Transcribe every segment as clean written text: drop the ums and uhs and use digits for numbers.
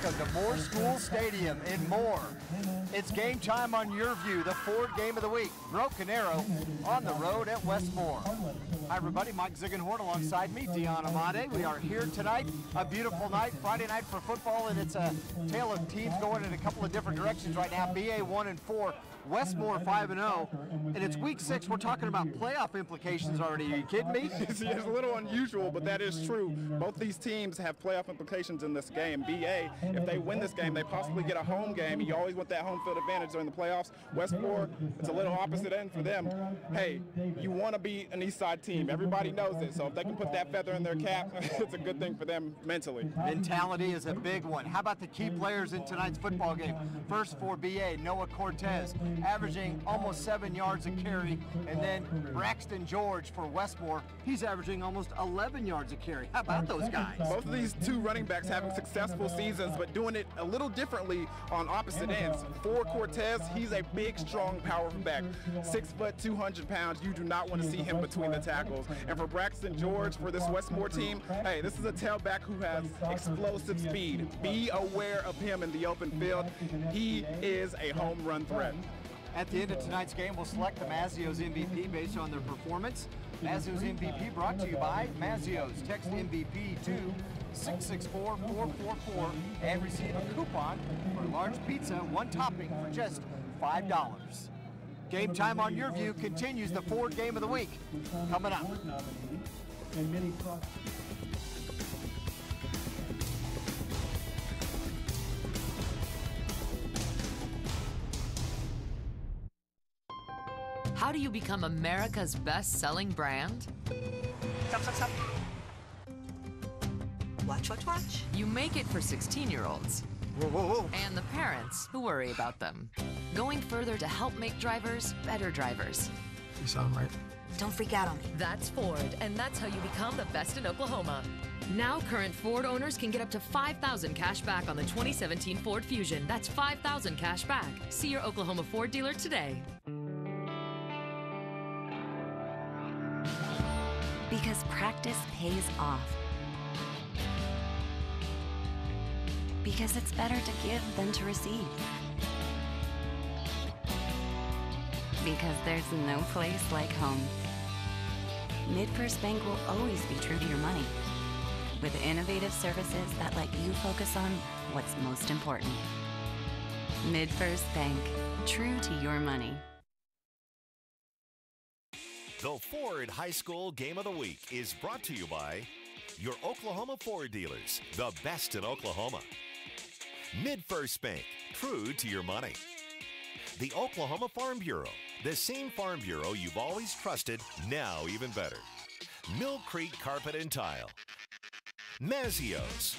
welcome to Moore School Stadium in Moore. It's game time on YurView, the Ford game of the week. Broken Arrow on the road at Westmoore. Hi everybody, Mike Ziegenhorn alongside me, Dion Amade. We are here tonight, a beautiful night, Friday night for football, and it's a tale of teams going in a couple of different directions right now. BA 1-4, Westmoore 5-0, and it's week 6. We're talking about playoff implications already. Are you kidding me? It's a little unusual, but that is true. Both these teams have playoff implications in this game. BA, if they win this game, they possibly get a home game. You always want that home field advantage during the playoffs. Westmoore, it's a little opposite end for them. Hey, you want to be an East Side team. Everybody knows it. So if they can put that feather in their cap, it's a good thing for them mentally. Mentality is a big one. How about the key players in tonight's football game? First for BA, Noah Cortez, averaging almost 7 yards a carry. And then Braxton George for Westmoore, he's averaging almost 11 yards a carry. How about those guys? Both of these two running backs having successful seasons, but doing it a little differently on opposite ends. For Cortez, he's a big, strong, powerful back. 6 foot, 200 pounds. You do not want to see him between the tackles. And for Braxton George, for this Westmoore team, hey, this is a tailback who has explosive speed. Be aware of him in the open field. He is a home run threat. At the end of tonight's game, we'll select the Mazzio's MVP based on their performance. Mazzio's MVP brought to you by Mazzio's. Text MVP to 664-444 and receive a coupon for a large pizza, one topping for just $5. Game time on YurView continues the Ford game of the week. Coming up. How do you become America's best-selling brand? Stop, stop, stop. Watch, watch, watch. You make it for 16-year-olds. Whoa, whoa, whoa. And the parents who worry about them. Going further to help make drivers better drivers. You sound right. Don't freak out on me. That's Ford, and that's how you become the best in Oklahoma. Now, current Ford owners can get up to $5,000 cash back on the 2017 Ford Fusion. That's $5,000 cash back. See your Oklahoma Ford dealer today. Because practice pays off. Because it's better to give than to receive. Because there's no place like home. MidFirst Bank will always be true to your money, with innovative services that let you focus on what's most important. MidFirst Bank, true to your money. The Ford High School Game of the Week is brought to you by your Oklahoma Ford dealers, the best in Oklahoma. MidFirst Bank, true to your money. The Oklahoma Farm Bureau, the same Farm Bureau you've always trusted, now even better. Mill Creek Carpet and Tile. Mazzio's.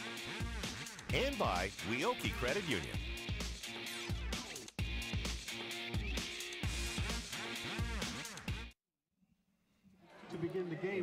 And by Weoki Credit Union.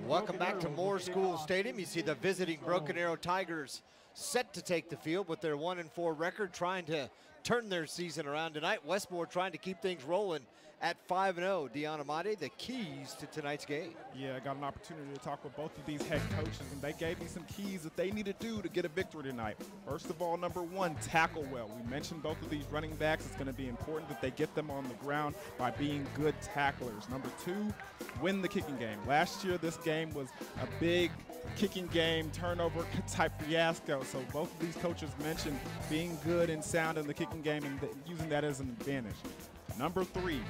Welcome back to Moore School Stadium. You see the visiting Broken Arrow Tigers set to take the field with their 1-4 record, trying to turn their season around tonight. Westmoore trying to keep things rolling at 5-0. Dion Amade, the keys to tonight's game. Yeah, I got an opportunity to talk with both of these head coaches, and they gave me some keys that they need to do to get a victory tonight. First of all, number one, tackle well. We mentioned both of these running backs. It's going to be important that they get them on the ground by being good tacklers. Number two, win the kicking game. Last year, this game was a big kicking game, turnover type fiasco. So both of these coaches mentioned being good and sound in the kicking game and using that as an advantage. Number three,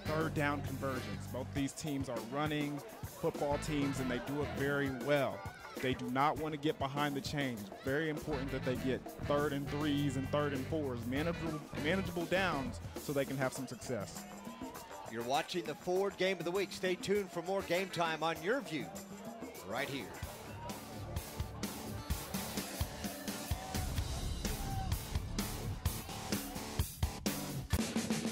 third down conversions. Both these teams are running football teams, and they do it very well. They do not want to get behind the chains. Very important that they get 3rd and 3s and 3rd and 4s, manageable downs, so they can have some success. You're watching the Ford Game of the Week. Stay tuned for more game time on YurView right here.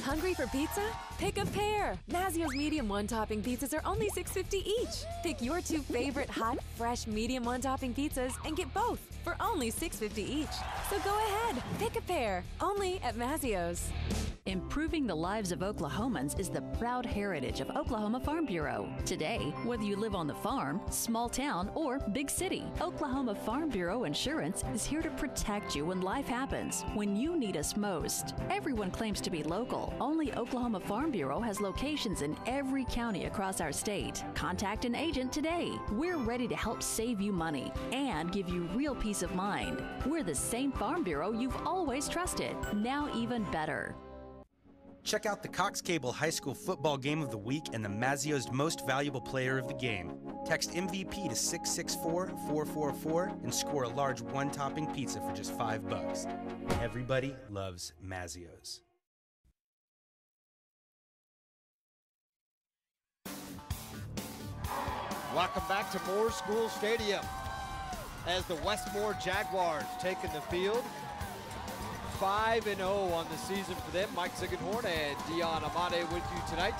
Hungry for pizza? Pick a pair. Mazzio's medium one-topping pizzas are only $6.50 each. Pick your 2 favorite hot, fresh medium one-topping pizzas and get both for only $6.50 each. So go ahead, pick a pair. Only at Mazzio's. Improving the lives of Oklahomans is the proud heritage of Oklahoma Farm Bureau. Today, whether you live on the farm, small town, or big city, Oklahoma Farm Bureau Insurance is here to protect you when life happens, when you need us most. Everyone claims to be local. Only Oklahoma Farm Bureau has locations in every county across our state. Contact an agent today. We're ready to help save you money and give you real peace of mind. We're the same Farm Bureau you've always trusted, now even better. Check out the Cox Cable High School Football Game of the Week and the Mazzio's Most Valuable Player of the Game. Text MVP to 664-444 and score a large one-topping pizza for just $5. Everybody loves Mazzio's. Welcome back to Moore School Stadium as the Westmoore Jaguars taking the field. 5-0 on the season for them. Mike Ziegenhorn and Dion Amade with you tonight.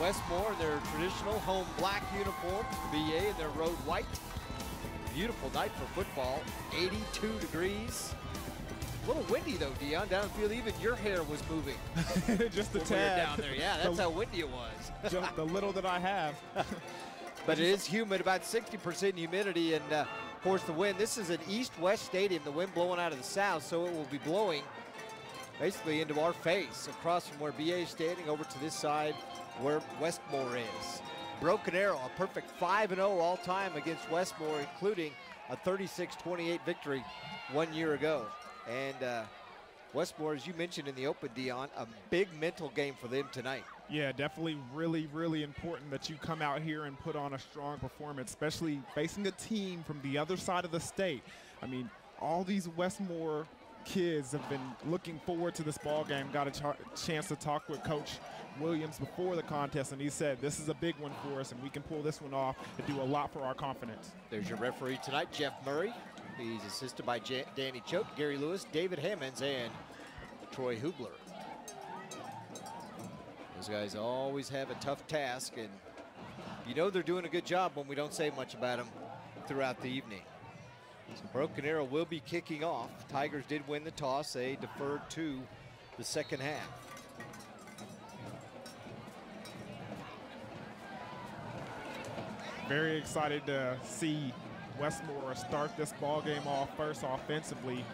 Westmoore in their traditional home black uniforms, BA in their road white. Beautiful night for football, 82 degrees. A little windy though, Dion, down the field. Even your hair was moving. Just a tad. We were down there. Yeah, that's how windy it was. Just the little that I have. But it is humid, about 60% humidity, and of course the wind. This is an east-west stadium, the wind blowing out of the south, so it will be blowing basically into our face, across from where BA is standing over to this side where Westmoore is. Broken Arrow, a perfect 5-0 all-time against Westmoore, including a 36-28 victory 1 year ago. And Westmoore, as you mentioned in the open, Dion, a big mental game for them tonight. Yeah, definitely really, really important that you come out here and put on a strong performance, especially facing a team from the other side of the state. I mean, all these Westmoore kids have been looking forward to this ball game. Got a chance to talk with Coach Williams before the contest, and he said this is a big one for us, and we can pull this one off and do a lot for our confidence. There's your referee tonight, Jeff Murray. He's assisted by Danny Choate, Gary Lewis, David Hammonds, and Troy Hubler. Those guys always have a tough task, and you know they're doing a good job when we don't say much about them throughout the evening. So Broken Arrow will be kicking off. Tigers did win the toss. They deferred to the second half. Very excited to see Westmoore start this ball game off first offensively.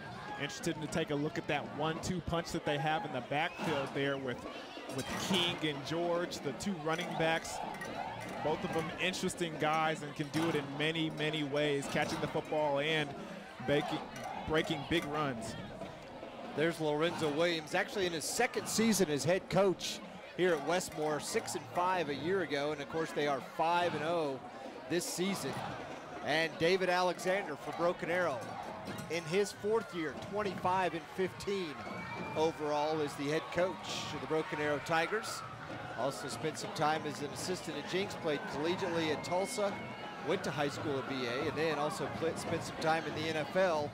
Interested to take a look at that 1-2 punch that they have in the backfield there with King and George, the two running backs. Both of them interesting guys and can do it in many, many ways, catching the football and breaking big runs. There's Lorenzo Williams, actually in his second season as head coach here at Westmoore, 6-5 a year ago, and of course they are 5-0 this season. And David Alexander for Broken Arrow in his fourth year, 25-15 overall as the head coach of the Broken Arrow Tigers. Also spent some time as an assistant at Jinx, played collegiately at Tulsa, went to high school at BA, and then also spent some time in the NFL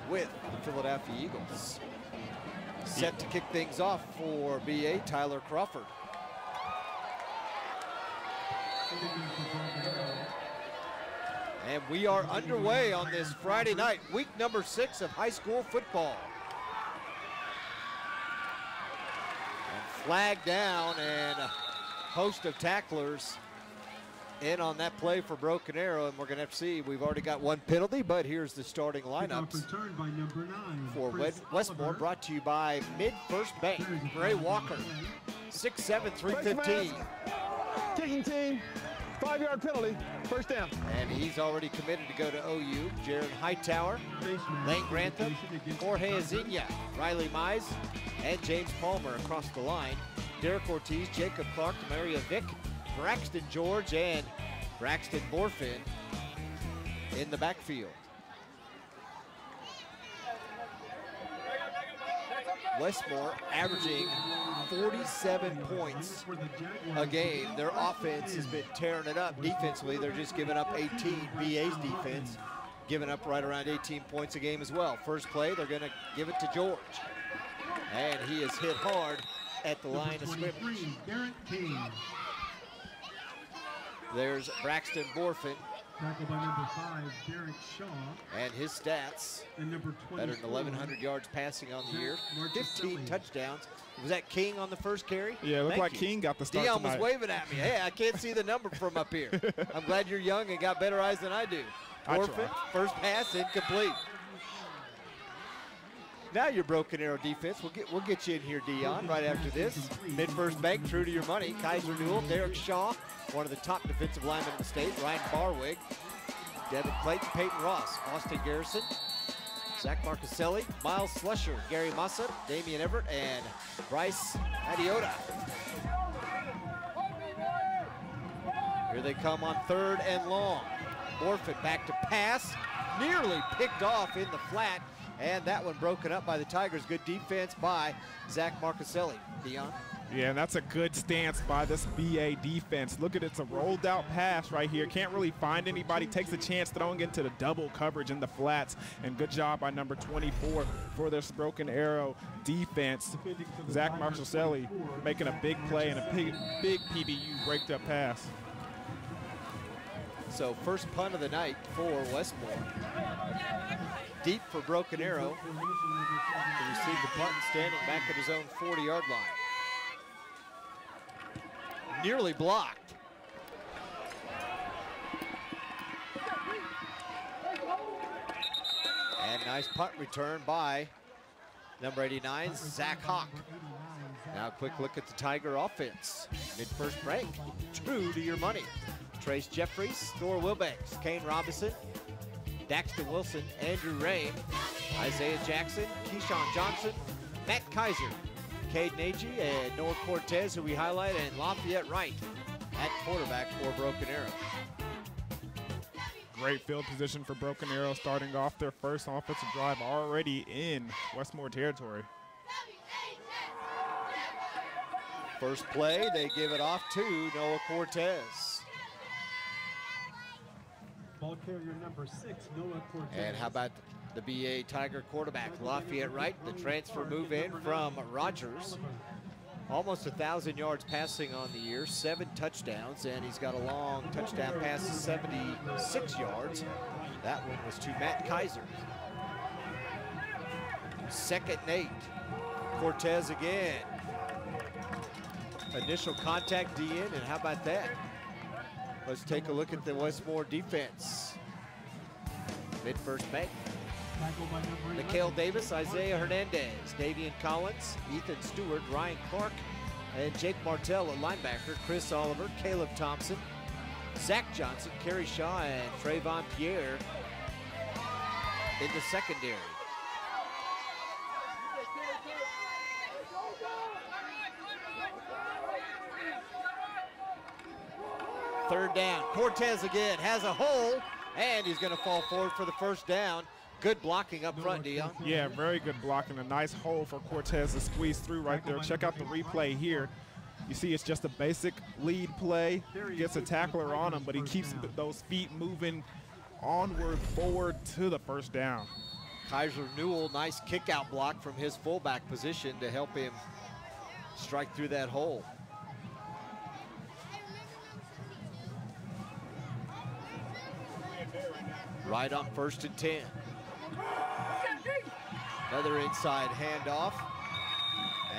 with the Philadelphia Eagles. Set to kick things off for BA, Tyler Crawford. And we are underway on this Friday night, week number 6 of high school football. And flag down, and a host of tacklers in on that play for Broken Arrow, and we're going to have to see. We've already got one penalty, but here's the starting lineups by number 9, for Westmoore, brought to you by Mid-First Bank. Gray Walker, 6'7", 315. Kicking team, 5-yard penalty, first down. And he's already committed to go to OU. Jaron Hightower, Lane Grantham, Jorge Azinia, Riley Mize, and James Palmer across the line. Derek Ortiz, Jacob Clark, Maria Vick, Braxton George, and Braxton Borfin in the backfield. Westmoore averaging 47 points a game. Their offense has been tearing it up. Defensively, they're just giving up 18. BA's defense giving up right around 18 points a game as well. First play, they're going to give it to George. And he is hit hard at the line of scrimmage. There's Braxton Borfin Tackled by number 5, Derek Shaw. And his stats, and number better than 1,100 yards passing on the year. 15 touchdowns. Was that King on the first carry? Yeah, it looked like King got the start Dion tonight. was waving at me. Hey, I can't see the number from up here. I'm glad you're young and got better eyes than I do. Orphan, first pass, incomplete. Now your Broken Arrow defense. We'll get you in here, Dion, right after this. Mid-first bank, true to your money. Kaiser Newell, Derek Shaw, one of the top defensive linemen in the state. Ryan Barwig, Devin Clayton, Peyton Ross, Austin Garrison, Zach Marcusselli, Miles Slusher, Gary MOSSOP, Damian Everett, and Bryce Adiota. Here they come on 3rd and long. Orphan back to pass, nearly picked off in the flat, and that one broken up by the Tigers. Good defense by Zach Marcusselli. Dion? Yeah, and that's a good stance by this BA defense. Look at it, it's a rolled out pass right here. Can't really find anybody, takes a chance throwing into the double coverage in the flats, and good job by number 24 for this Broken Arrow defense. Zach Marcusselli making a big play and a big PBU breaked up pass. So first punt of the night for Westmoore. Deep for Broken Arrow to receive the punt and standing back at his own 40-yard line. Nearly blocked. And nice punt return by number 89, Zach Hawk. Now a quick look at the Tiger offense. Mid-first break, true to your money. Trace Jeffries, Thor Wilbanks, Kane Robinson, Daxton Wilson, Andrew Ray, Isaiah Jackson, Keyshawn Johnson, Matt Kaiser, Cade Nagy, and Noah Cortez, who we highlight, and Lafayette Wright at quarterback for Broken Arrow. Great field position for Broken Arrow, starting off their first offensive drive already in Westmoore territory. First play, they give it off to Noah Cortez. Ball carrier number 6, Noah Cortez. And how about the BA Tiger quarterback, Lafayette Wright, the transfer move in from Rogers. Almost 1,000 yards passing on the year, 7 touchdowns, and he's got a long touchdown pass of 76 yards. That one was to Matt Kaiser. 2nd and 8. Cortez again. Initial contact D in, and how about that? Let's take a look at the Westmoore defense. Mid-first bank. Mikhail Davis, Isaiah Hernandez, Davian Collins, Ethan Stewart, Ryan Clark, and Jake Martell, a linebacker, Chris Oliver, Caleb Thompson, Zach Johnson, Kerry Shaw, and Trayvon Pierre in the secondary. Third down, Cortez again has a hole, and he's gonna fall forward for the first down. Good blocking up front, Dion. Yeah, very good blocking. A nice hole for Cortez to squeeze through right there. Check out the replay here. You see it's just a basic lead play. Gets a tackler on him, but he keeps those feet moving onward, forward to the first down. Kaiser Newell, nice kick out block from his fullback position to help him strike through that hole. Right on 1st and 10. Another inside handoff,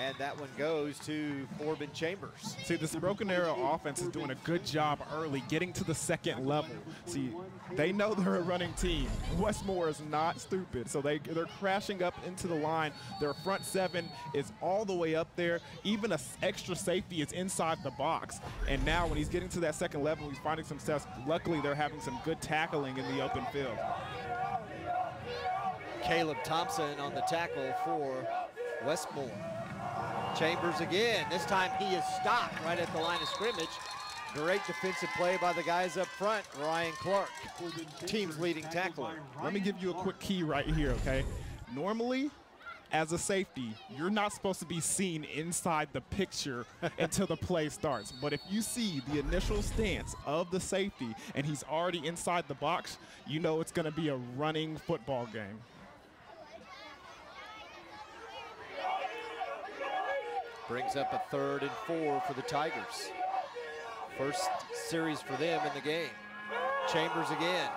and that one goes to Corbin Chambers. See, this Broken Arrow offense is doing a good job early, getting to the 2nd level. See, they know they're a running team. Westmoore is not stupid, so they're crashing up into the line. Their front 7 is all the way up there. Even an extra safety is inside the box. And now when he's getting to that 2nd level, he's finding some success. Luckily, they're having some good tackling in the open field. Caleb Thompson on the tackle for Westmoore. Chambers again. This time he is stopped right at the line of scrimmage. Great defensive play by the guys up front. Ryan Clark, team's leading tackler. Let me give you a quick key right here, okay? Normally, as a safety, you're not supposed to be seen inside the picture until the play starts. But if you see the initial stance of the safety and he's already inside the box, you know it's going to be a running football game. Brings up a 3rd and 4 for the Tigers. First series for them in the game. Chambers again.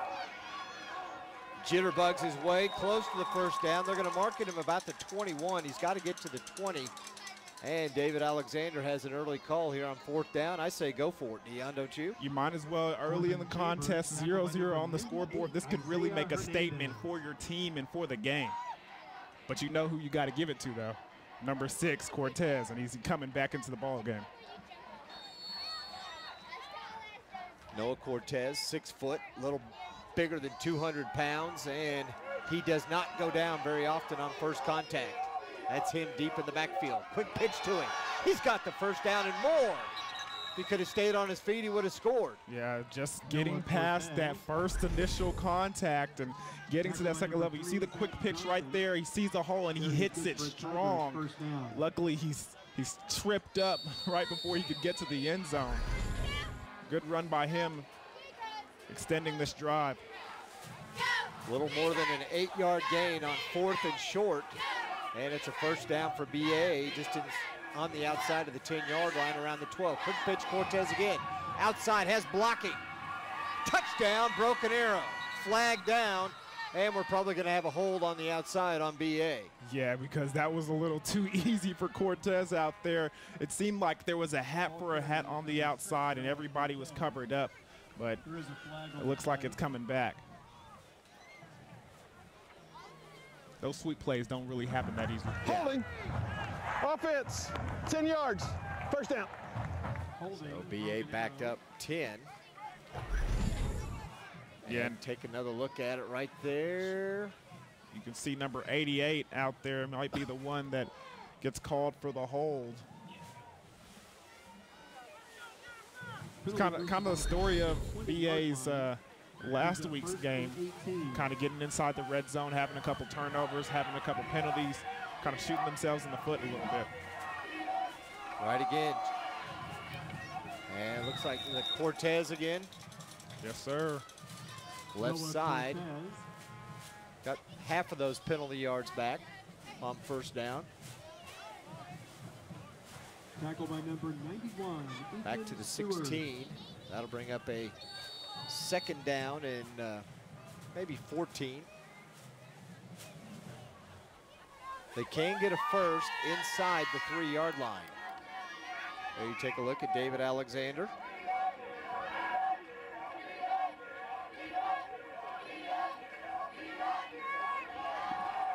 Jitterbugs his way close to the first down. They're going to market him about the 21. He's got to get to the 20. And David Alexander has an early call here on 4th down. I say go for it, Dion, don't you? You might as well. Early in the contest, 0-0 on the scoreboard. This could really make a statement for your team and for the game. But you know who you got to give it to, though. Number 6, Cortez, and he's coming back into the ball game. Noah Cortez, 6 foot, a little bigger than 200 pounds, and he does not go down very often on first contact. That's him deep in the backfield. Quick pitch to him. He's got the first down and more. If he could have stayed on his feet, he would have scored. Yeah, just getting past that first initial contact and getting to that second level. You see the quick pitch right there. He sees a hole and he hits it strong. Luckily, he's tripped up right before he could get to the end zone. Good run by him, extending this drive. A little more than an 8-yard gain on 4th and short. And it's a first down for BA, just on the outside of the 10-yard line around the 12. Quick pitch, Cortez again. Outside, has blocking. Touchdown, Broken Arrow. Flag down, and we're probably going to have a hold on the outside on BA. Yeah, because that was a little too easy for Cortez out there. It seemed like there was a hat for a hat on the outside, and everybody was covered up. But it looks like it's coming back. Those sweep plays don't really happen that easily. Holding. Offense. 10 yards. First down. So BA backed up 10. Yeah. And take another look at it right there. You can see number 88 out there might be the one that gets called for the hold. It's kind of the story of BA's last week's game, kind of getting inside the red zone, having a couple turnovers, having a couple penalties, kind of shooting themselves in the foot a little bit. Right again. And looks like the Cortez again. Yes, sir. Left side. Got half of those penalty yards back on first down. Tackle by number 91. Back to the 16. That'll bring up a second down and maybe 14. They can get a first inside the 3-yard line. There you take a look at David Alexander.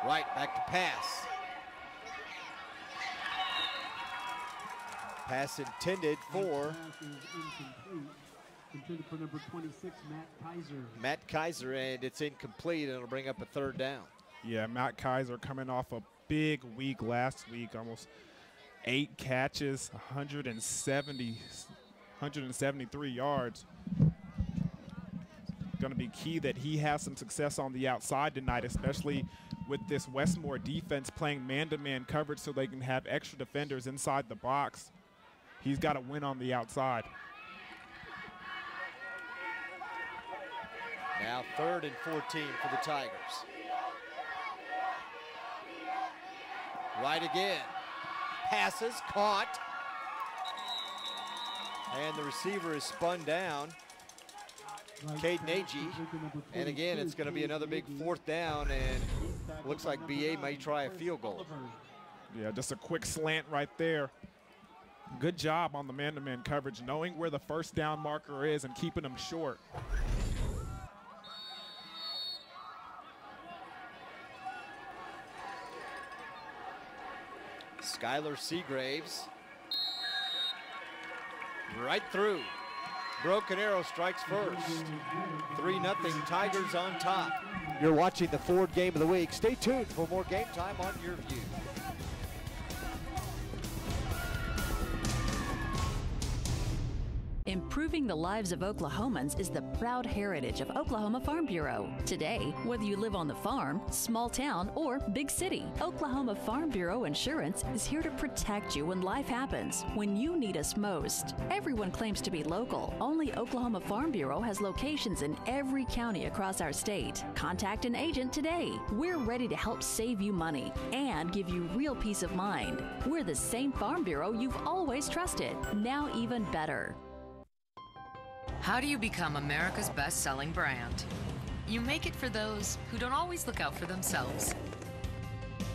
Right, back to pass. Pass intended for intended for number 26, Matt Kaiser. Matt Kaiser, and it's incomplete, and it'll bring up a third down. Yeah, Matt Kaiser coming off a big week last week, almost 8 catches, 173 yards. Going to be key that he has some success on the outside tonight, especially with this Westmoore defense playing man-to-man coverage so they can have extra defenders inside the box. He's got to win on the outside. Now 3rd and 14 for the Tigers. Right again. Passes, caught. And the receiver is spun down. Caden Agee. And again, it's going to be another big 4th down, and looks like BA may try a field goal. Yeah, just a quick slant right there. Good job on the man-to-man coverage, knowing where the first down marker is and keeping them short. Skylar Seagraves. Right through. Broken Arrow strikes first. 3-0 Tigers on top. You're watching the Ford Game of the Week. Stay tuned for more game time on YurView. Improving the lives of Oklahomans is the proud heritage of Oklahoma Farm Bureau. Today, whether you live on the farm, small town, or big city, Oklahoma Farm Bureau Insurance is here to protect you when life happens, when you need us most. Everyone claims to be local. Only Oklahoma Farm Bureau has locations in every county across our state. Contact an agent today. We're ready to help save you money and give you real peace of mind. We're the same Farm Bureau you've always trusted, now even better. How do you become America's best-selling brand? You make it for those who don't always look out for themselves.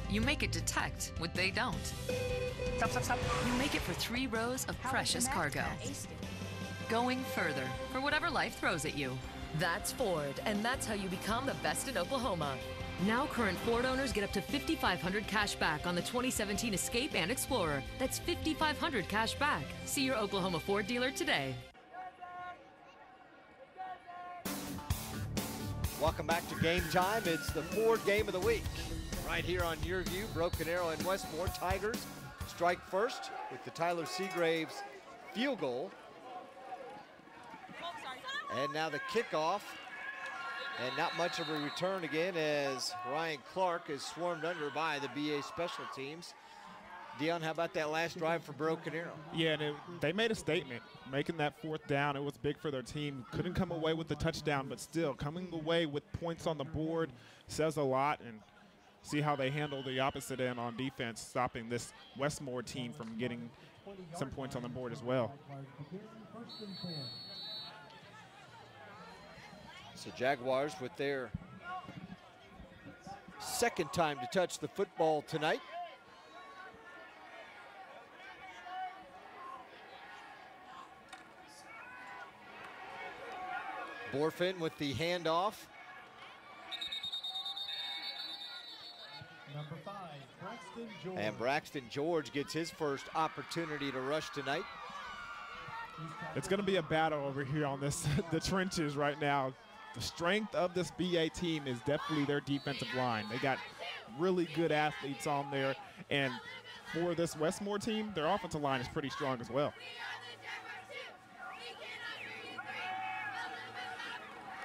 You make it detect what they don't. You make it for 3 rows of precious cargo. Going further for whatever life throws at you. That's Ford, and that's how you become the best in Oklahoma. Now current Ford owners get up to $5,500 cash back on the 2017 Escape and Explorer. That's $5,500 cash back. See your Oklahoma Ford dealer today. Welcome back to Game Time. It's the Ford Game of the Week. Right here on YurView, Broken Arrow and Westmoore. Tigers strike first with the Tyler Seagraves field goal. And now the kickoff. And not much of a return again as Ryan Clark is swarmed under by the BA special teams. Dion, how about that last drive for Broken Arrow? Yeah, and they made a statement. Making that 4th down, it was big for their team. Couldn't come away with the touchdown, but still coming away with points on the board says a lot. And see how they handle the opposite end on defense, stopping this Westmoore team from getting some points on the board as well. So Jaguars with their 2nd time to touch the football tonight. BOHROFEN with the handoff. Number 5, Braxton George. And Braxton George gets his first opportunity to rush tonight. It's going to be a battle over here on this the trenches right now. The strength of this BA team is definitely their defensive line. They got really good athletes on there. And for this Westmoore team, their offensive line is pretty strong as well.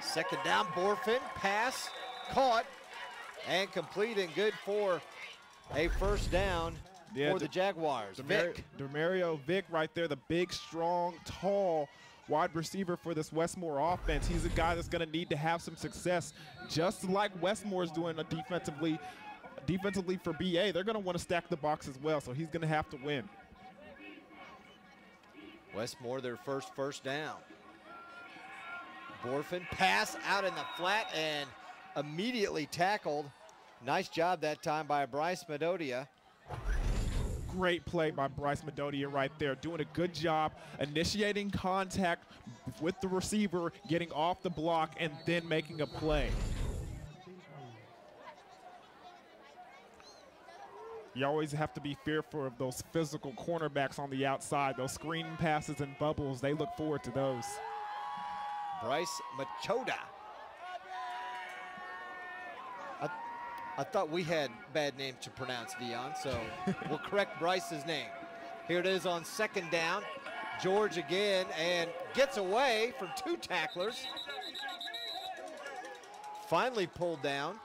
2nd down, BOHROFEN, pass, caught, and complete and good for a 1st down for the Jaguars. Demario Vick right there, the big, strong, tall wide receiver for this Westmoore offense. He's a guy that's going to need to have some success, just like Westmoore's doing defensively for BA. They're going to want to stack the box as well, so he's going to have to win. Westmoore, their first down. BOHROFEN, pass out in the flat and immediately tackled. Nice job that time by Bryce Medodia. Great play by Bryce Medodia right there, doing a good job initiating contact with the receiver, getting off the block, and then making a play. You always have to be fearful of those physical cornerbacks on the outside, those screen passes and bubbles. They look forward to those. Bryce Machoda. I thought we had bad names to pronounce, Dion, so we'll correct Bryce's name. Here it is on 2nd down. George again, and gets away from 2 tacklers. Finally pulled down.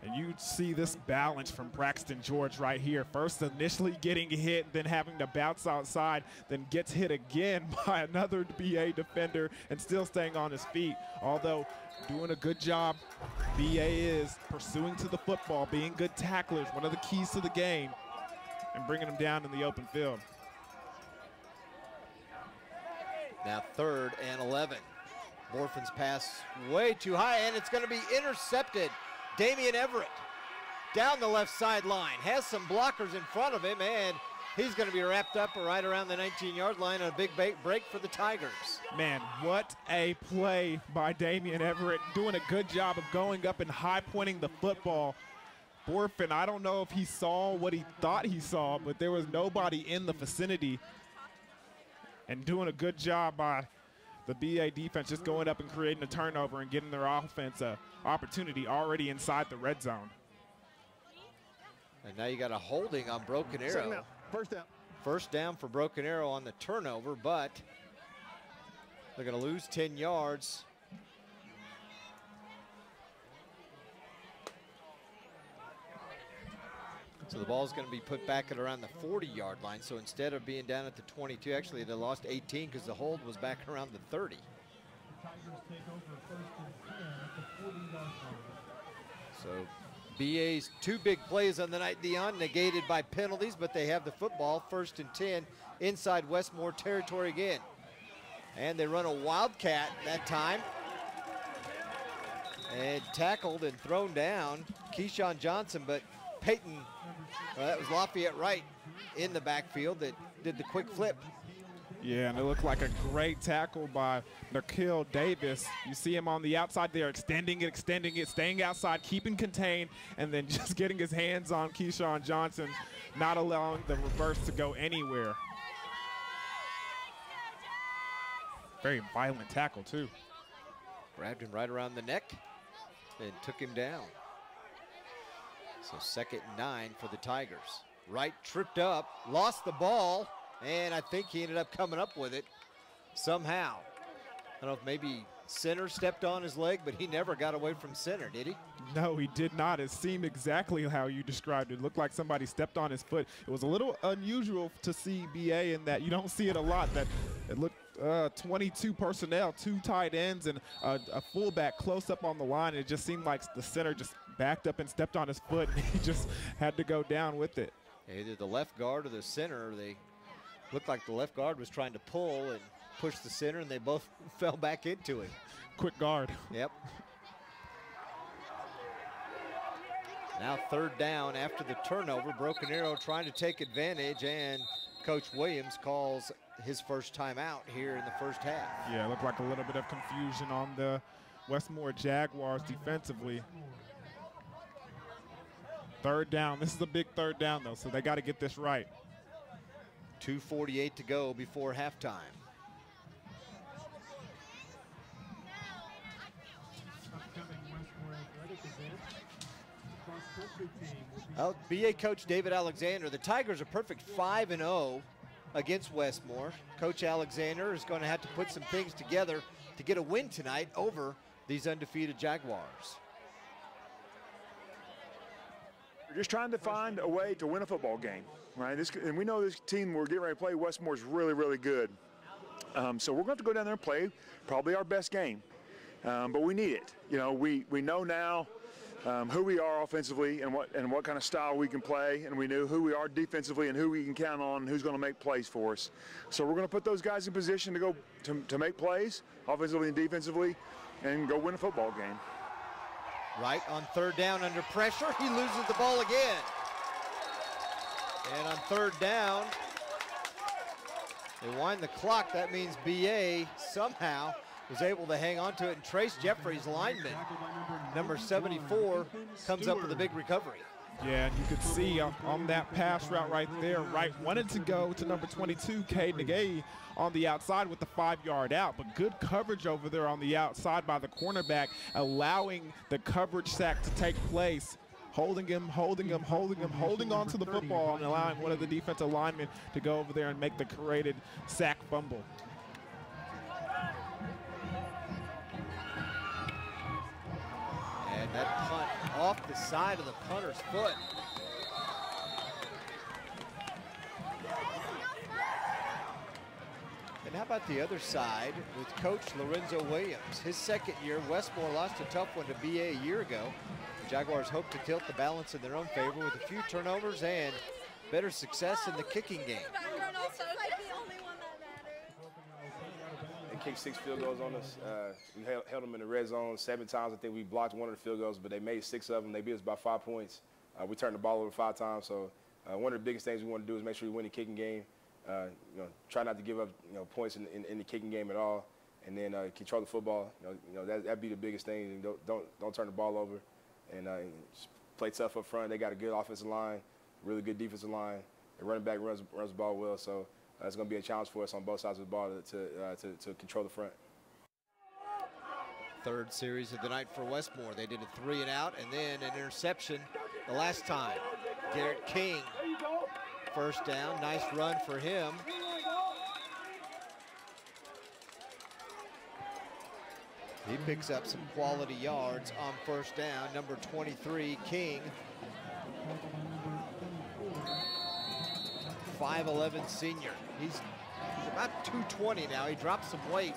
And you see this balance from Braxton George right here. First initially getting hit, then having to bounce outside, then gets hit again by another BA defender and still staying on his feet. Although doing a good job, BA is pursuing to the football, being good tacklers, one of the keys to the game, and bringing them down in the open field. Now 3rd and 11. BOHROFEN's pass way too high, and it's going to be intercepted. Damian Everett down the left sideline, has some blockers in front of him, and he's going to be wrapped up right around the 19-yard line on a big break for the Tigers. Man, what a play by Damian Everett, doing a good job of going up and high-pointing the football. BOHROFEN, I don't know if he saw what he thought he saw, but there was nobody in the vicinity, and doing a good job by the BA defense just going up and creating a turnover and getting their offense an opportunity already inside the red zone. And now you got a holding on Broken Arrow. 1st down. 1st down for Broken Arrow on the turnover, but they're going to lose 10 yards. So the ball's going to be put back at around the 40-yard line. So instead of being down at the 22, actually they lost 18 because the hold was back around the 30. The Tigers take over 1st and 10 at the 40-yard line. So BA's 2 big plays on the night, Dion, negated by penalties, but they have the football, 1st and 10, inside Westmoore territory again. And they run a wildcat that time. And tackled and thrown down, Keyshawn Johnson, but Peyton, that was Lafayette Wright in the backfield that did the quick flip. Yeah, and it looked like a great tackle by Nikhil Davis. You see him on the outside there, extending it, staying outside, keeping contained, and then just getting his hands on Keyshawn Johnson, not allowing the reverse to go anywhere. Very violent tackle, too. Grabbed him right around the neck and took him down. So 2nd and 9 for the Tigers. Wright tripped up, lost the ball, and I think he ended up coming up with it somehow. I don't know if maybe center stepped on his leg, but he never got away from center, did he? No, he did not. It seemed exactly how you described it. It looked like somebody stepped on his foot. It was a little unusual to see BA in that. You don't see it a lot. That it looked 22 personnel, 2 tight ends, and a fullback close up on the line. It just seemed like the center just backed up and stepped on his foot, and he just had to go down with it. Either the left guard or the center, they looked like the left guard was trying to pull and push the center, and they both fell back into it. Quick guard. Yep. Now 3rd down after the turnover. Broken Arrow trying to take advantage, and Coach Williams calls his first timeout here in the first half. Yeah, it looked like a little bit of confusion on the Westmoore Jaguars defensively. 3rd down. This is a big 3rd down, though, so they got to get this right. 2:48 to go before halftime. Well, BA coach David Alexander, the Tigers are perfect 5-0 against Westmoore. Coach Alexander is going to have to put some things together to get a win tonight over these undefeated Jaguars. We're just trying to find a way to win a football game, right? And we know this team we're getting ready to play, Westmoore, is really, really good. So we're going to have to go down there and play probably our best game, but we need it. You know, we know now who we are offensively and what kind of style we can play, and we knew who we are defensively and who we can count on and who's going to make plays for us. So we're going to put those guys in position to go to make plays offensively and defensively and go win a football game. Wright on 3rd down under pressure. He loses the ball again. And on 3rd down, they wind the clock. That means BA somehow was able to hang on to it, and Trace Jeffries, lineman, number 74, comes up with a big recovery. Yeah, and you could see on that pass route right there, Wright wanted to go to number 22, Cade Nagay, on the outside with the 5-yard out, but good coverage over there on the outside by the cornerback, allowing the coverage sack to take place, holding him on to the football and allowing one of the defensive linemen to go over there and make the created sack fumble. And that punt off the side of the punter's foot. And how about the other side with Coach Lorenzo Williams? His 2nd year, Westmoore lost a tough one to BA a year ago. The Jaguars hope to tilt the balance in their own favor with a few turnovers and better success in the kicking game. They kicked 6 field goals on us. We held them in the red zone 7 times. I think we blocked one of the field goals, but they made 6 of them. They beat us by 5 points. We turned the ball over 5 times. So one of the biggest things we want to do is make sure we win the kicking game. Try not to give up, points in the kicking game at all, and then control the football. That'd be the biggest thing. Don't turn the ball over, and just play tough up front. They got a good offensive line, really good defensive line. The running back runs the ball well, so it's going to be a challenge for us on both sides of the ball to control the front. 3rd series of the night for Westmoore. They did a 3-and-out, and then an interception the last time. Garrett King. 1st down, nice run for him. He picks up some quality yards on 1st down. Number 23, King. 5'11" senior. He's about 220 now. He dropped some weight.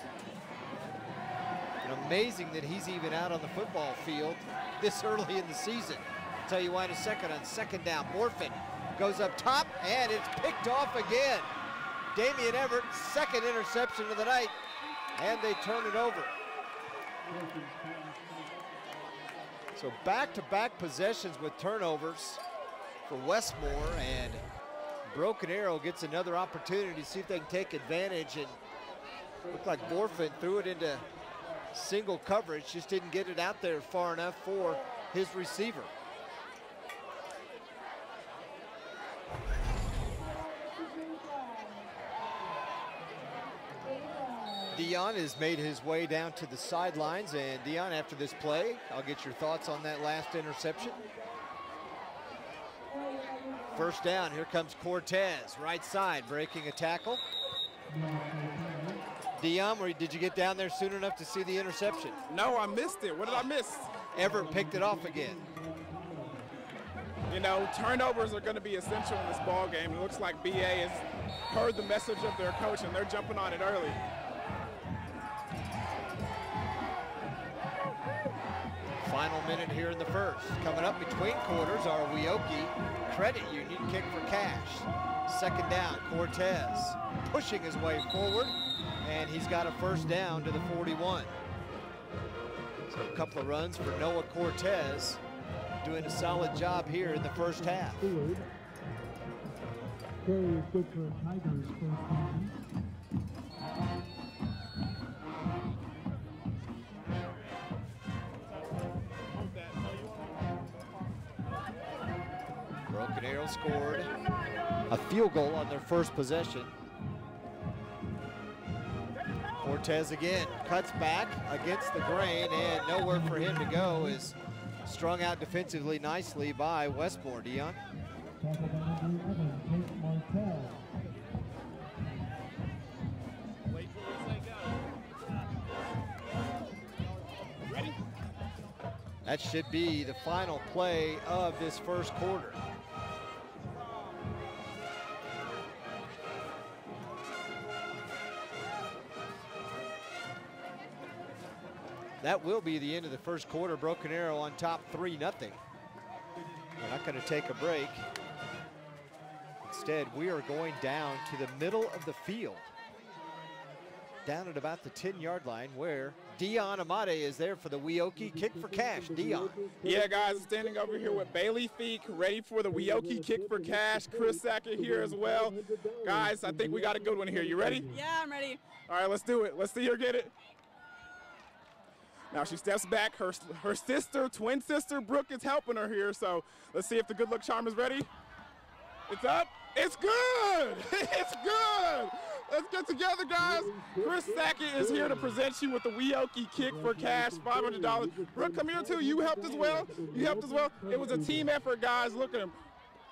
And amazing that he's even out on the football field this early in the season. Tell you why in a second. On second down, BOHROFEN goes up top, and it's picked off again. Damian Everett, second interception of the night, and they turn it over. So back-to-back possessions with turnovers for Westmoore, and Broken Arrow gets another opportunity to see if they can take advantage, and looked like BOHROFEN threw it into single coverage, just didn't get it out there far enough for his receiver. Dion has made his way down to the sidelines, and Dion, after this play, I'll get your thoughts on that last interception. First down, here comes Cortez, right side, breaking a tackle. Dion, did you get down there soon enough to see the interception? No, I missed it. What did I miss? Everett picked it off again. You know, turnovers are going to be essential in this ball game. It looks like BA has heard the message of their coach, and they're jumping on it early. Final minute here in the first. Coming up between quarters, our Weoki Credit Union kick for cash. Second down, Cortez pushing his way forward, and he's got a first down to the 41. So a couple of runs for Noah Cortez, doing a solid job here in the first half. Broken Arrow scored a field goal on their first possession. Cortez again cuts back against the grain, and nowhere for him to go, is strung out defensively nicely by Westmoore. Dion. That should be the final play of this first quarter. That will be the end of the first quarter. Broken Arrow on top 3-0. We're not going to take a break. Instead, we are going down to the middle of the field, down at about the 10-yard line, where Dion Amade is there for the Weoki kick for cash. Dion. Yeah, guys, standing over here with Bailey Feek, ready for the Weoki kick for cash. Chris Sackett here as well. Guys, I think we got a good one here. You ready? Yeah, I'm ready. All right, let's do it. Let's see her get it. Now she steps back. Her sister, twin sister, Brooke, is helping her here. So let's see if the good luck charm is ready. It's up. It's good. It's good. Let's get together, guys. Chris Sackett is here to present you with the Weoki kick for cash, $500. Brooke, come here too. You helped as well. You helped as well. It was a team effort, guys. Look at them.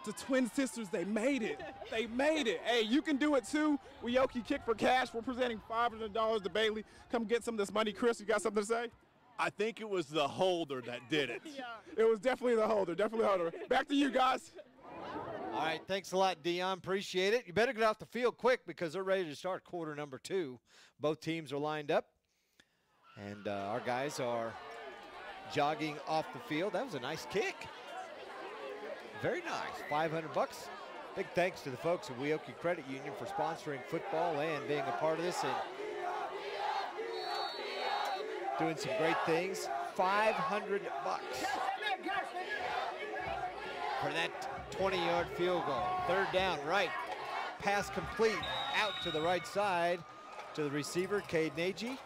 The twin sisters, they made it. They made it. Hey, you can do it too. Weoki kick for cash. We're presenting $500 to Bailey. Come get some of this money. Chris, you got something to say? I think it was the holder that did it. Yeah. It was definitely the holder, definitely the holder. Back to you guys. All right, thanks a lot, Dion. Appreciate it. You better get off the field quick because they're ready to start quarter number 2. Both teams are lined up, and our guys are jogging off the field. That was a nice kick. Very nice. $500. Big thanks to the folks at Weoki Credit Union for sponsoring football and being a part of this and doing some great things. $500 for that 20-yard field goal. Third down, right. Pass complete out to the right side to the receiver, Cade Nagy.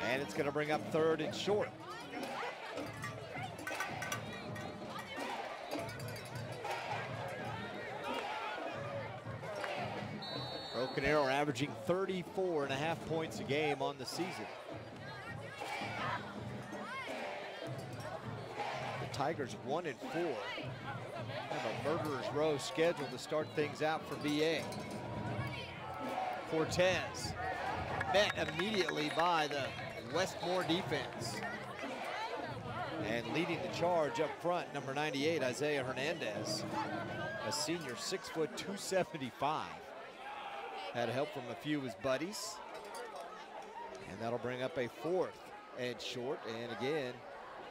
And it's going to bring up third and short. Broken Arrow averaging 34.5 points a game on the season. The Tigers 1-4. Have a murderer's row scheduled to start things out for BA. Cortez met immediately by the Westmoore defense. And leading the charge up front, number 98, Isaiah Hernandez, a senior, 6 foot 275. Had help from a few of his buddies. And that'll bring up a fourth and short. And again,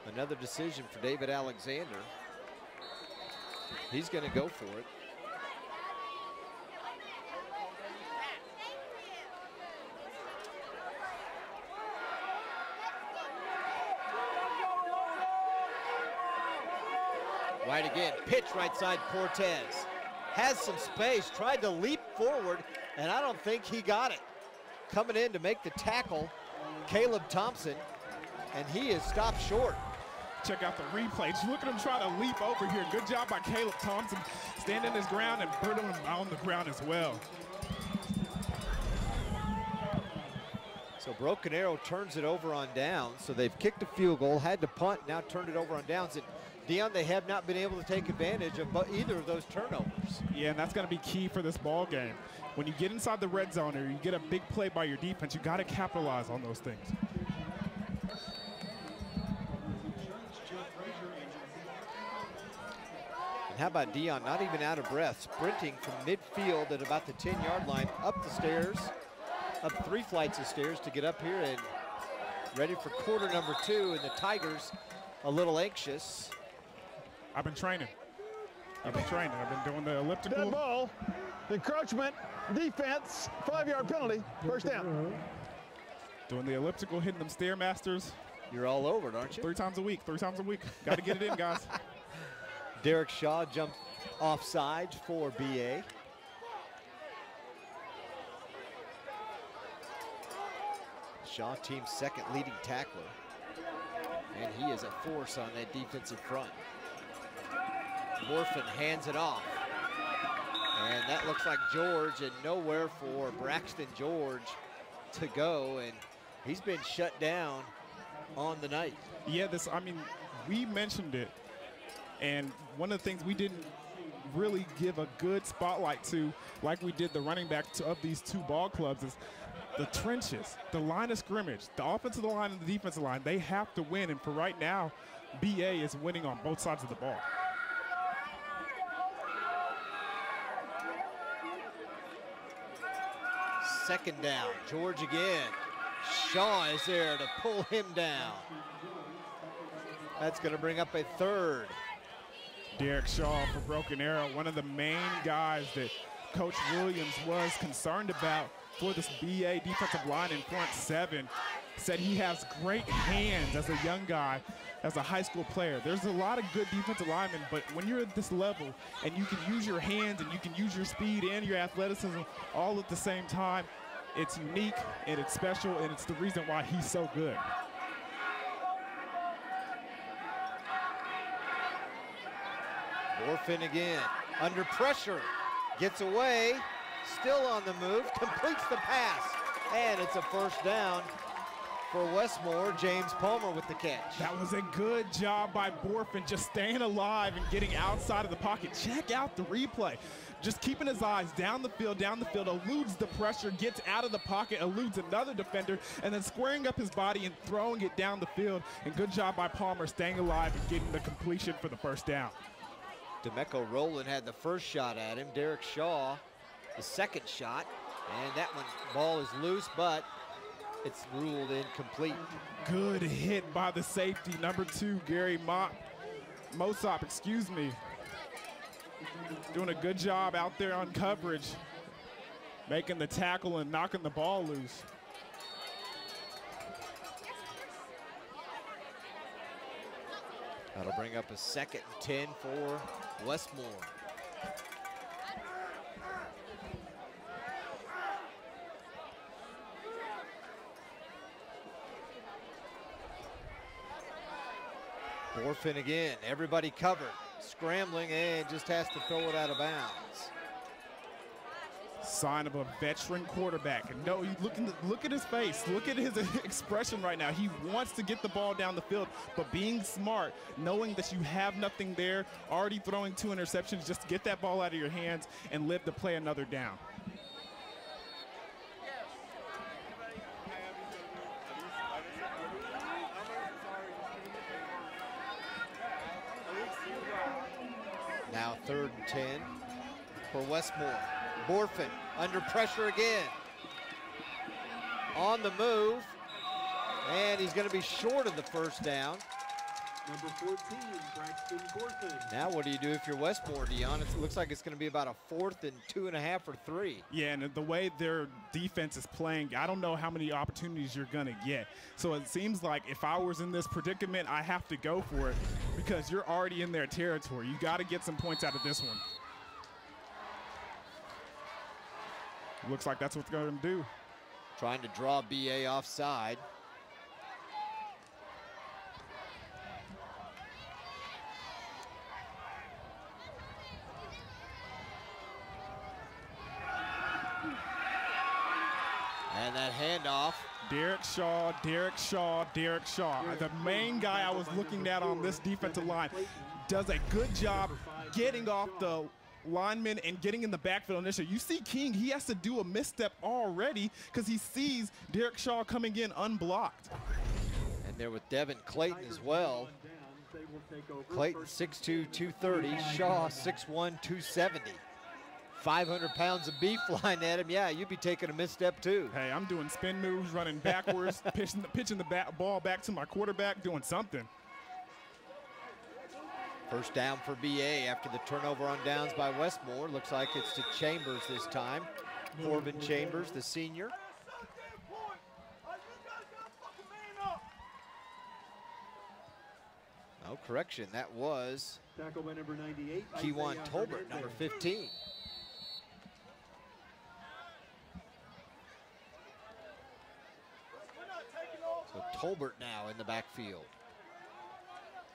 Another decision for David Alexander. He's going to go for it. Right again, pitch right side, Cortez. Has some space, tried to leap forward, and I don't think he got it. Coming in to make the tackle, Caleb Thompson, and he is stopped short. Check out the replay. Just look at him try to leap over here. Good job by Caleb Thompson, standing his ground and putting him on the ground as well. So Broken Arrow turns it over on downs. So they've kicked a field goal, had to punt, now turned it over on downs. And Dion, they have not been able to take advantage of either of those turnovers. Yeah, and that's going to be key for this ball game. When you get inside the red zone or you get a big play by your defense, you got to capitalize on those things. And how about Dion, not even out of breath, sprinting from midfield at about the 10-yard line, up the stairs, up 3 flights of stairs to get up here and ready for quarter number 2, and the Tigers a little anxious. I've been training. I've been doing the elliptical. Dead ball, encroachment, defense, 5-yard penalty, first down. Doing the elliptical, hitting them Stairmasters. You're all over it, aren't you? 3 times a week, 3 times a week. Got to get it in, guys. Derek Shaw jumped offside for BA. Shaw, team's second leading tackler. And he is a force on that defensive front. Morphin hands it off. And that looks like George, and nowhere for Braxton George to go. And he's been shut down on the night. Yeah, we mentioned it. And one of the things we didn't really give a good spotlight to, like we did the running back of these 2 ball clubs, is the trenches, the line of scrimmage, the offensive line and the defensive line. They have to win, and for right now, BA is winning on both sides of the ball. Second down, George again. Shaw is there to pull him down. That's going to bring up a third. Derek Shaw for Broken Arrow, one of the main guys that Coach Williams was concerned about for this BA defensive line in front 7. Said he has great hands as a young guy, as a high school player. There's a lot of good defensive linemen, but when you're at this level and you can use your hands and you can use your speed and your athleticism all at the same time, it's unique and it's special, and it's the reason why he's so good. Orphan again, under pressure, gets away, still on the move, completes the pass, and it's a first down for Westmoore. James Palmer with the catch. That was a good job by Borfin, just staying alive and getting outside of the pocket. Check out the replay. Just keeping his eyes down the field, eludes the pressure, gets out of the pocket, eludes another defender, and then squaring up his body and throwing it down the field. And good job by Palmer staying alive and getting the completion for the first down. Demeco Rowland had the first shot at him. Derek Shaw, the second shot. And that one, ball is loose, but it's ruled incomplete. Good hit by the safety, number 2, Gary MOSSOP, excuse me. Doing a good job out there on coverage, making the tackle and knocking the ball loose. That'll bring up a 2nd and 10 for Westmoore. Orphan again, everybody covered, scrambling, and just has to throw it out of bounds. Sign of a veteran quarterback. And no, look at his face. Look at his expression right now. He wants to get the ball down the field, but being smart, knowing that you have nothing there, already throwing 2 interceptions, just get that ball out of your hands and live to play another down. Now 3rd and 10 for Westmoore. Borfin under pressure again. On the move, and he's going to be short of the first down. Number 14, Braxton Gorton. Now what do you do if you're Westmoore, Dion? It looks like it's going to be about a 4th and 2.5 or 3. Yeah, and the way their defense is playing, I don't know how many opportunities you're going to get. So it seems like if I was in this predicament, I have to go for it because you're already in their territory. You got to get some points out of this one. Looks like that's what's going to do. Trying to draw BA offside. And that handoff. Derek Shaw, Derek Shaw, Derek Shaw. The main guy I was looking at on this defensive line does a good job getting off the lineman and getting in the backfield initially. You see King, he has to do a misstep already because he sees Derek Shaw coming in unblocked. And there with Devin Clayton as well. Clayton 6'2", 230, Shaw 6'1", 270. 500 pounds of beef flying at him. Yeah, you'd be taking a misstep too. Hey, I'm doing spin moves, running backwards, pitching the ball back to my quarterback, doing something. First down for BA after the turnover on downs by Westmoore. Looks like it's to Chambers this time. Corbin Chambers, the senior. No correction, that was tackle by number 98, KEJUAN Tolbert, number 15. So Tolbert now in the backfield.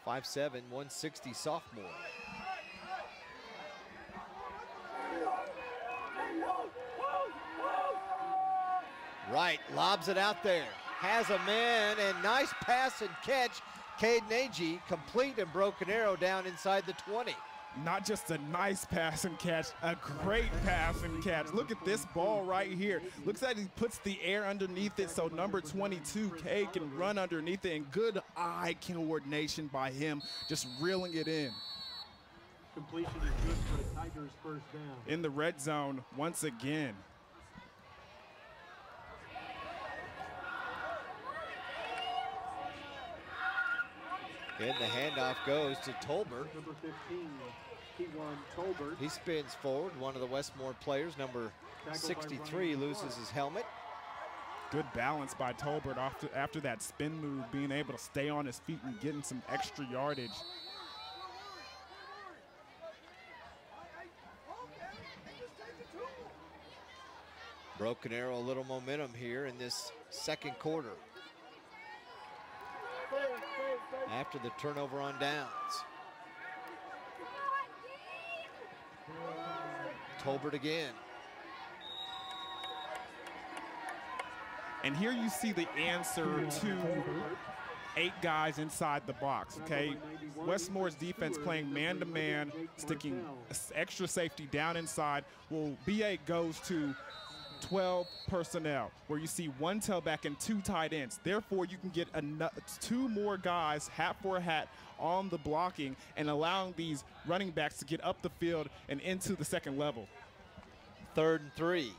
5'7", 160 sophomore. Wright lobs it out there. Has a man, and nice pass and catch. Caden Agee complete and broken arrow down inside the 20. Not just a nice pass and catch, a great pass and catch. Look at this ball right here. Looks like he puts the air underneath it so number 22, K, can run underneath it, and good eye coordination by him, just reeling it in. Completion is good for the Tigers' first down. In the red zone once again. And the handoff goes to Tolbert. Number 15, KEJUAN Tolbert. He spins forward. One of the Westmoore players, number 63, loses his helmet. Good balance by Tolbert after that spin move, being able to stay on his feet and getting some extra yardage. Broken arrow, a little momentum here in this second quarter. After the turnover on downs. Tolbert again. And here you see the answer to 8 guys inside the box, okay? Westmoore's defense playing man-to-man, sticking extra safety down inside. Well, BA goes to 12 personnel, where you see 1 tailback and 2 tight ends. Therefore, you can get 2 more guys, hat for hat, on the blocking and allowing these running backs to get up the field and into the second level. 3rd and 3.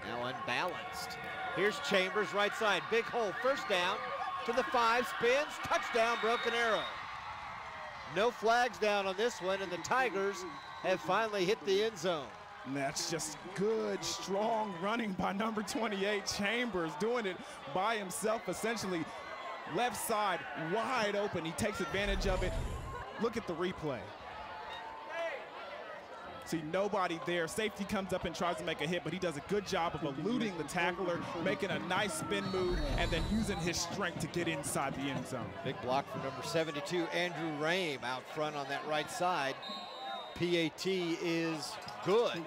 Now unbalanced. Here's Chambers, right side, big hole, first down to the 5, spins, touchdown, broken arrow. No flags down on this one, and the Tigers have finally hit the end zone. And that's just good, strong running by number 28, Chambers, doing it by himself, essentially. Left side, wide open. He takes advantage of it. Look at the replay. See, nobody there. Safety comes up and tries to make a hit, but he does a good job of eluding the tackler, making a nice spin move, and then using his strength to get inside the end zone. Big block from number 72, Andrew Rame, out front on that right side. PAT is good.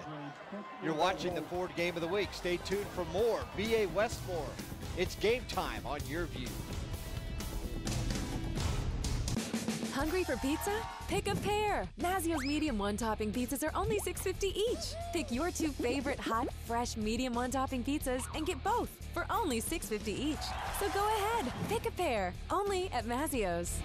You're watching the Ford Game of the Week. Stay tuned for more BA Westmoore. It's game time on YurView. Hungry for pizza? Pick a pair. Mazzio's medium one-topping pizzas are only $6.50 each. Pick your 2 favorite hot, fresh medium one-topping pizzas and get both for only $6.50 each. So go ahead, pick a pair. Only at Mazzio's.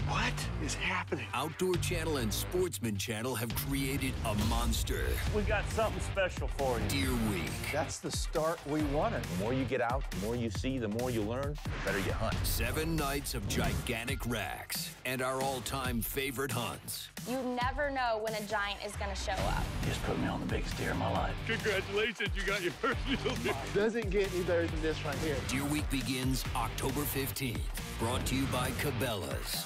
What is happening? Outdoor Channel and Sportsman Channel have created a monster. We got something special for you. Deer Week. That's the start we wanted. The more you get out, the more you see, the more you learn, the better you hunt. 7 nights of gigantic racks and our all-time favorite hunts. You never know when a giant is going to show up. Just put me on the biggest deer in my life. Congratulations, you got your first deal. Doesn't get any better than this right here. Deer Week begins October 15th. Brought to you by Cabela's.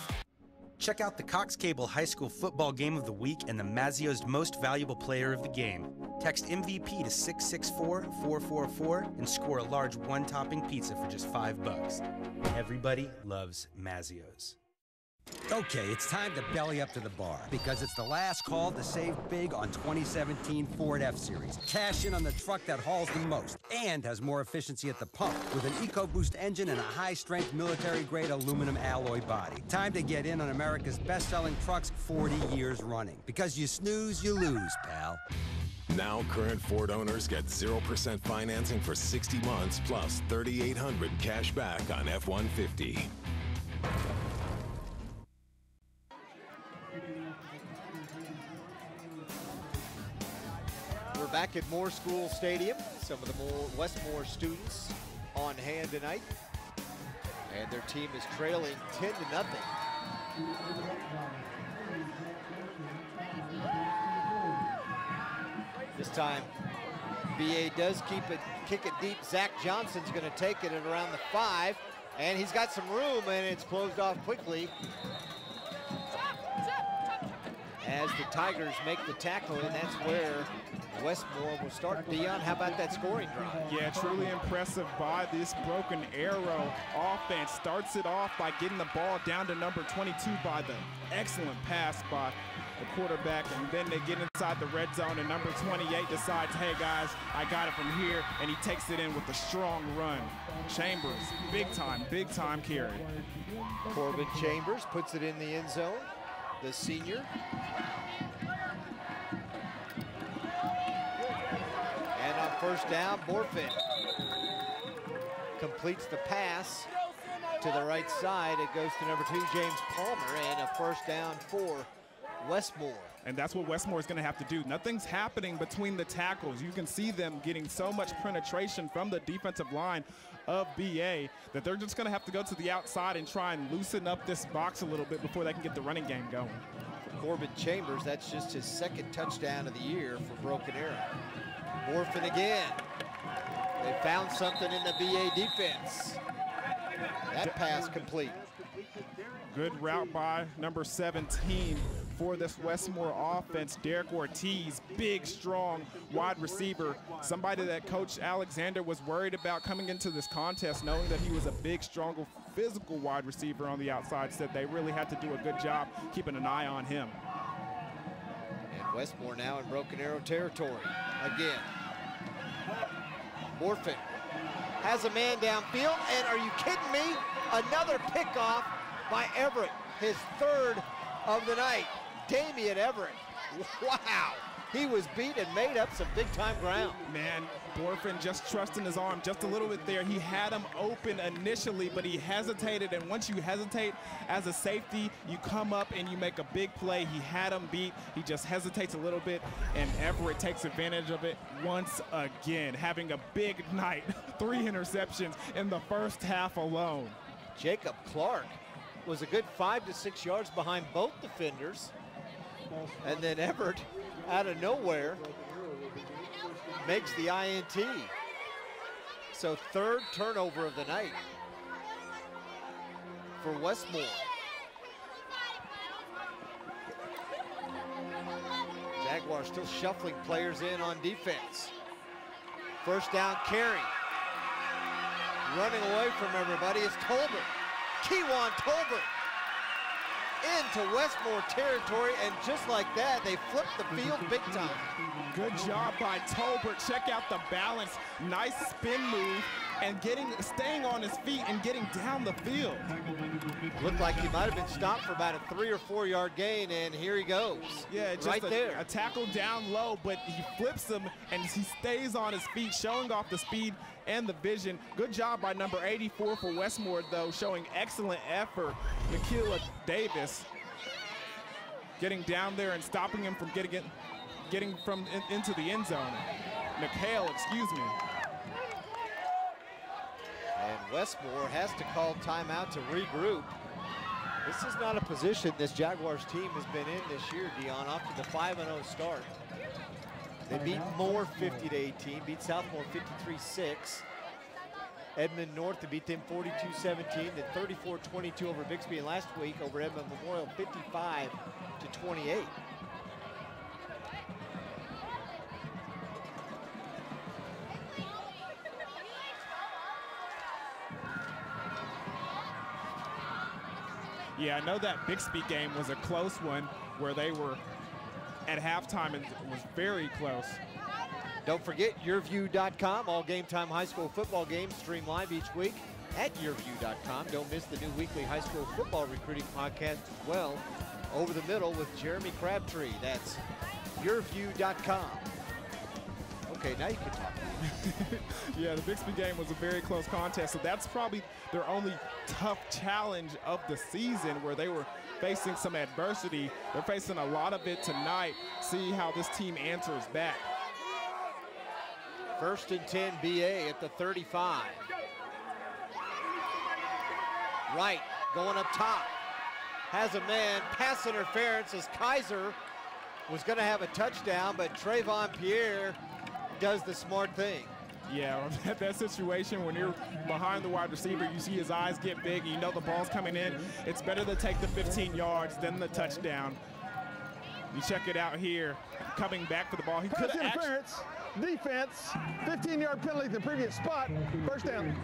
Check out the Cox Cable High School Football Game of the Week and the Mazio's Most Valuable Player of the Game. Text MVP to 664-444 and score a large one-topping pizza for just $5. Everybody loves Mazio's. Okay, it's time to belly up to the bar because it's the last call to save big on 2017 Ford F-Series. Cash in on the truck that hauls the most and has more efficiency at the pump with an EcoBoost engine and a high-strength military-grade aluminum alloy body. Time to get in on America's best-selling trucks 40 years running because you snooze, you lose, pal. Now current Ford owners get 0% financing for 60 months plus $3,800 cash back on F-150. We're back at Moore School Stadium. Some of the Westmoore students on hand tonight. And their team is trailing 10-0. This time, BA does kick it deep. Zach Johnson's going to take it at around the 5. And he's got some room, and it's closed off quickly. As the Tigers make the tackle, and that's where Westmoore will start. Dion, how about that scoring drive? Yeah, truly impressive by this Broken Arrow offense. Starts it off by getting the ball down to number 22 by the excellent pass by the quarterback, and then they get inside the red zone, and number 28 decides, hey guys, I got it from here, and he takes it in with a strong run. Chambers, big time carry. Corbin Chambers puts it in the end zone, the senior. And on first down, BOHROFEN completes the pass to the right side. It goes to number 2, James Palmer, and a first down for Westmoore. And that's what Westmoore is going to have to do. Nothing's happening between the tackles. You can see them getting so much penetration from the defensive line of BA that they're just going to have to go to the outside and try and loosen up this box a little bit before they can get the running game going. For Corbin Chambers, that's just his second touchdown of the year for Broken Arrow. BOHROFEN again. They found something in the BA defense. That pass complete. Good route by number 17 for this Westmoore offense. Derek Ortiz, big, strong wide receiver. Somebody that Coach Alexander was worried about coming into this contest, knowing that he was a big, strong, physical wide receiver on the outside. Said they really had to do a good job keeping an eye on him. And Westmoore now in Broken Arrow territory again. BOHROFEN has a man downfield, and are you kidding me? Another pickoff by Everett, his third of the night. Damian Everett, wow. He was beat and made up some big-time ground. Man, BOHROFEN just trusting his arm just a little bit there. He had him open initially, but he hesitated, and once you hesitate as a safety, you come up and you make a big play. He had him beat. He just hesitates a little bit, and Everett takes advantage of it once again, having a big night. 3 interceptions in the first half alone. Jacob Clark was a good 5 to 6 yards behind both defenders. And then Everett, out of nowhere, makes the INT. So 3rd turnover of the night for Westmoore. Jaguars still shuffling players in on defense. First down carry. Running away from everybody is TOLBERT. KEJUAN TOLBERT into Westmoore territory, and just like that, they flipped the field big time. Good job by TOLBERT. Check out the balance. Nice spin move. and staying on his feet and getting down the field. Looked like he might have been stopped for about a 3 or 4 yard gain, and here he goes. Yeah, just right there. A tackle down low, but he flips him and he stays on his feet, showing off the speed and the vision. Good job by number 84 for Westmoore, though, showing excellent effort. Nikhila Davis getting down there and stopping him from getting into the end zone. Mikhail, excuse me. And Westmoore has to call timeout to regroup. This is not a position this Jaguars team has been in this year, Dion, off to the 5-0 start. They beat Moore 50-18, beat Southmore 53-6. Edmond North to beat them 42-17, then 34-22 over Bixby, and last week over Edmond Memorial 55-28. Yeah, I know that Bixby game was a close one where they were at halftime and it was very close. Don't forget YurView.com. All Game Time high school football games stream live each week at YurView.com. Don't miss the new weekly high school football recruiting podcast as well, Over the Middle with Jeremy Crabtree. That's YurView.com. Okay, now you can talk. Yeah, the Bixby game was a very close contest, so that's probably their only tough challenge of the season, where they were facing some adversity. They're facing a lot of it tonight. See how this team answers back. 1st and 10 BA at the 35. Wright going up top. Has a man, pass interference as Kaiser was going to have a touchdown, but Trayvon Pierre does the smart thing. Yeah, that situation when you're behind the wide receiver, you see his eyes get big, and you know the ball's coming in. It's better to take the 15 yards than the touchdown. You check it out here, coming back for the ball. He could have interference, defense, 15-yard penalty at the previous spot, 1st down.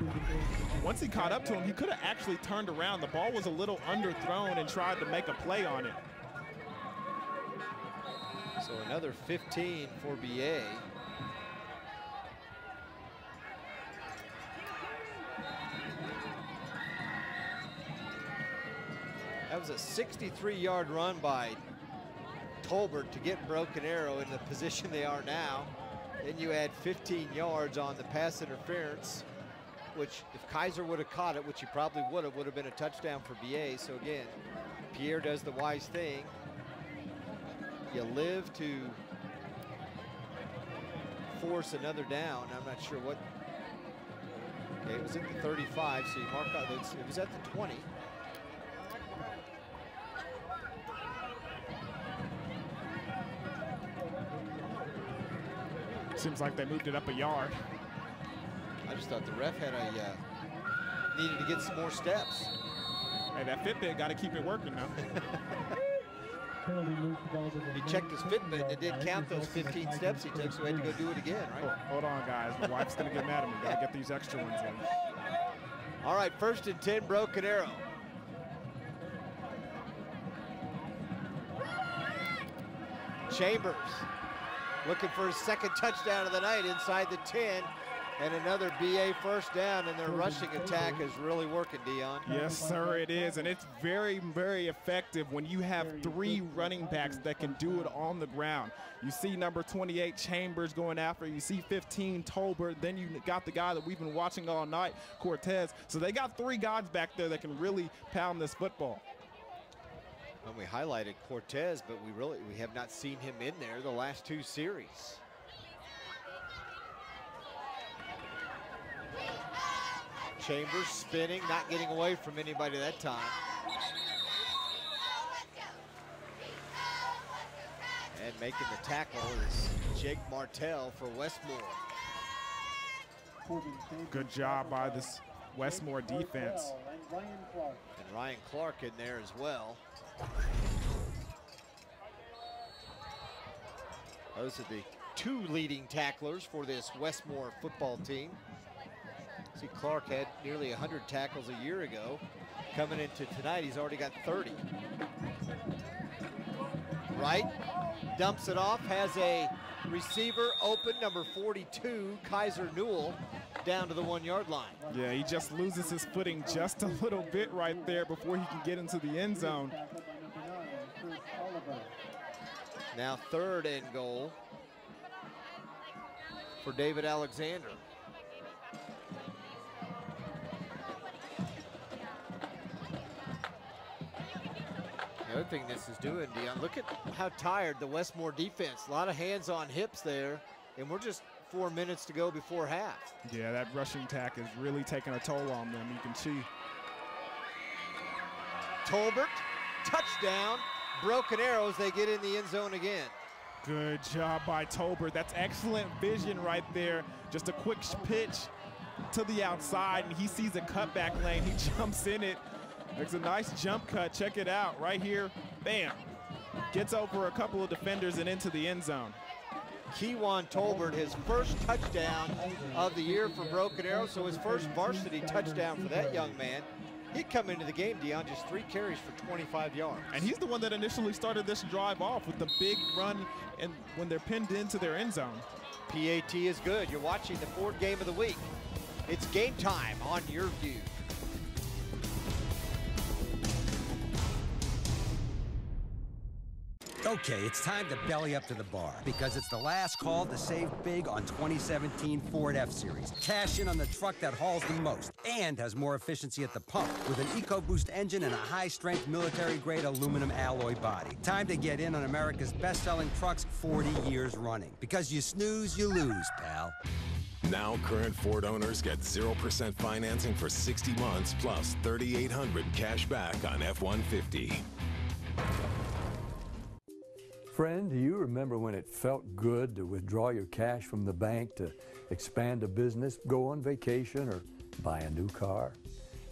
Once he caught up to him, he could have actually turned around. The ball was a little underthrown and tried to make a play on it. So another 15 for BA. That was a 63-yard run by Tolbert to get Broken Arrow in the position they are now. Then you add 15 yards on the pass interference, which if Kaiser would have caught it, which he probably would have been a touchdown for BA. So again, Pierre does the wise thing. You live to force another down. I'm not sure what. Okay, it was at the 35, so you mark out that it was at the 20. Seems like they moved it up a yard. I just thought the ref had needed to get some more steps. Hey, that Fitbit got to keep it working now. He checked his Fitbit and it didn't count those 15 steps he took, so he had to go do it again, right? Hold on, guys. My wife's going to get mad at me. Got to get these extra ones in. All right, 1st and 10, Broken Arrow. Chambers looking for his 2nd touchdown of the night inside the 10, and another BA 1st down, and their rushing attack is really working, Dion. Yes, sir, it is, and it's very, very effective when you have 3 running backs that can do it on the ground. You see number 28, Chambers, going after. You see 15, Tolbert. Then you got the guy that we've been watching all night, Cortez. So they got 3 guys back there that can really pound this football. And we highlighted Cortez, but we have not seen him in there the last 2 series. Chambers spinning, not getting away from anybody that time. And making the tackle is Jake Martell for Westmoore. Good job by this Westmoore defense. And Ryan Clark in there as well. Those are the 2 leading tacklers for this Westmoore football team. See, Clark had nearly 100 tackles a year ago. Coming into tonight, he's already got 30. Wright dumps it off, has a receiver open, number 42, Kaiser Newell, down to the 1-yard line. Yeah, he just loses his footing just a little bit right there before he can get into the end zone. Now 3rd and goal for David Alexander. The other thing this is doing, Dion, look at how tired the Westmoore defense. A lot of hands on hips there, and we're just 4 minutes to go before half. Yeah, that rushing attack is really taking a toll on them. You can see. Tolbert, touchdown. Broken arrows, they get in the end zone again. Good job by Tolbert. That's excellent vision right there. Just a quick pitch to the outside, and he sees a cutback lane. He jumps in it. Makes a nice jump cut. Check it out right here. Bam. Gets over a couple of defenders and into the end zone. KEJUAN Tolbert, his first touchdown of the year for Broken Arrow, so his first varsity touchdown for that young man. He'd come into the game, Dion, just 3 carries for 25 yards. And he's the one that initially started this drive off with the big run and when they're pinned into their end zone. PAT is good. You're watching the Ford game of the week. It's game time on YurView. Okay, it's time to belly up to the bar because it's the last call to save big on 2017 Ford F-Series. Cash in on the truck that hauls the most and has more efficiency at the pump with an EcoBoost engine and a high-strength military-grade aluminum alloy body. Time to get in on America's best-selling trucks 40 years running. Because you snooze, you lose, pal. Now current Ford owners get 0% financing for 60 months plus $3,800 cash back on F-150. Friend, do you remember when it felt good to withdraw your cash from the bank to expand a business, go on vacation, or buy a new car?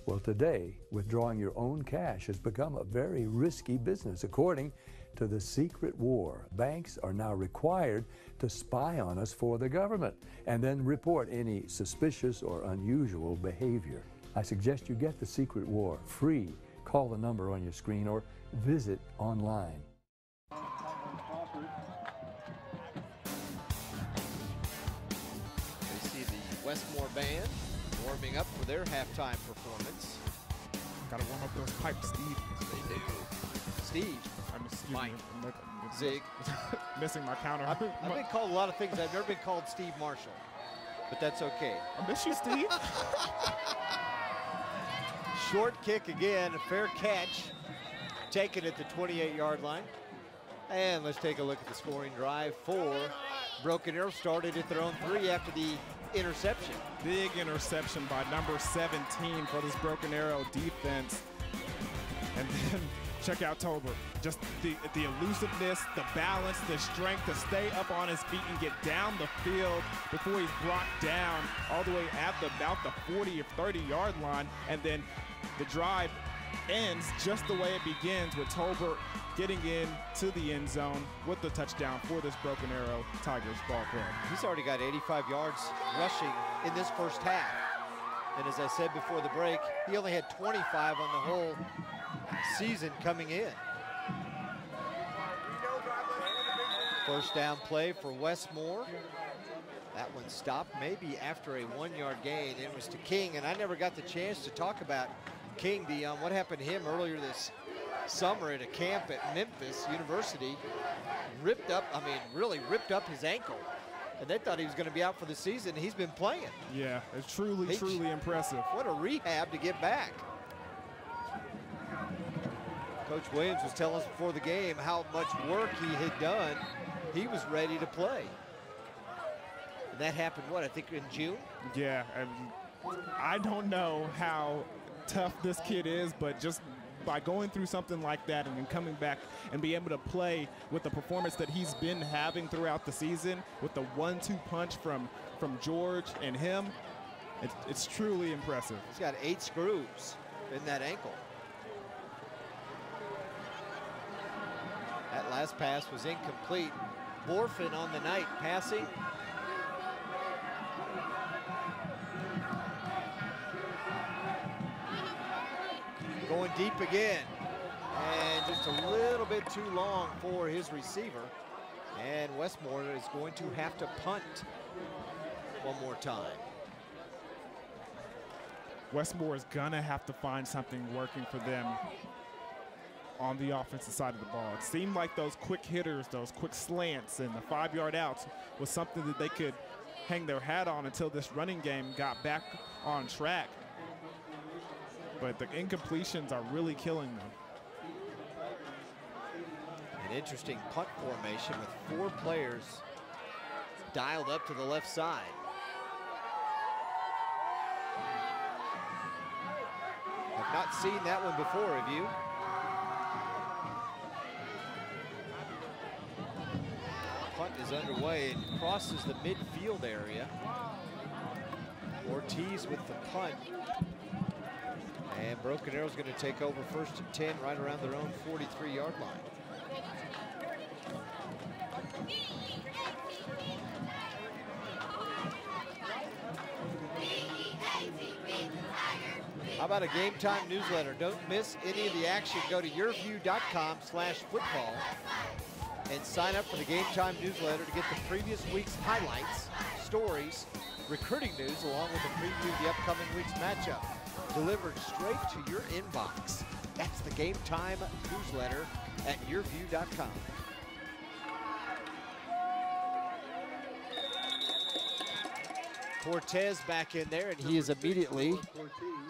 Well, today, withdrawing your own cash has become a very risky business. According to the secret war, banks are now required to spy on us for the government and then report any suspicious or unusual behavior. I suggest you get the secret war free. Call the number on your screen or visit online. Westmoore band warming up for their halftime performance. Gotta warm up those pipes, Steve. They do. Steve. Mike. Zig. Missing my counter. I've been called a lot of things. I've never been called Steve Marshall, but that's okay. I miss you, Steve. Short kick again, a fair catch. Taken at the 28-yard line. And let's take a look at the scoring drive for Broken Arrow. Started at their own 3 after the interception. Big interception by number 17 for this Broken Arrow defense. And then check out Tolbert. Just the elusiveness, the balance, the strength to stay up on his feet and get down the field before he's brought down all the way at about the 40 or 30-yard line. And then the drive ends just the way it begins with Tolbert getting into the end zone with the touchdown for this Broken Arrow Tigers ball club. He's already got 85 yards rushing in this first half. And as I said before the break, he only had 25 on the whole season coming in. First down play for Westmoore. That one stopped maybe after a 1-yard gain. It was to King, and I never got the chance to talk about King, Dion. What happened to him earlier this summer at a camp at Memphis University? Really ripped up his ankle. And they thought he was going to be out for the season. He's been playing. Yeah, it's truly impressive. What a rehab to get back. Coach Williams was telling us before the game how much work he had done. He was ready to play. And that happened, what, I think in June? Yeah, and I don't know how tough this kid is, but just by going through something like that and then coming back and be able to play with the performance that he's been having throughout the season with the 1-2 punch from George and him, it's truly impressive. He's got 8 screws in that ankle. That last pass was incomplete. BOHROFEN on the night passing. Going deep again. And just a little bit too long for his receiver. And Westmoore is going to have to punt one more time. Westmoore is gonna have to find something working for them on the offensive side of the ball. It seemed like those quick hitters, those quick slants and the 5-yard outs was something that they could hang their hat on until this running game got back on track. But the incompletions are really killing them. An interesting punt formation with 4 players dialed up to the left side. I've not seen that one before, have you? Punt is underway and crosses the midfield area. Ortiz with the punt. And Broken Arrow's going to take over 1st and 10 right around their own 43-yard line. How about a Game Time newsletter? Don't miss any of the action. Go to yourview.com/football and sign up for the Game Time newsletter to get the previous week's highlights, stories, recruiting news, along with a preview of the upcoming week's matchup, delivered straight to your inbox. That's the Game Time newsletter at yourview.com. Cortez back in there, and he is immediately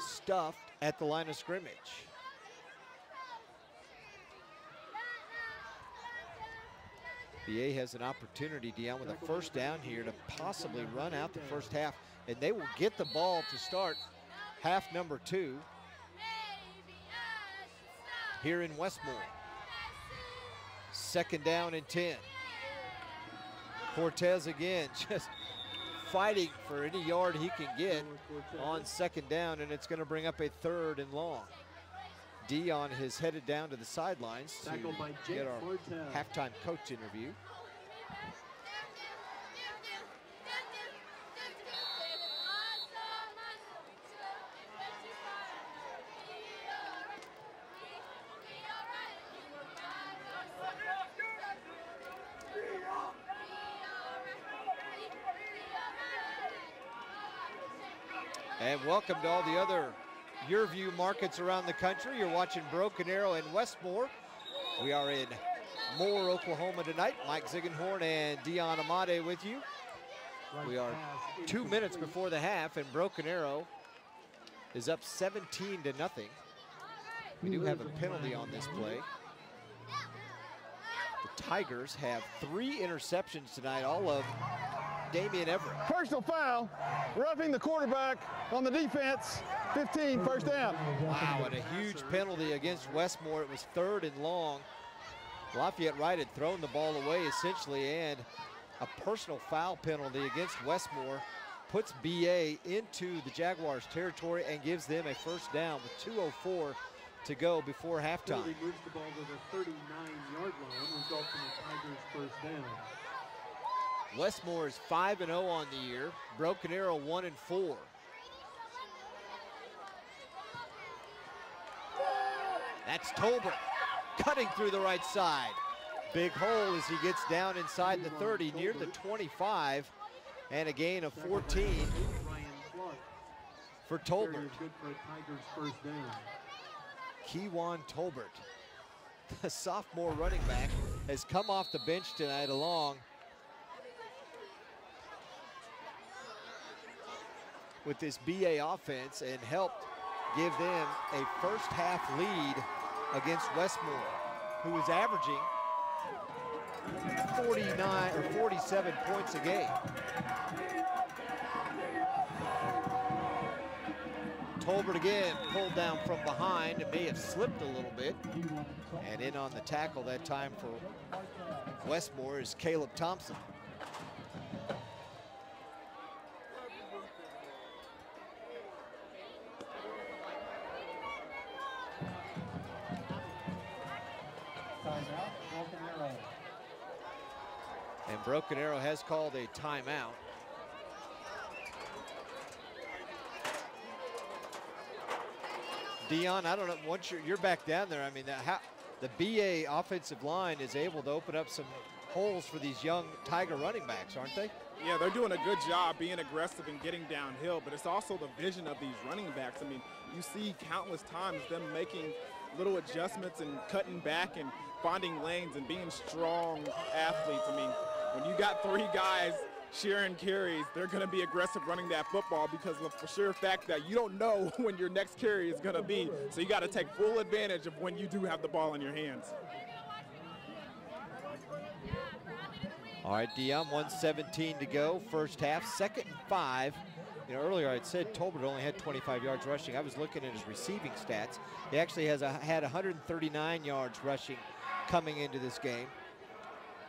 stuffed at the line of scrimmage. BA has an opportunity, Dion, with a 1st down here to possibly run out the first half, and they will get the ball to start half number 2 here in Westmoore. 2nd down and 10. Cortez again, just fighting for any yard he can get on 2nd down, and it's going to bring up a 3rd and long. Dion has headed down to the sidelines to get our halftime coach interview. And welcome to all the other YurView markets around the country. You're watching Broken Arrow and Westmoore. We are in Moore, Oklahoma tonight. Mike Ziegenhorn and Dion Amade with you. We are 2 minutes before the half, and Broken Arrow is up 17-0. We do have a penalty on this play. The Tigers have 3 interceptions tonight, all of Damian Everett. Personal foul, roughing the quarterback on the defense, 15, 1st down. Wow, and a huge penalty against Westmoore. It was 3rd and long. Lafayette Wright had thrown the ball away essentially, and a personal foul penalty against Westmoore puts BA into the Jaguars territory and gives them a 1st down with 2:04 to go before halftime. He moves the ball to the 39-yard line, results in the Tigers' 1st down. Westmoore is 5-0 on the year. Broken Arrow 1-4. That's Tolbert cutting through the right side. Big hole as he gets down inside the 30, near the 25, and a gain of 14 for Tolbert. Good for a Tigers' 1st down. KEJUAN Tolbert, the sophomore running back, has come off the bench tonight along with this BA offense and helped give them a 1st half lead against Westmoore, who is averaging 49 or 47 points a game. Tolbert again pulled down from behind. It may have slipped a little bit. And in on the tackle that time for Westmoore is Caleb Thompson. And Broken Arrow has called a timeout. Dion, I don't know, once you're back down there, I mean, the BA offensive line is able to open up some holes for these young Tiger running backs, aren't they? Yeah, they're doing a good job being aggressive and getting downhill, but it's also the vision of these running backs. I mean, you see countless times them making little adjustments and cutting back and finding lanes and being strong athletes. I mean, when you got 3 guys sharing carries, they're going to be aggressive running that football because of the sheer fact that you don't know when your next carry is going to be. So you got to take full advantage of when you do have the ball in your hands. All right, Dion, 1:17 to go, first half, 2nd and 5. You know, earlier I'd said Tolbert only had 25 yards rushing. I was looking at his receiving stats. He actually had 139 yards rushing coming into this game.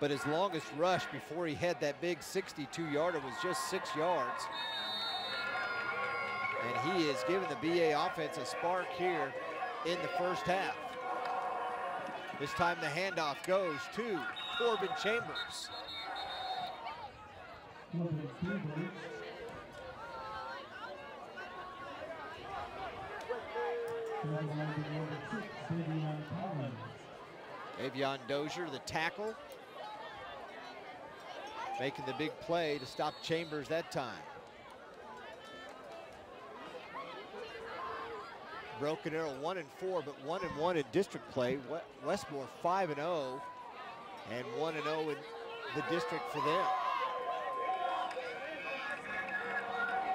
But his longest rush before he had that big 62-yarder was just 6 yards. And he is giving the BA offense a spark here in the first half. This time the handoff goes to Corbin Chambers. Avion Dozier, the tackle, making the big play to stop Chambers that time. Broken Arrow 1-4, but 1-1 in district play. Westmoore 5-0, and 1-0 in the district for them.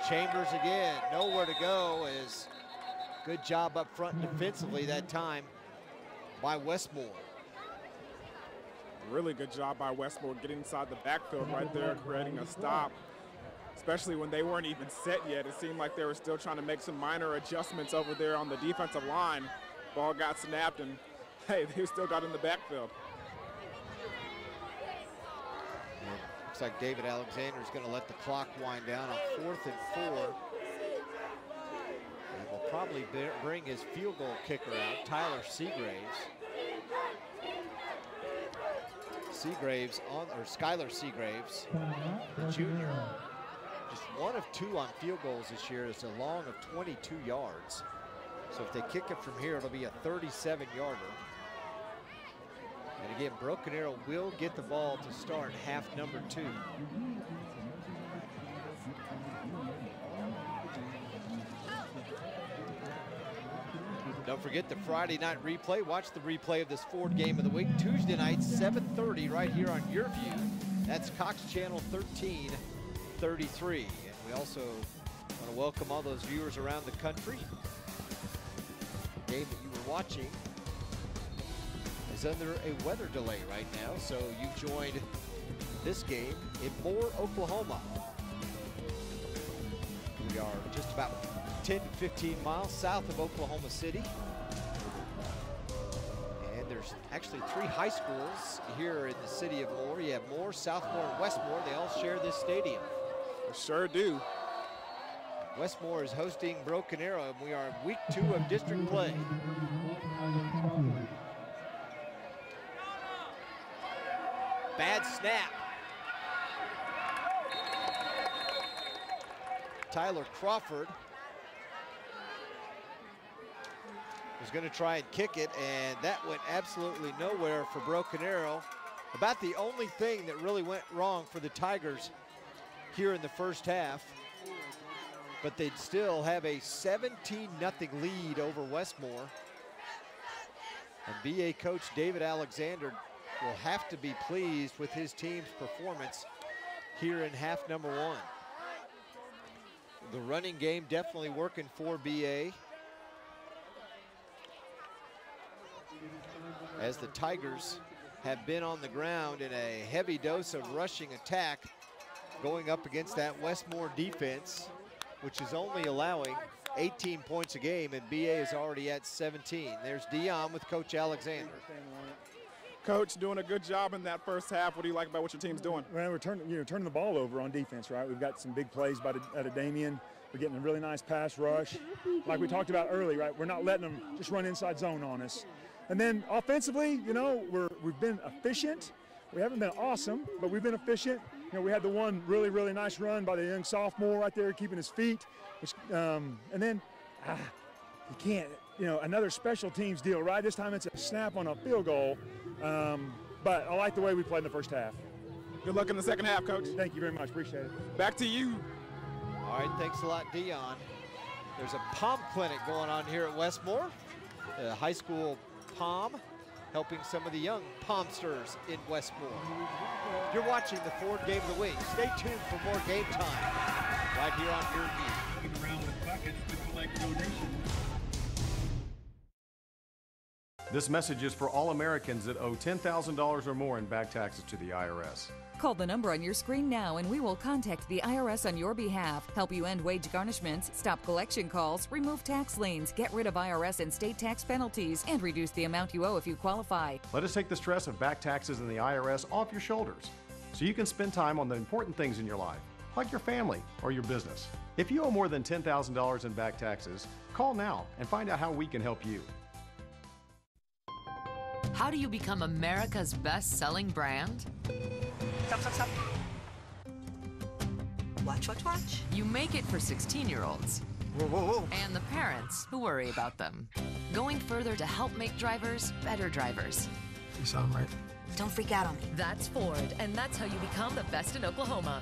Chambers again, nowhere to go. As good job up front defensively that time by Westmoore. Really good job by Westmoore getting inside the backfield right there, creating a stop, especially when they weren't even set yet. It seemed like they were still trying to make some minor adjustments over there on the defensive line. Ball got snapped, and hey, they still got in the backfield. Looks like David Alexander is going to let the clock wind down on 4th and 4. And will probably bring his field goal kicker out, Tyler Seagraves. Skylar Seagraves, the junior. Just 1 of 2 on field goals this year. It's a long of 22 yards. So if they kick it from here, it'll be a 37-yarder. And again, Broken Arrow will get the ball to start half number 2. Don't forget the Friday night replay. Watch the replay of this Ford game of the week. Tuesday night, 7:30 right here on YurView. That's Cox Channel 1333. And we also want to welcome all those viewers around the country. The game that you were watching is under a weather delay right now, so you've joined this game in Moore, Oklahoma. We are just about 10 to 15 miles south of Oklahoma City. And there's actually 3 high schools here in the city of Moore. You have Moore, Southmoore, and Westmoore. They all share this stadium. They sure do. Westmoore is hosting Broken Arrow, and we are in week 2 of district play. Bad snap. Tyler Crawford was going to try and kick it, and that went absolutely nowhere for Broken Arrow. About the only thing that really went wrong for the Tigers here in the first half, but they'd still have a 17-0 lead over Westmoore. And BA coach David Alexander will have to be pleased with his team's performance here in half number 1. The running game definitely working for BA, as the Tigers have been on the ground in a heavy dose of rushing attack going up against that Westmoore defense, which is only allowing 18 points a game, and BA is already at 17. There's Dion with Coach Alexander. Coach, doing a good job in that first half. What do you like about what your team's doing? Well, we're turning the ball over on defense, right? We've got some big plays out of Damian. We're getting a really nice pass rush. Like we talked about early, right? We're not letting them just run inside zone on us. And then offensively, you know, we've been efficient. We haven't been awesome, but we've been efficient. You know, we had the one really, really nice run by the young sophomore right there, keeping his feet. Which, and then you can't. another special teams deal, right? This time it's a snap on a field goal. But I like the way we played in the first half. Good luck in the second half, Coach. Thank you very much. Appreciate it. Back to you. All right, thanks a lot, Dion. There's a palm clinic going on here at Westmoore. The high school palm, helping some of the young palmsters in Westmoore. You're watching the Ford Game of the Week. Stay tuned for more game time right here on YurView. Around with buckets to collect donations. This message is for all Americans that owe $10,000 or more in back taxes to the IRS. Call the number on your screen now and we will contact the IRS on your behalf, help you end wage garnishments, stop collection calls, remove tax liens, get rid of IRS and state tax penalties, and reduce the amount you owe if you qualify. Let us take the stress of back taxes and the IRS off your shoulders so you can spend time on the important things in your life, like your family or your business. If you owe more than $10,000 in back taxes, call now and find out how we can help you. How do you become America's best-selling brand? Stop, stop, stop. Watch, watch, watch. You make it for 16-year-olds. Whoa, whoa, whoa. And the parents who worry about them. Going further to help make drivers better drivers. You sound right. Don't freak out on me. That's Ford, and that's how you become the best in Oklahoma.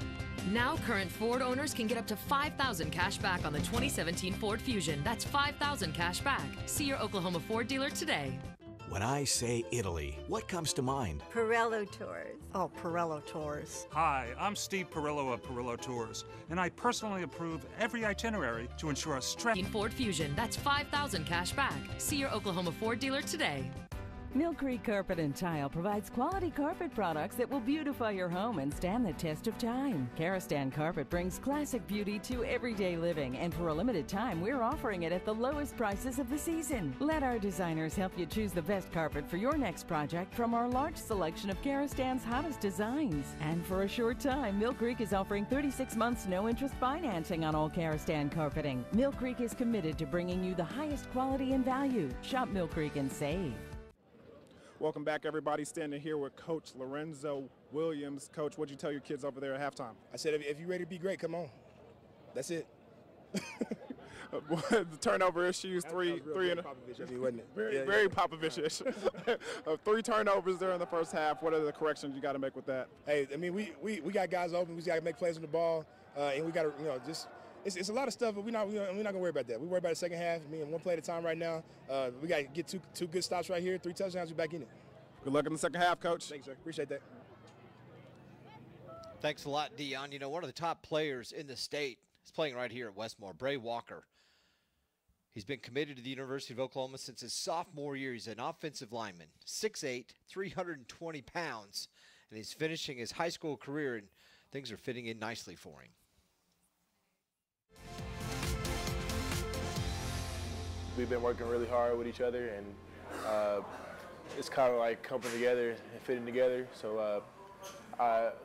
Now, current Ford owners can get up to $5,000 cash back on the 2017 Ford Fusion. That's $5,000 cash back. See your Oklahoma Ford dealer today. When I say Italy, what comes to mind? Pirello Tours. Oh, Pirello Tours. Hi, I'm Steve Perillo of Perillo Tours, and I personally approve every itinerary to ensure a Ford Fusion. That's $5,000 cash back. See your Oklahoma Ford dealer today. Mill Creek Carpet and Tile provides quality carpet products that will beautify your home and stand the test of time. Karastan Carpet brings classic beauty to everyday living, and for a limited time, we're offering it at the lowest prices of the season. Let our designers help you choose the best carpet for your next project from our large selection of Karastan's hottest designs. And for a short time, Mill Creek is offering 36 months no-interest financing on all Karastan carpeting. Mill Creek is committed to bringing you the highest quality and value. Shop Mill Creek and save. Welcome back, everybody. Standing here with Coach Lorenzo Williams. Coach, what'd you tell your kids over there at halftime? I said, if you're ready to be great, come on. That's it. The turnover issues, three and very Popovich-ish. 3 turnovers there in the first half. What are the corrections you got to make with that? Hey, I mean, we got guys open. We got to make plays on the ball, and we got to, just. It's a lot of stuff, but we're not gonna worry about that. We worry about the second half. I mean, one play at a time right now. We got to get two good stops right here, 3 touchdowns. We're back in it. Good luck in the second half, Coach. Thanks, sir. Appreciate that. Thanks a lot, Dion. One of the top players in the state is playing right here at Westmoore, Bray Walker. He's been committed to the University of Oklahoma since his sophomore year. He's an offensive lineman, 6'8", 320 pounds, and he's finishing his high school career, and things are fitting in nicely for him. We've been working really hard with each other, and it's kind of like coming together and fitting together. So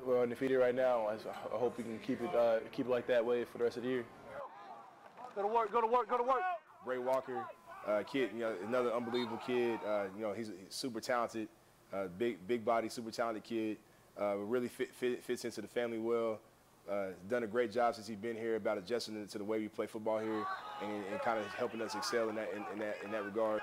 we're undefeated right now. I hope we can keep it like that way for the rest of the year. Go to work, go to work, go to work. Bray Walker, kid, another unbelievable kid. He's super talented, big body, super talented kid. Really fits into the family well. Done a great job since he's been here about adjusting to the way we play football here and kind of helping us excel in that regard.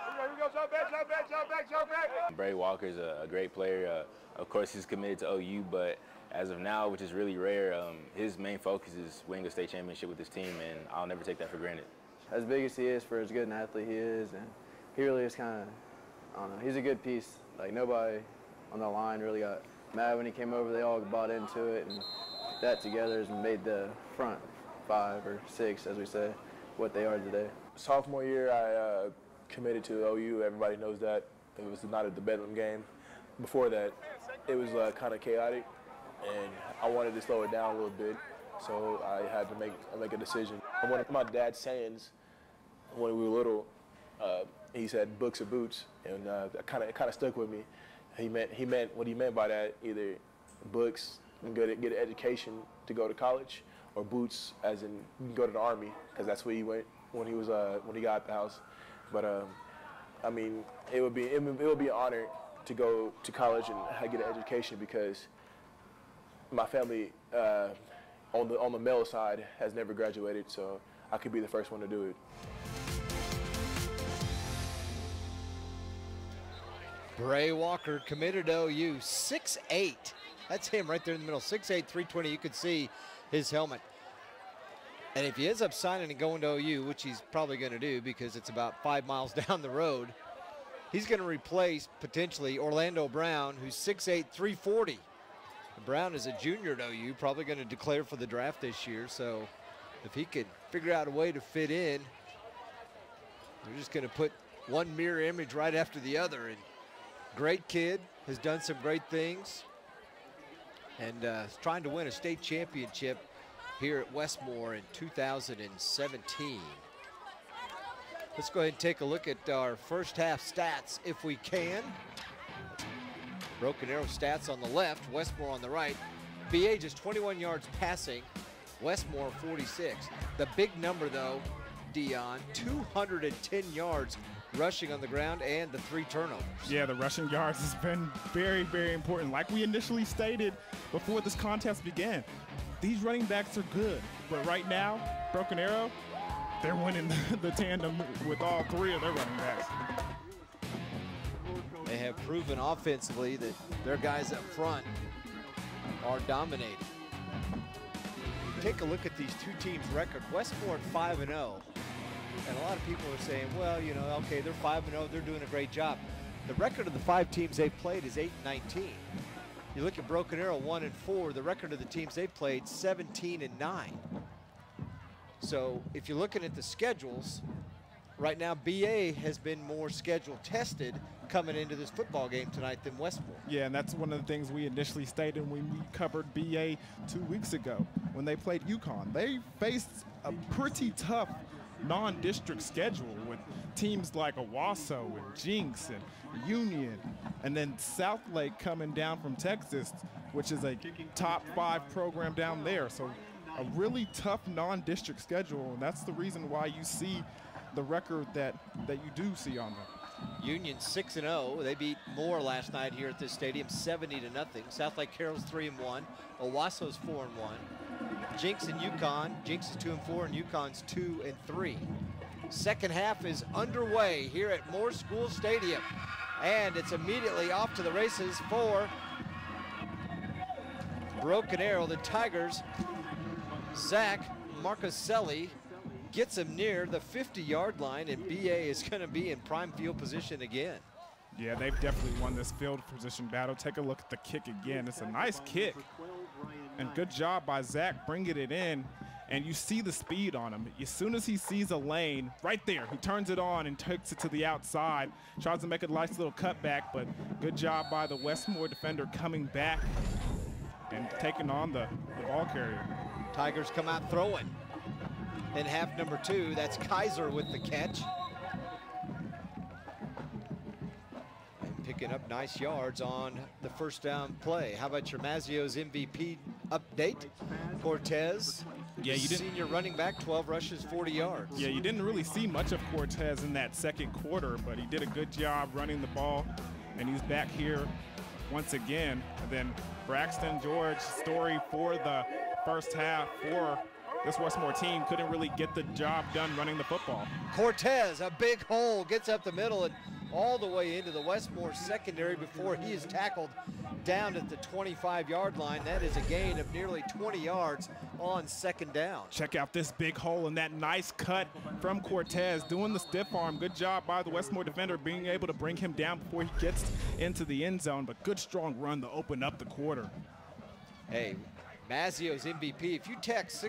Bray Walker's a great player. Of course, he's committed to OU, but as of now, which is really rare, his main focus is winning a state championship with his team, and I'll never take that for granted. As big as he is, for as good an athlete he is, and he really is kind of, I don't know, he's a good piece. Like, nobody on the line really got mad when he came over. They all bought into it, and that together has made the front 5 or 6, as we say, what they are today. Sophomore year, I committed to OU. Everybody knows that. It was not at the Bedlam game. Before that, it was kind of chaotic, and I wanted to slow it down a little bit, so I had to make a decision. One of my dad's sayings when we were little, he said, "Books or boots," and it kind of stuck with me. He meant what he meant by that, either books and get an education to go to college, or boots as in go to the Army, because that's where he went when he got out the house. But I mean, it would be an honor to go to college and get an education, because my family on the male side has never graduated, so I could be the first one to do it. Bray Walker committed to OU, 6'8". That's him right there in the middle, 6'8", 320. You can see his helmet. And if he ends up signing and going to OU, which he's probably going to do because it's about 5 miles down the road, he's going to replace potentially Orlando Brown, who's 6'8", 340. Brown is a junior at OU, probably going to declare for the draft this year. So if he could figure out a way to fit in, they're just going to put one mirror image right after the other. And great kid, has done some great things, and is trying to win a state championship here at Westmoore in 2017. Let's go ahead and take a look at our first half stats if we can. Broken Arrow stats on the left, Westmoore on the right. BA just 21 yards passing, Westmoore 46. The big number though, Dion, 210 yards rushing on the ground and the 3 turnovers. Yeah, the rushing yards has been very, very important. Like we initially stated before this contest began, these running backs are good, but right now, Broken Arrow, they're winning the tandem with all 3 of their running backs. They have proven offensively that their guys up front are dominating. Take a look at these 2 teams' record. Westmoore at 5-0. And a lot of people are saying, well, you know, okay, they're 5-0, they're doing a great job. The record of the 5 teams they've played is 8-19. You look at Broken Arrow 1-4, the record of the teams they've played 17-9. So if you're looking at the schedules, right now BA has been more schedule tested coming into this football game tonight than Westmoore. Yeah, and that's one of the things we initially stated when we covered BA 2 weeks ago when they played UConn. They faced a pretty tough non-district schedule with teams like Owasso and Jinx and Union, and then Southlake coming down from Texas, which is a top 5 program down there. So a really tough non-district schedule, and that's the reason why you see the record that you do see on them. Union 6-0. They beat Moore last night here at this stadium, 70-0. Southlake Carroll's 3-1. Owasso's 4-1. Jinx and UConn. Jinx is 2-4 and UConn's 2-3. Second half is underway here at Moore School Stadium, and it's immediately off to the races for Broken Arrow. The Tigers, Zach Marchelselli gets him near the 50-yard line, and BA is going to be in prime field position again. Yeah, they've definitely won this field position battle. Take a look at the kick again. It's a nice kick, and good job by Zach bringing it in, and you see the speed on him. As soon as he sees a lane, right there, he turns it on and takes it to the outside, tries to make a nice little cutback, but good job by the Westmoore defender coming back and taking on the ball carrier. Tigers come out throwing. In half number 2, that's Kaiser with the catch. And picking up nice yards on the first down play. How about your Mazzio's MVP update? Cortez, senior running back, 12 rushes, 40 yards. Yeah, you didn't really see much of Cortez in that second quarter, but he did a good job running the ball, and he's back here once again. And then Braxton George story for the first half for this Westmoore team couldn't really get the job done running the football. Cortez, a big hole, gets up the middle and all the way into the Westmoore secondary before he is tackled down at the 25-yard line. That is a gain of nearly 20 yards on second down. Check out this big hole and that nice cut from Cortez, doing the stiff arm. Good job by the Westmoore defender being able to bring him down before he gets into the end zone, but good strong run to open up the quarter. Hey, Mazzio's MVP. If you text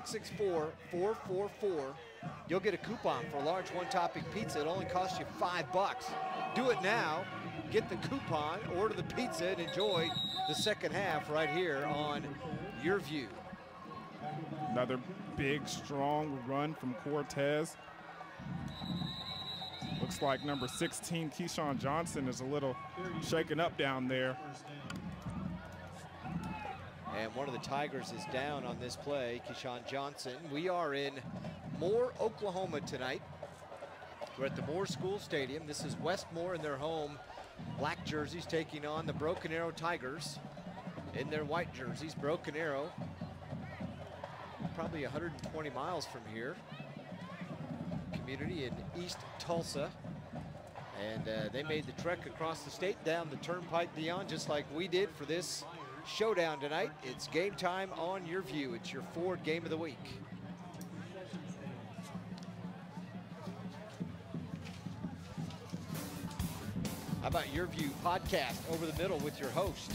664-444, you'll get a coupon for a large one-topping pizza. It only costs you $5. Do it now. Get the coupon, order the pizza, and enjoy the second half right here on YurView. Another big, strong run from Cortez. Looks like number 16, Keyshawn Johnson, is a little shaken up down there. And one of the Tigers is down on this play, Keyshawn Johnson. We are in Moore, Oklahoma tonight. We're at the Moore School Stadium. This is Westmoore in their home black jerseys taking on the Broken Arrow Tigers in their white jerseys. Broken Arrow, probably 120 miles from here. Community in East Tulsa. And they made the trek across the state down the turnpike beyond, just like we did for this showdown tonight. It's game time on YurView. It's your Ford game of the week. How about YurView podcast over the middle with your host,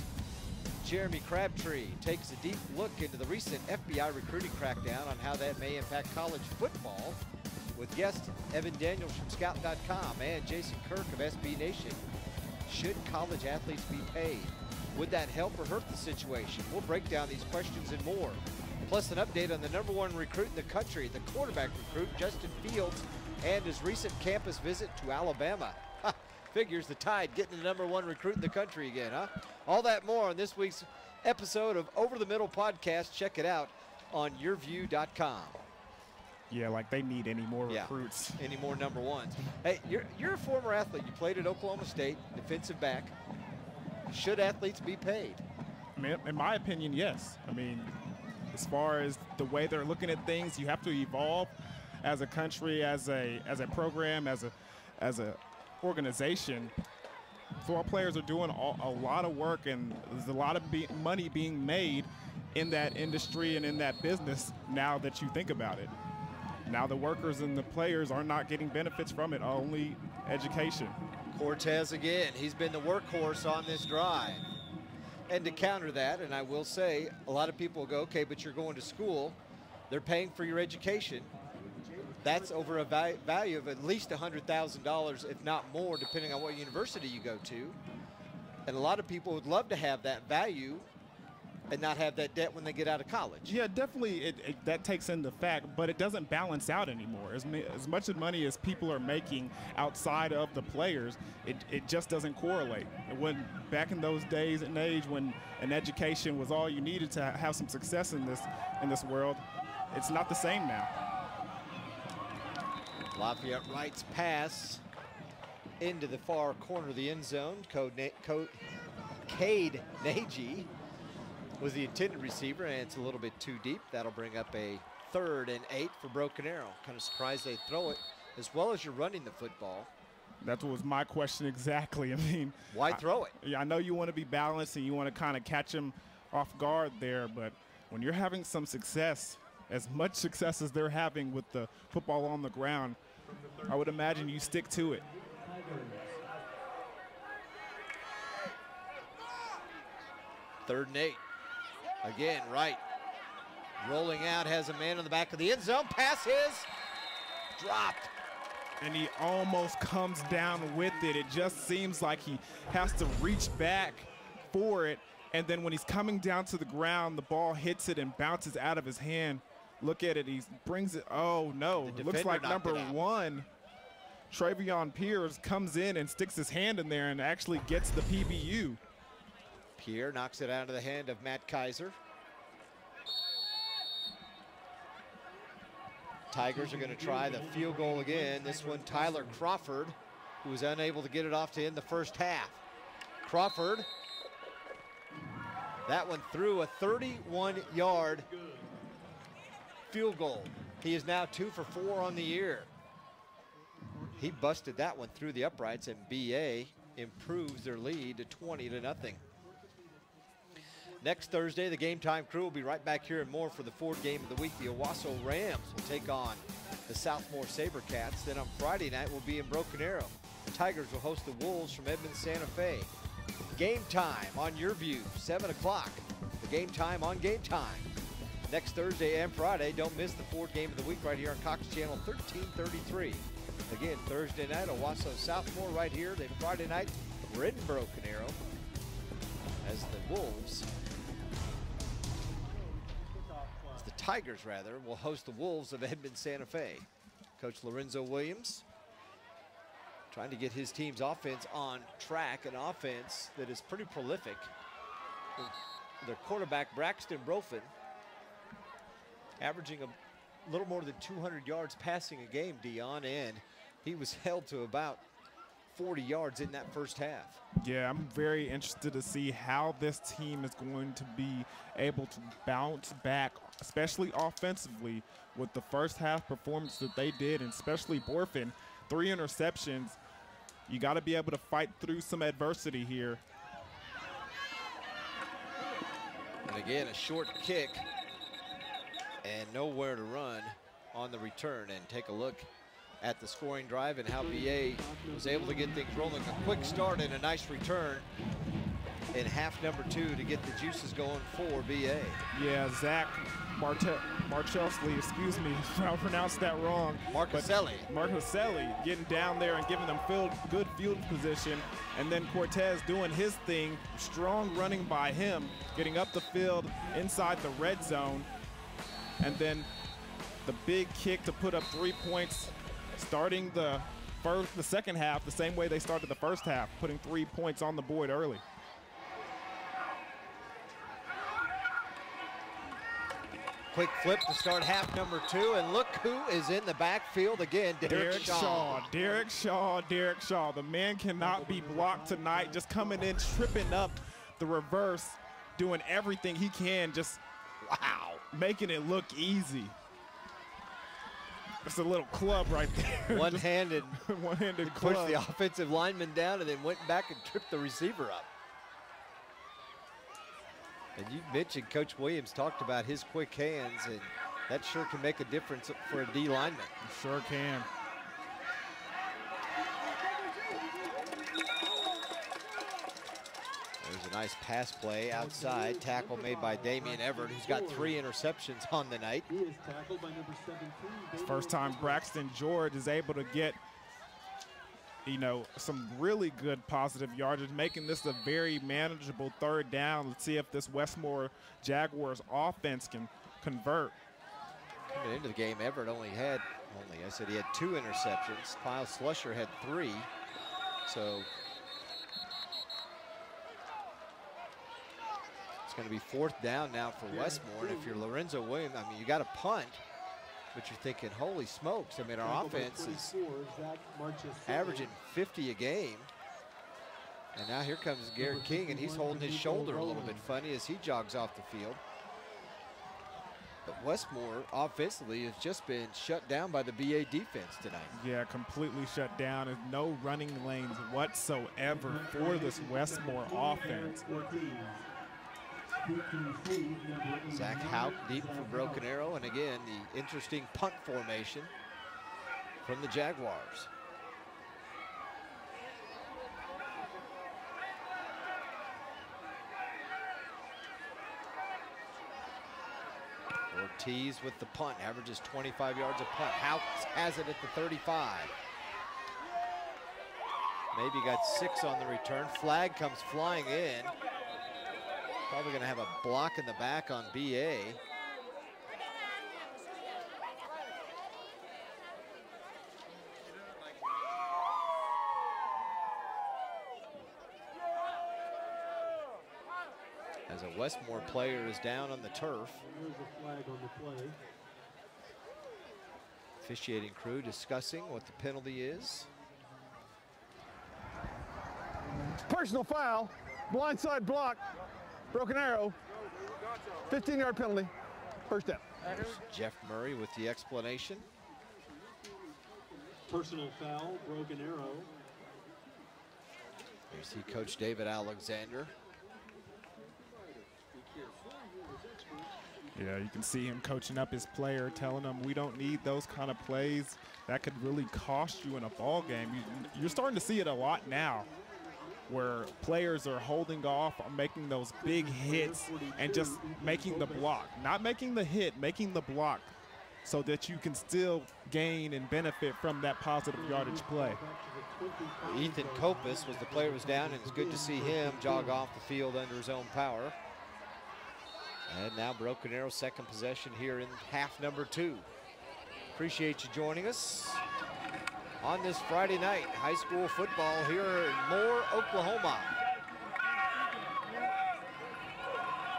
Jeremy Crabtree, takes a deep look into the recent FBI recruiting crackdown on how that may impact college football, with guest Evan Daniels from Scout.com and Jason Kirk of SB Nation. Should college athletes be paid? Would that help or hurt the situation? We'll break down these questions and more. Plus an update on the #1 recruit in the country, the quarterback recruit, Justin Fields, and his recent campus visit to Alabama. Figures the Tide getting the #1 recruit in the country again, huh? All that more on this week's episode of Over the Middle Podcast. Check it out on YurView.com. Yeah, like they need any more recruits. Any more #1s. Hey, you're a former athlete. You played at Oklahoma State, defensive back. Should athletes be paid? I mean, in my opinion, yes. I mean, as far as the way they're looking at things, you have to evolve as a country, as a program, as a organization. Football players are doing a lot of work, and there's a lot of money being made in that industry and in that business now that you think about it. Now the workers and the players are not getting benefits from it, only education. Cortez again, he's been the workhorse on this drive. And to counter that, and I will say, a lot of people go, okay, but you're going to school, they're paying for your education. That's over a value of at least $100,000, if not more, depending on what university you go to. And a lot of people would love to have that value and not have that debt when they get out of college. Yeah, definitely that takes into fact, but it doesn't balance out anymore. As much money as people are making outside of the players, it just doesn't correlate. When back in those days and age when an education was all you needed to have some success in this world, it's not the same now. Lafayette Wright's pass into the far corner of the end zone. Cade Nagy was the intended receiver, and it's a little bit too deep. That'll bring up a 3rd and 8 for Broken Arrow. Kind of surprised they throw it as well as you're running the football. That was my question exactly. I mean, why throw it? Yeah, I know you want to be balanced and you want to kind of catch them off guard there, but when you're having some success, as much success as they're having with the football on the ground, I would imagine you stick to it. Third and 8. Again, Wright rolling out, has a man in the back of the end zone. Pass is dropped. And he almost comes down with it. It just seems like he has to reach back for it. And then when he's coming down to the ground, the ball hits it and bounces out of his hand. Look at it, he brings it, oh no. It looks like #1, Travion Pierce, comes in and sticks his hand in there and actually gets the PBU. Pierre knocks it out of the hand of Matt Kaiser. Tigers are going to try the field goal again. This one, Tyler Crawford, who was unable to get it off to end the first half. Crawford, that one through a 31-yard field goal. He is now 2 for 4 on the year. He busted that one through the uprights, and BA improves their lead to 20-0. Next Thursday, the Game Time crew will be right back here and more for the Ford game of the week. The Owasso Rams will take on the Southmore SaberCats. Then on Friday night, we'll be in Broken Arrow. The Tigers will host the Wolves from Edmond, Santa Fe. Game Time on YurView, 7 o'clock. The Game Time on Game Time. Next Thursday and Friday, don't miss the Ford game of the week right here on Cox Channel 1333. Again, Thursday night, Owasso Southmore right here. Then Friday night, we're in Broken Arrow as the Wolves, as the Tigers rather, will host the Wolves of Edmond, Santa Fe. Coach Lorenzo Williams trying to get his team's offense on track, an offense that is pretty prolific. Their quarterback, Braxton Brofen, averaging a little more than 200 yards passing a game, Dion, and he was held to about 40 yards in that first half. Yeah, I'm very interested to see how this team is going to be able to bounce back, especially offensively, with the first half performance that they did, and especially Borfen, 3 interceptions. You got to be able to fight through some adversity here. And again, a short kick and nowhere to run on the return. And take a look at the scoring drive and how BA was able to get things rolling. A quick start and a nice return in half number 2 to get the juices going for BA. Yeah, Zach Marchelli, excuse me if I pronounced that wrong. Marchelli getting down there and giving them good field position. And then Cortez doing his thing, strong running by him, getting up the field inside the red zone. And then the big kick to put up 3 points, starting the second half the same way they started the first half, putting 3 points on the board early. Quick flip to start half number 2, and look who is in the backfield again, Derek Shaw. Derek Shaw. The man cannot be blocked tonight, just coming in, tripping up the reverse, doing everything he can, just making it look easy. It's a little club right there. One-handed. One-handed club. Pushed the offensive lineman down and then went back and tripped the receiver up. And you mentioned Coach Williams talked about his quick hands, and that sure can make a difference for a D lineman. Sure can. There's a nice pass play outside. Tackle made by Damian Everett, who's got 3 interceptions on the night. He is tackled by number 17. First time Braxton George is able to get, you know, some really good positive yardage, making this a very manageable 3rd down. Let's see if this Westmoore Jaguars offense can convert. Coming into the game, Everett he had 2 interceptions. Kyle Slusher had 3. So it's going to be 4th down now for Westmoore. And if you're Lorenzo Williams, I mean, you got a punt. But you're thinking, holy smokes, I mean, our offense is averaging 50 a game. And now here comes Garrett King, and he's holding his shoulder a little bit funny as he jogs off the field. But Westmoore offensively has just been shut down by the BA defense tonight. Yeah, completely shut down. There's no running lanes whatsoever for this Westmoore offense. Zach Houck deep for Broken Arrow, and again, the interesting punt formation from the Jaguars. Ortiz with the punt, averages 25 yards a punt. Houck has it at the 35. Maybe got 6 on the return. Flag comes flying in. Probably going to have a block in the back on BA. As a Westmoore player is down on the turf. There's a flag on the play. Officiating crew discussing what the penalty is. Personal foul, blindside block. Broken Arrow, 15-yard penalty, 1st down. There's Jeff Murray with the explanation. Personal foul, Broken Arrow. You see Coach David Alexander. Yeah, you can see him coaching up his player, telling them we don't need those kind of plays. That could really cost you in a ball game. You're starting to see it a lot now, where players are holding off on making those big hits and just making the block. Not making the hit, making the block, so that you can still gain and benefit from that positive yardage play. Ethan Kopis was the player who was down, and it's good to see him jog off the field under his own power. And now Broken Arrow, 2nd possession here in half number 2. Appreciate you joining us on this Friday night, high school football here in Moore, Oklahoma.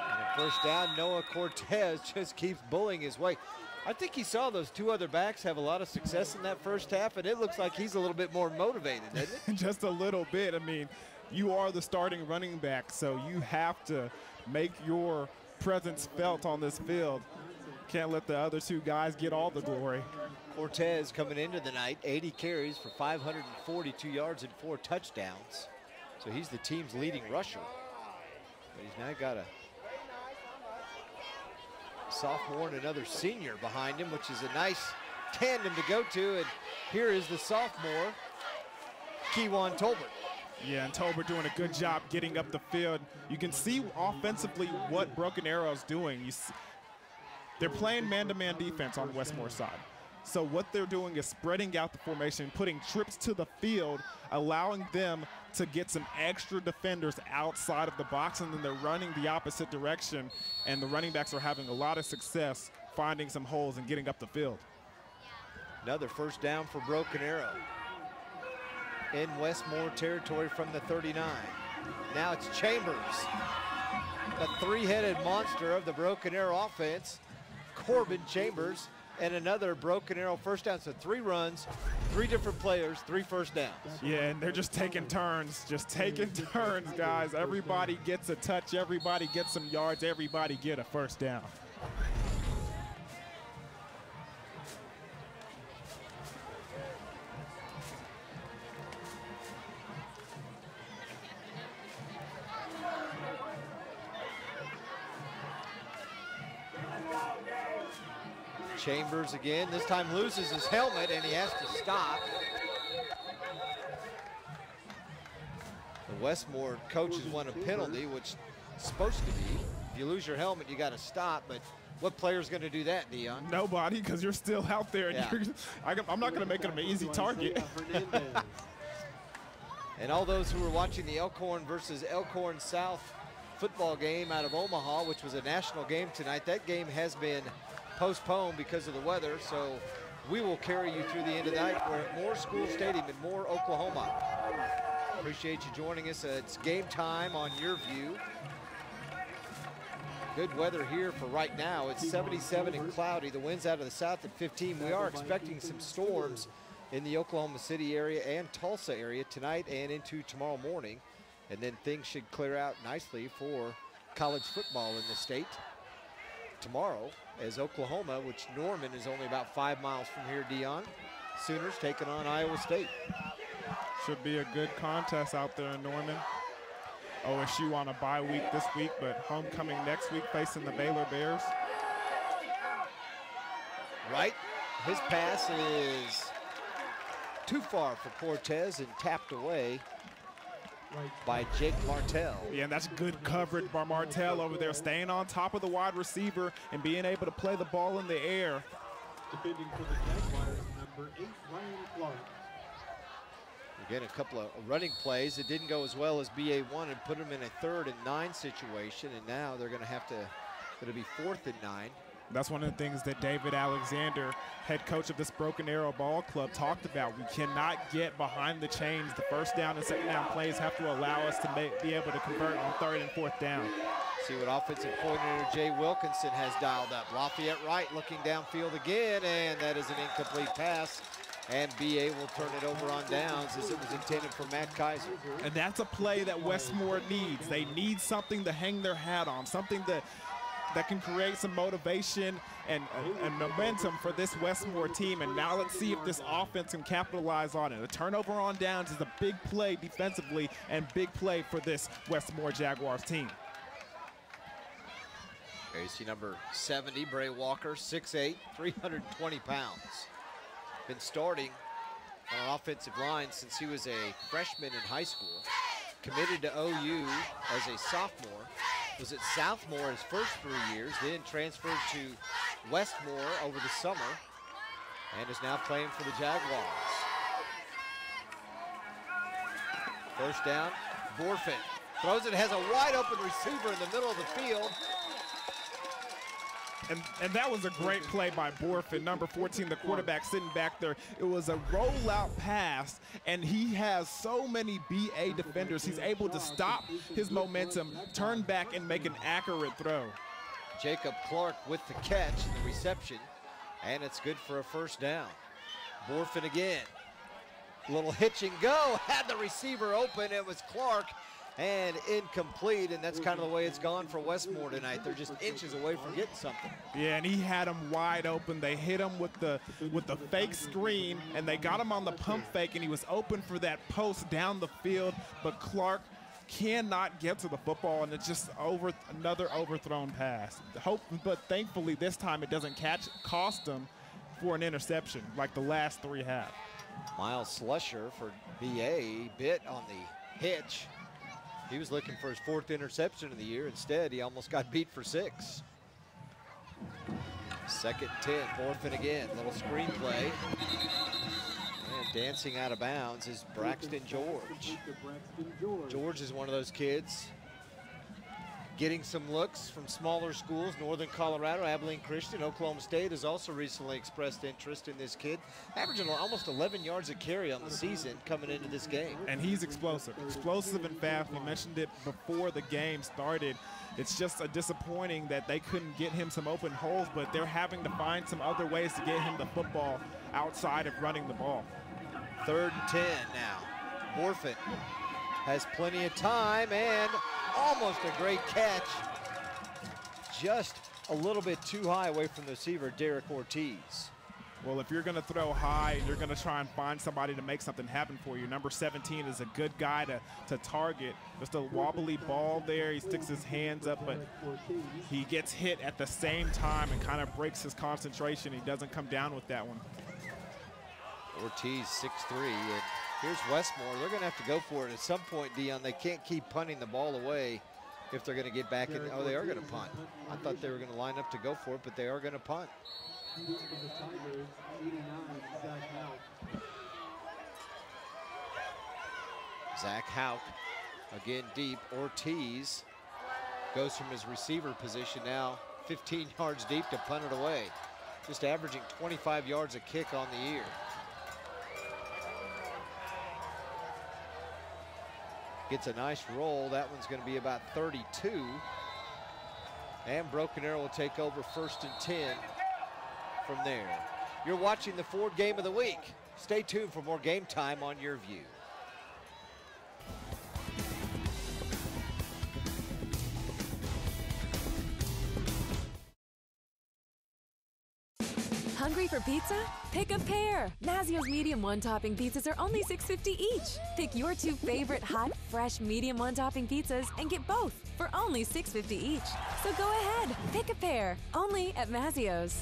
And 1st down, Noah Cortez just keeps bullying his way. I think he saw those 2 other backs have a lot of success in that 1st half, and it looks like he's a little bit more motivated, doesn't it? Just a little bit. I mean, you are the starting running back, so you have to make your presence felt on this field. Can't let the other 2 guys get all the glory. Cortez coming into the night, 80 carries for 542 yards and 4 touchdowns. So he's the team's leading rusher. But he's now got a sophomore and another senior behind him, which is a nice tandem to go to. And here is the sophomore, KEJUAN Tolbert. Yeah, and Tolbert doing a good job getting up the field. You can see offensively what Broken Arrow's doing. They're playing man-to-man defense on Westmore's side. So what they're doing is spreading out the formation, putting trips to the field, allowing them to get some extra defenders outside of the box, and then they're running the opposite direction, and the running backs are having a lot of success finding some holes and getting up the field. Another first down for Broken Arrow in Westmoore territory from the 39. Now it's Chambers, the three-headed monster of the Broken Arrow offense, Corbin Chambers, and another Broken Arrow first down. So 3 runs, 3 different players, 3 first downs. Yeah, and they're just taking turns, guys. Everybody gets a touch, everybody gets some yards, everybody get a first down. Chambers again, this time loses his helmet and he has to stop. The Westmoore coaches want a penalty, which is supposed to be. If you lose your helmet, you got to stop, but what player's going to do that, Dion? Nobody, because you're still out there. And I'm not going to make him an easy target. And all those who were watching the Elkhorn versus Elkhorn South football game out of Omaha, which was a national game tonight, that game has been postponed because of the weather, so we will carry you through the end of the night. We're at Moore School Stadium in Moore, Oklahoma. Appreciate you joining us. It's game time on YurView. Good weather here for right now. It's 77 and cloudy. The wind's out of the south at 15. We are expecting some storms in the Oklahoma City area and Tulsa area tonight and into tomorrow morning. And then things should clear out nicely for college football in the state tomorrow, as Oklahoma, which Norman is only about 5 miles from here, Dion. Sooners taking on Iowa State. Should be a good contest out there in Norman. OSU on a bye week this week, but homecoming next week facing the Baylor Bears. Wright, his pass is too far for Cortez and tapped away by Jake Martell. Yeah, and that's good coverage by Martell over there, staying on top of the wide receiver and being able to play the ball in the air. Defending for the Jaguars, number 8, Ryan Clark. Again, a couple of running plays. It didn't go as well as BA wanted, put them in a 3rd and 9 situation, and now they're going to have to, it'll be 4th and 9. That's one of the things that David Alexander, head coach of this Broken Arrow Ball Club, talked about. We cannot get behind the chains. The first down and second down plays have to allow us to be able to convert on 3rd and 4th down. See what offensive coordinator Jay Wilkinson has dialed up. Lafayette Wright looking downfield again, and that is an incomplete pass. And BA will turn it over on downs as it was intended for Matt Kaiser. And that's a play that Westmoore needs. They need something to hang their hat on, something that can create some motivation and momentum for this Westmoore team. And now let's see if this offense can capitalize on it. A turnover on downs is a big play defensively and big play for this Westmoore Jaguars team. There you see number 70, Bray Walker, 6'8", 320 pounds. Been starting on an offensive line since he was a freshman in high school. Committed to OU as a sophomore. Was at Southmore his first 3 years, then transferred to Westmoore over the summer, and is now playing for the Jaguars. First down, BOHROFEN throws it, has a wide open receiver in the middle of the field. And that was a great play by BOHROFEN, number 14, the quarterback sitting back there. It was a rollout pass, and he has so many BA defenders. He's able to stop his momentum, turn back, and make an accurate throw. Jacob Clark with the catch and the reception, and it's good for a first down. BOHROFEN again. Little hitch and go, had the receiver open. It was Clark, And incomplete, and that's kind of the way it's gone for Westmoore tonight. They're just inches away from getting something. Yeah, and he had him wide open. They hit him with the fake screen, and they got him on the pump fake, and he was open for that post down the field, but Clark cannot get to the football, and it's just another overthrown pass. But thankfully this time it doesn't cost him for an interception like the last 3 have. Miles Slusher for BA bit on the hitch. He was looking for his 4th interception of the year. Instead, he almost got beat for 6. 2nd and 10, Orphan again, little screenplay. And dancing out of bounds is Braxton George. George is one of those kids getting some looks from smaller schools. Northern Colorado, Abilene Christian, Oklahoma State has also recently expressed interest in this kid, averaging almost 11 yards a carry on the season coming into this game. And he's explosive and fast. We mentioned it before the game started. It's just disappointing that they couldn't get him some open holes, but they're having to find some other ways to get him the football outside of running the ball. 3rd and 10 now. Orphan has plenty of time and almost a great catch. Just a little bit too high away from the receiver, Derek Ortiz. Well, if you're going to throw high, you're going to try and find somebody to make something happen for you. Number 17 is a good guy to target. Just a wobbly ball there. He sticks his hands up, but he gets hit at the same time and kind of breaks his concentration. He doesn't come down with that one. Ortiz 6'3", and here's Westmoore. They're going to have to go for it at some point, Dion. They can't keep punting the ball away if they're going to get back in. Oh, they are going to punt. I thought they were going to line up to go for it, but they are going to punt. Zach Hauk again deep. Ortiz goes from his receiver position now 15 yards deep to punt it away. Just averaging 25 yards a kick on the year. Gets a nice roll. That one's going to be about 32. And Broken Arrow will take over 1st and 10 from there. You're watching the Ford Game of the Week. Stay tuned for more game time on YurView. Hungry for pizza? Pick a pair. Mazzio's medium one-topping pizzas are only $6.50 each. Pick your 2 favorite hot, fresh medium one-topping pizzas and get both for only $6.50 each. So go ahead, pick a pair, only at Mazzio's.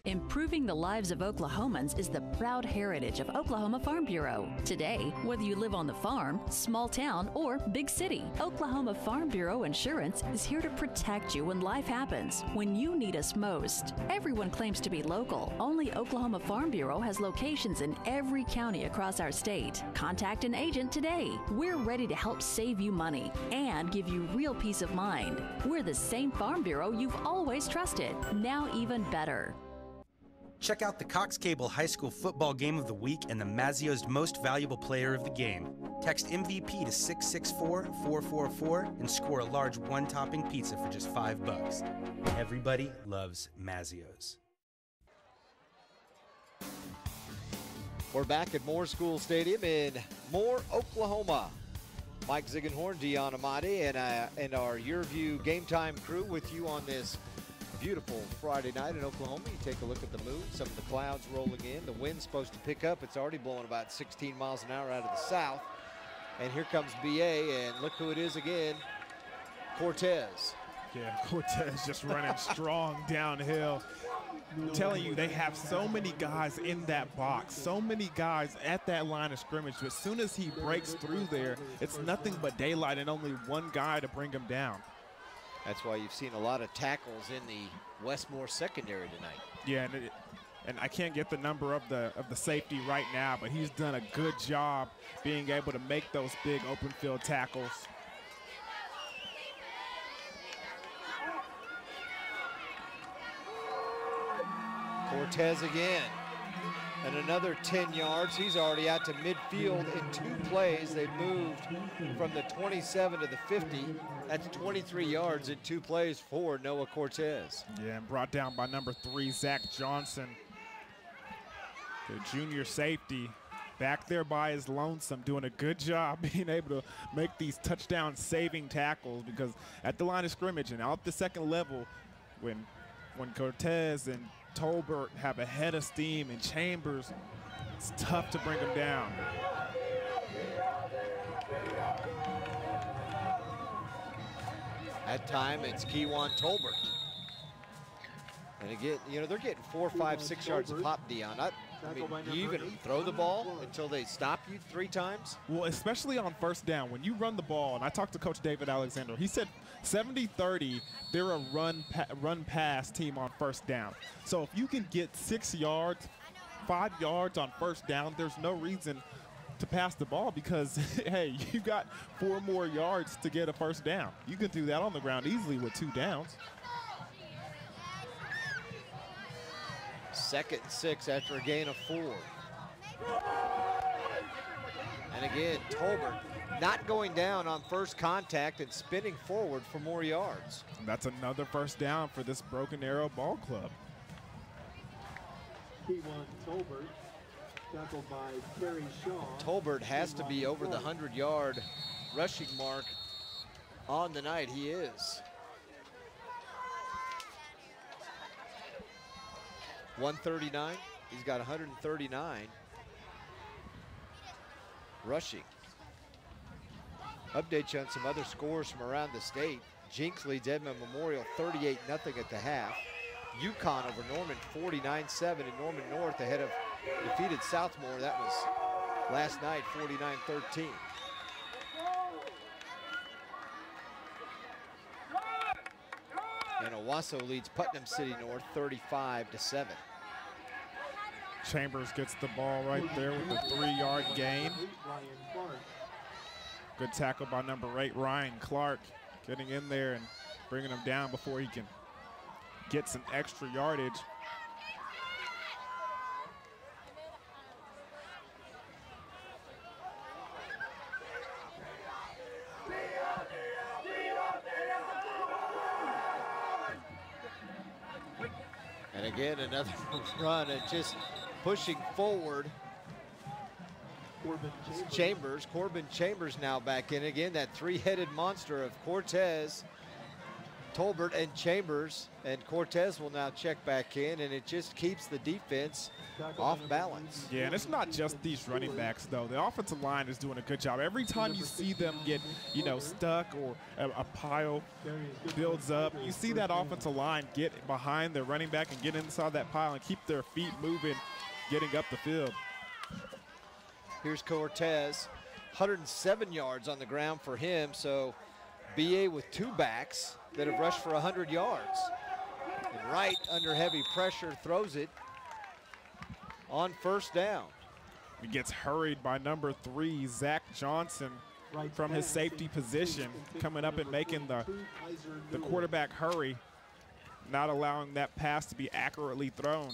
Improving the lives of Oklahomans is the proud heritage of Oklahoma Farm Bureau. Today, whether you live on the farm, small town, or big city, Oklahoma Farm Bureau Insurance is here to protect you when life happens, when you need us most. Everyone claims to be local. Only Oklahoma Farm Bureau has locations in every county across our state. Contact an agent today. We're ready to help save you money and give you real peace of mind. We're the same Farm Bureau you've always trusted, now even better. Check out the Cox Cable High School Football Game of the Week and the Mazzio's Most Valuable Player of the Game. Text MVP to 664-444 and score a large one-topping pizza for just $5. Everybody loves Mazzio's. We're back at Moore School Stadium in Moore, Oklahoma. Mike Ziegenhorn, Dion Amati, and our YurView Game Time crew with you on this beautiful Friday night in Oklahoma. You take a look at the moon, some of the clouds rolling in. The wind's supposed to pick up. It's already blowing about 16 miles an hour out of the south. And here comes BA, and look who it is again, Cortez. Yeah, Cortez just running strong downhill. I'm telling you, they have so many guys in that box, so many guys at that line of scrimmage. But as soon as he breaks through there, it's nothing but daylight and only one guy to bring him down. That's why you've seen a lot of tackles in the Westmoore secondary tonight. Yeah, and I can't get the number of the safety right now, but he's done a good job being able to make those big open field tackles. Cortez again, and another 10 yards. He's already out to midfield in 2 plays. They've moved from the 27 to the 50. That's 23 yards in 2 plays for Noah Cortez. Yeah, and brought down by number 3, Zach Johnson, the junior safety. back there by his lonesome, doing a good job being able to make these touchdown-saving tackles, because at the line of scrimmage and out the second level, when Cortez and Tolbert have a head of steam and Chambers, it's tough to bring them down. That time it's KEJUAN Tolbert. And again, you know, they're getting 4, 5, 6 yards a pop, Dion. I mean, do you even throw the ball until they stop you 3 times? Well, especially on first down. When you run the ball, and I talked to Coach David Alexander, he said 70-30, they're a run-pass team on first down. So if you can get 6 yards, 5 yards on first down, there's no reason to pass the ball, because, hey, you got 4 more yards to get a first down. You can do that on the ground easily with 2 downs. 2nd and 6 after a gain of 4. And again, Tolbert not going down on first contact and spinning forward for more yards. And that's another first down for this Broken Arrow Ball Club. KEJUAN Tolbert, tackled by Terry Shaw. Tolbert has to be over the 100-yard rushing mark on the night. He is. 139. He's got 139 rushing. Update you on some other scores from around the state. Jinx leads Edmond Memorial 38-0 at the half. UConn over Norman 49-7, and Norman North ahead of defeated Southmore. That was last night, 49-13. And Owasso leads Putnam City North 35-7. Chambers gets the ball right there with a 3-yard gain. Good tackle by number 8, Ryan Clark, getting in there and bringing him down before he can get some extra yardage. And again, another run and just pushing forward. Corbin Chambers now back in again. That 3-headed monster of Cortez, Tolbert, and Chambers. And Cortez will now check back in, and it just keeps the defense off balance. Yeah, and it's not just these running backs, though. The offensive line is doing a good job. Every time you see them get, you know, stuck or a pile builds up, you see that offensive line get behind their running back and get inside that pile and keep their feet moving, getting up the field. Here's Cortez, 107 yards on the ground for him. So BA with 2 backs that have rushed for 100 yards. And Wright, under heavy pressure, throws it on first down. He gets hurried by number 3, Zach Johnson, from his safety position, coming up and making the quarterback hurry, not allowing that pass to be accurately thrown.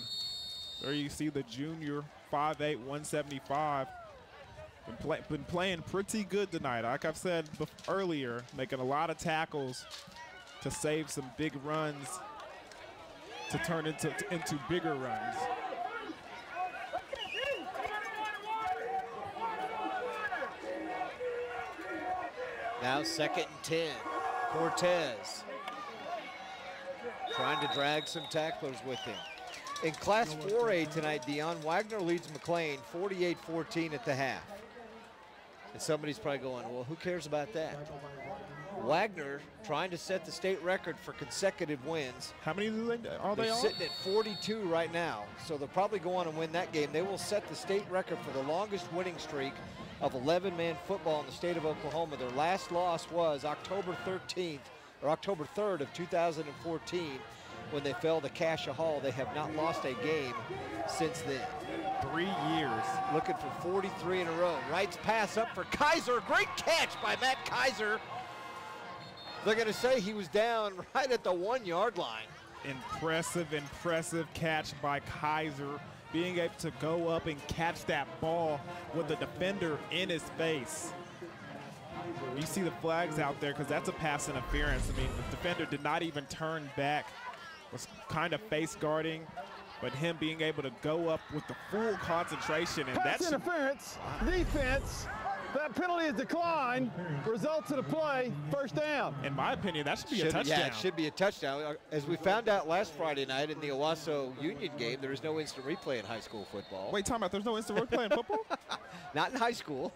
There you see the junior, 5'8", 175. Been playing pretty good tonight. Like I've said earlier, making a lot of tackles to save some big runs to turn into bigger runs. Now 2nd and 10. Cortez trying to drag some tacklers with him. In Class 4A tonight, Dion, Wagner leads McLean 48-14 at the half. And somebody's probably going, well, who cares about that? Wagner trying to set the state record for consecutive wins. How many are they They're on? sitting at 42 right now, so they'll probably go on and win that game. They will set the state record for the longest winning streak of 11-man football in the state of Oklahoma. Their last loss was October 13th, or October 3rd of 2014, when they fell to Cassia Hall. They have not lost a game since then. 3 years. Looking for 43 in a row. Wright's pass up for Kaiser. Great catch by Matt Kaiser. They're going to say he was down right at the 1-yard line. Impressive catch by Kaiser, being able to go up and catch that ball with the defender in his face. You see the flags out there because that's a pass interference. I mean, the defender did not even turn back, was kind of face guarding, but him being able to go up with the full concentration, and Pass that's interference, defense. That penalty is declined, results in a play, first down. In my opinion, that should be a touchdown. Yeah, it should be a touchdown. As we found out last Friday night in the Owasso Union game, there is no instant replay in high school football. Wait, time out. There's no instant replay in football? Not in high school.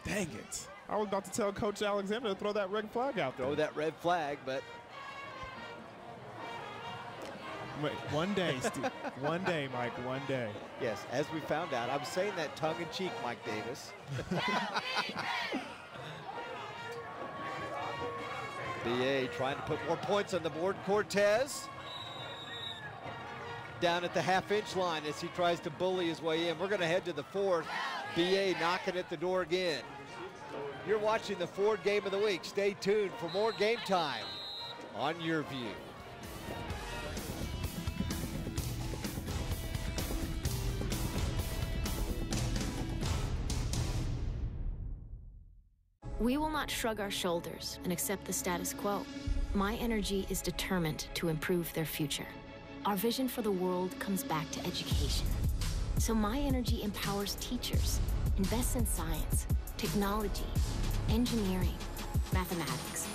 Dang it. I was about to tell Coach Alexander to throw that red flag out there. Throw that red flag, but wait, one day, Steve. One day, Mike, one day. Yes, as we found out. I'm saying that tongue-in-cheek, Mike Davis. BA trying to put more points on the board. Cortez down at the half-inch line as he tries to bully his way in. We're going to head to the fourth. BA knocking at the door again. You're watching the Ford Game of the Week. Stay tuned for more game time on YurView. We will not shrug our shoulders and accept the status quo. My Energy is determined to improve their future. Our vision for the world comes back to education. So My Energy empowers teachers, invests in science, technology, engineering, mathematics.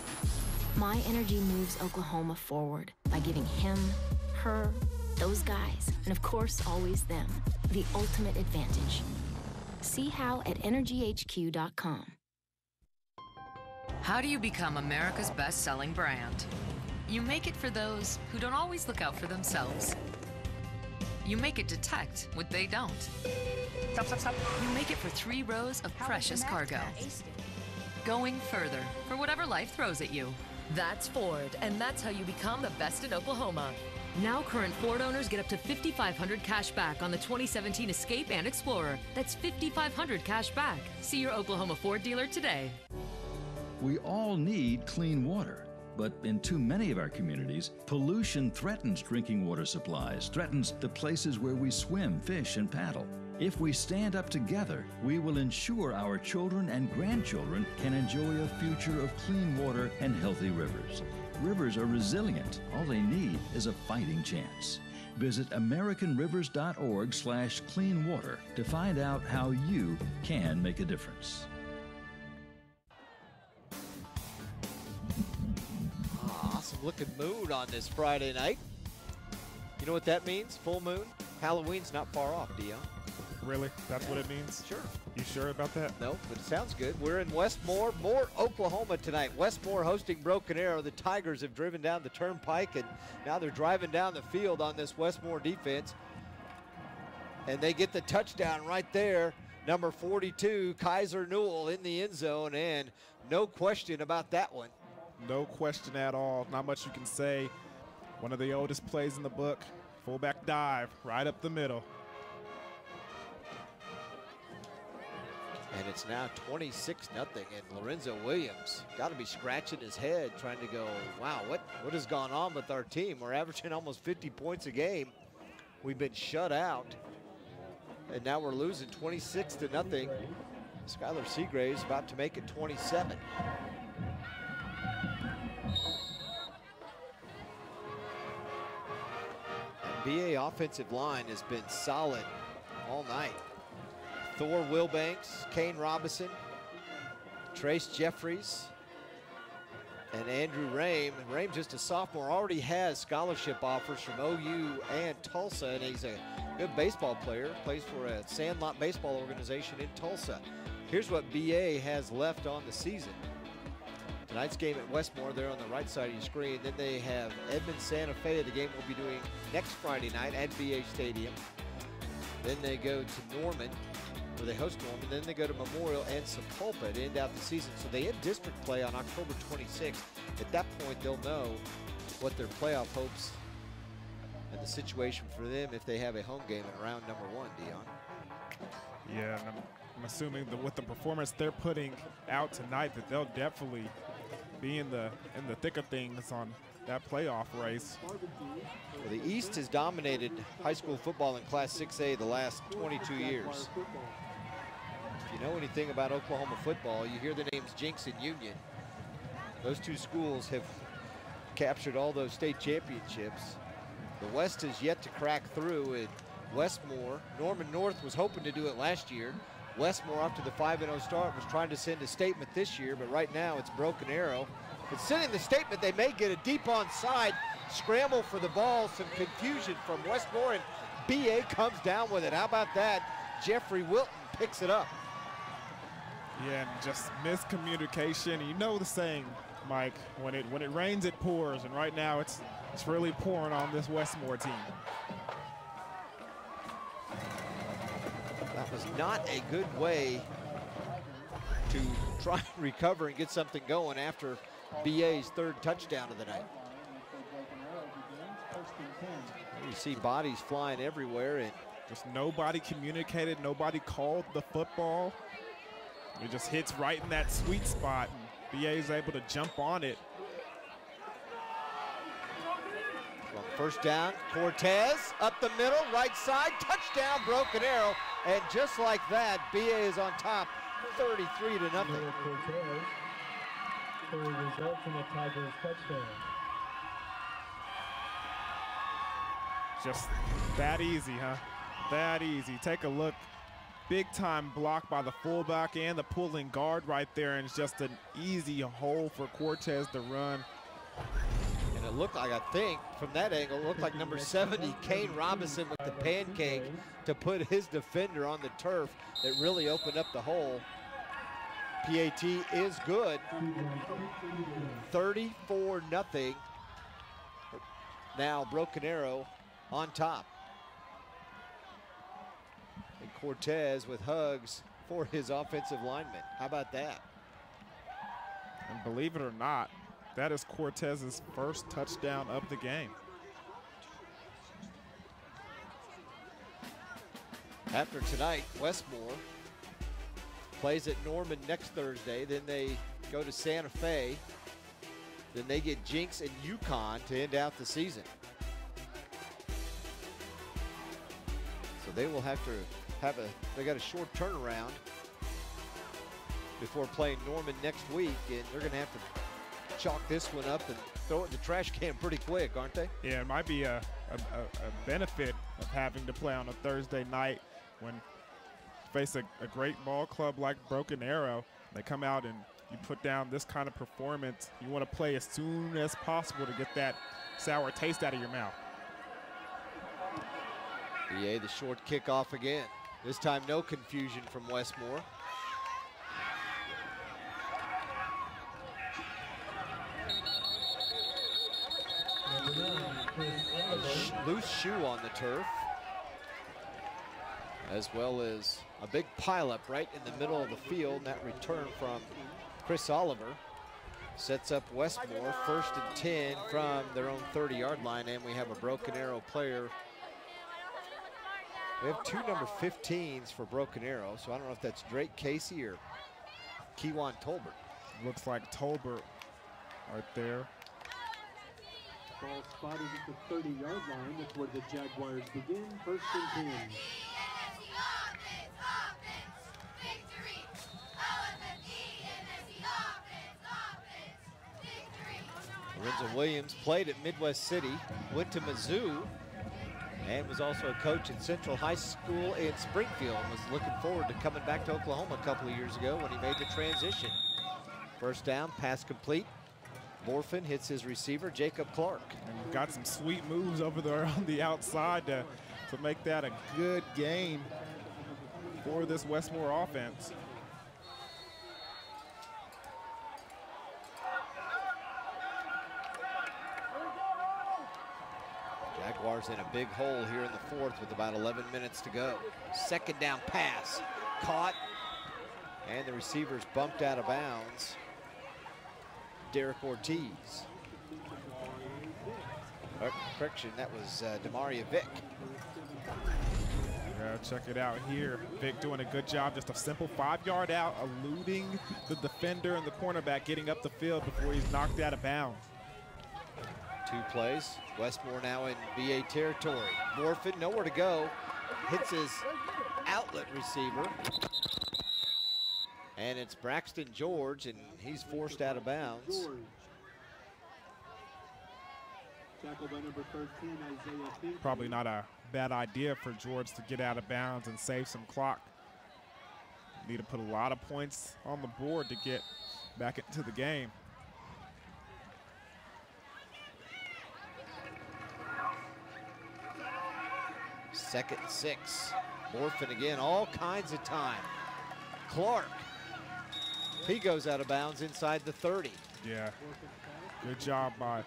My Energy moves Oklahoma forward by giving him, her, those guys, and of course always them, the ultimate advantage. See how at energyhq.com. How do you become America's best-selling brand? You make it for those who don't always look out for themselves. You make it detect what they don't. Stop, stop, stop. You make it for 3 rows of precious cargo. Going further for whatever life throws at you. That's Ford, and that's how you become the best in Oklahoma. Now current Ford owners get up to $5,500 cash back on the 2017 Escape and Explorer. That's $5,500 cash back. See your Oklahoma Ford dealer today. We all need clean water, but in too many of our communities, pollution threatens drinking water supplies, threatens the places where we swim, fish, and paddle. If we stand up together, we will ensure our children and grandchildren can enjoy a future of clean water and healthy rivers. Rivers are resilient. All they need is a fighting chance. Visit AmericanRivers.org/cleanwater to find out how you can make a difference. Awesome looking moon on this Friday night. You know what that means? Full moon? Halloween's not far off, Dion. Really? That's what it means? Sure. You sure about that? No, but it sounds good. We're in Westmoore, more Oklahoma tonight. Westmoore hosting Broken Arrow. The Tigers have driven down the turnpike, and now they're driving down the field on this Westmoore defense. And they get the touchdown right there. Number 42, Kaiser Newell in the end zone, and no question about that one. No question at all. Not much you can say. One of the oldest plays in the book. Fullback dive right up the middle. And it's now 26-0, and Lorenzo Williams got to be scratching his head trying to go, wow, what has gone on with our team? We're averaging almost 50 points a game. We've been shut out, and now we're losing 26-0. Skylar Seagrave's about to make it 27. BA offensive line has been solid all night. Thor Wilbanks, Kane Robinson, Trace Jeffries, and Andrew Rame. And Rame, just a sophomore, already has scholarship offers from OU and Tulsa, and he's a good baseball player, plays for a Sandlot baseball organization in Tulsa. Here's what BA has left on the season. Tonight's game at Westmoore, there on the right side of your screen. Then they have Edmond Santa Fe, the game we'll be doing next Friday night at BA Stadium. Then they go to Norman, where they host Norman. Then they go to Memorial and Sepulpa to end out the season. So they end district play on October 26th. At that point, they'll know what their playoff hopes and the situation for them if they have a home game in round number 1, Dion. Yeah, and I'm assuming that with the performance they're putting out tonight, that they'll definitely be in the thick of things on that playoff race. Well, the East has dominated high school football in Class 6A the last 22 years. If you know anything about Oklahoma football, you hear the names Jinx and Union. Those two schools have captured all those state championships. The West has yet to crack through in Westmoore. Norman North was hoping to do it last year. Westmoore, after the 5-0 start, was trying to send a statement this year, but right now it's Broken Arrow. But sending the statement, they may get a deep onside. Scramble for the ball, some confusion from Westmoore, and BA comes down with it. How about that? Jeffrey Wilton picks it up. Yeah, and just miscommunication. You know the saying, Mike, when it rains, it pours, and right now it's really pouring on this Westmoore team. That was not a good way to try and recover and get something going after BA's third touchdown of the night. You see bodies flying everywhere, and just nobody communicated, nobody called the football. It just hits right in that sweet spot, and BA is able to jump on it. From first down, Cortez up the middle, right side, touchdown, Broken Arrow, and just like that, BA is on top, 33-0. So it results in a Tigers touchdown. Just that easy, huh? That easy. Take a look. Big time block by the fullback and the pulling guard right there, and it's just an easy hole for Cortez to run. And it looked like, I think, from that angle, it looked like number 70, Kane Robinson, with the pancake to put his defender on the turf that really opened up the hole. PAT is good. 34-0. Now Broken Arrow on top. And Cortez with hugs for his offensive lineman. How about that? And believe it or not, that is Cortez's first touchdown of the game. After tonight, Westmoore plays at Norman next Thursday. Then they go to Santa Fe. Then they get Jinx and UConn to end out the season. So they will have to have they got a short turnaround before playing Norman next week, and they're going to have to chalk this one up and throw it in the trash can pretty quick, aren't they? Yeah, it might be a benefit of having to play on a Thursday night when you face a great ball club like Broken Arrow. They come out and you put down this kind of performance. You want to play as soon as possible to get that sour taste out of your mouth. BA, the short kickoff again. This time no confusion from Westmoore. Loose shoe on the turf, as well as a big pileup right in the middle of the field. And that return from Chris Oliver sets up Westmoore 1st and 10 from their own 30-yard line, and we have a Broken Arrow player. We have two number 15s for Broken Arrow, so I don't know if that's Drake Casey or KEJUAN Tolbert. Looks like Tolbert right there. Ball spotted at the 30-yard line. That's where the Jaguars begin. 1st and 10. Lorenzo Williams played at Midwest City, went to Mizzou, and was also a coach at Central High School in Springfield, and was looking forward to coming back to Oklahoma a couple of years ago when he made the transition. First down, pass complete. BOHROFEN hits his receiver, Jacob Clark. And got some sweet moves over there on the outside to make that a good game for this Westmoore offense. Jaguars in a big hole here in the 4th with about 11 minutes to go. Second down pass, caught, and the receiver's bumped out of bounds. Derek Ortiz. Correction, that was Demaria Vick. Yeah, check it out here. Vick doing a good job, just a simple 5-yard out, eluding the defender and the cornerback, getting up the field before he's knocked out of bounds. 2 plays. Westmoore now in BA territory. BOHROFEN nowhere to go. Hits his outlet receiver. And it's Braxton George, and he's forced out of bounds. Tackle by number 13, Isaiah Pink. Probably not a bad idea for George to get out of bounds and save some clock. Need to put a lot of points on the board to get back into the game. Second and 6. Borfen again, all kinds of time. Clark. He goes out of bounds inside the 30. Yeah, good job by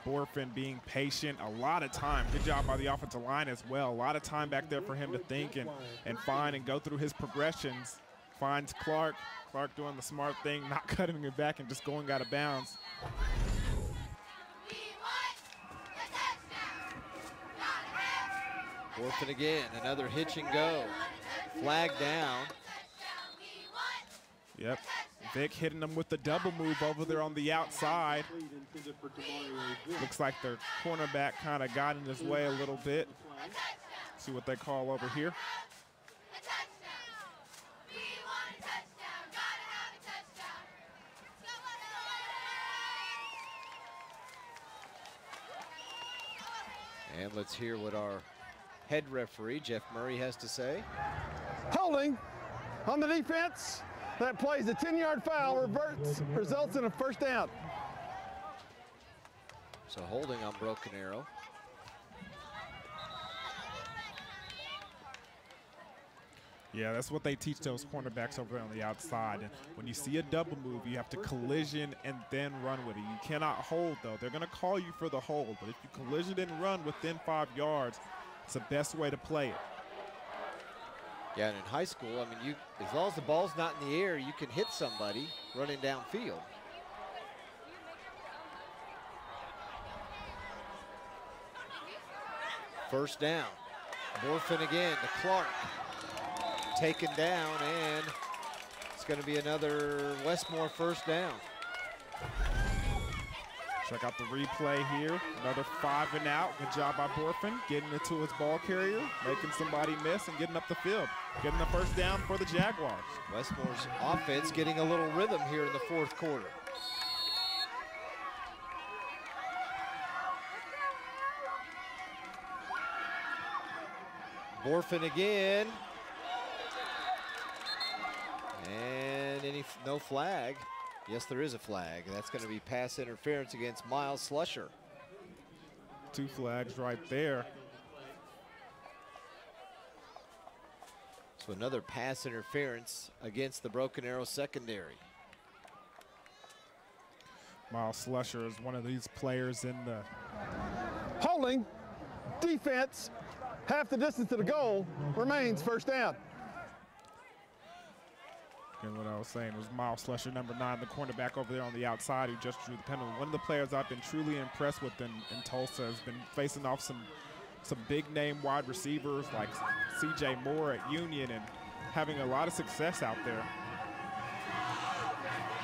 Borfen being patient. A lot of time. Good job by the offensive line as well. A lot of time back there for him to think and find and go through his progressions. Finds Clark. Clark doing the smart thing, not cutting it back and just going out of bounds. Borfen again, another hitch and go. Flag down. Yep, Vic hitting them with the double move over there on the outside. Looks like their cornerback kind of got in his way a little bit. See what they call over here. And let's hear what our head referee, Jeff Murray, has to say. Holding on the defense. That plays a 10-yard foul, results in a first down. So holding on Broken Arrow. Yeah, that's what they teach those cornerbacks over there on the outside. And when you see a double move, you have to collision and then run with it. You cannot hold, though. They're going to call you for the hold, but if you collision and run within 5 yards, it's the best way to play it. Yeah, and in high school, I mean, as long as the ball's not in the air, you can hit somebody running downfield. First down. Borfen again to Clark. Taken down, and it's going to be another Westmoore first down. Check out the replay here. Another 5 and out. Good job by Borfen, getting it to his ball carrier, making somebody miss and getting up the field. Getting the first down for the Jaguars. Westmoore's offense getting a little rhythm here in the fourth quarter. Borfen again. And no flag. Yes, there is a flag. That's going to be pass interference against Miles Slusher. 2 flags right there. So another pass interference against the Broken Arrow secondary. Miles Slusher is one of these players in the holding defense. Half the distance to the goal remains first down. And what I was saying was Miles Slusher, number 9, the cornerback over there on the outside who just drew the penalty. One of the players I've been truly impressed with in Tulsa has been facing off some big name wide receivers like C.J. Moore at Union and having a lot of success out there.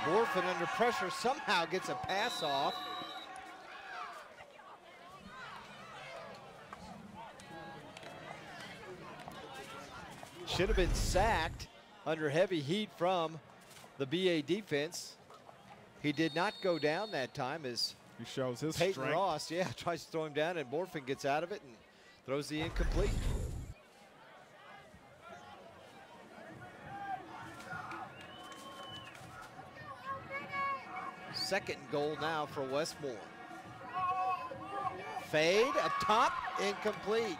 Borfen under pressure somehow gets a pass off. Should have been sacked under heavy heat from the BA defense. He did not go down that time as he shows his Peyton strength. Ross, tries to throw him down, and Borfen gets out of it and throws the incomplete. Second goal now for Westmoore. Fade up top, incomplete.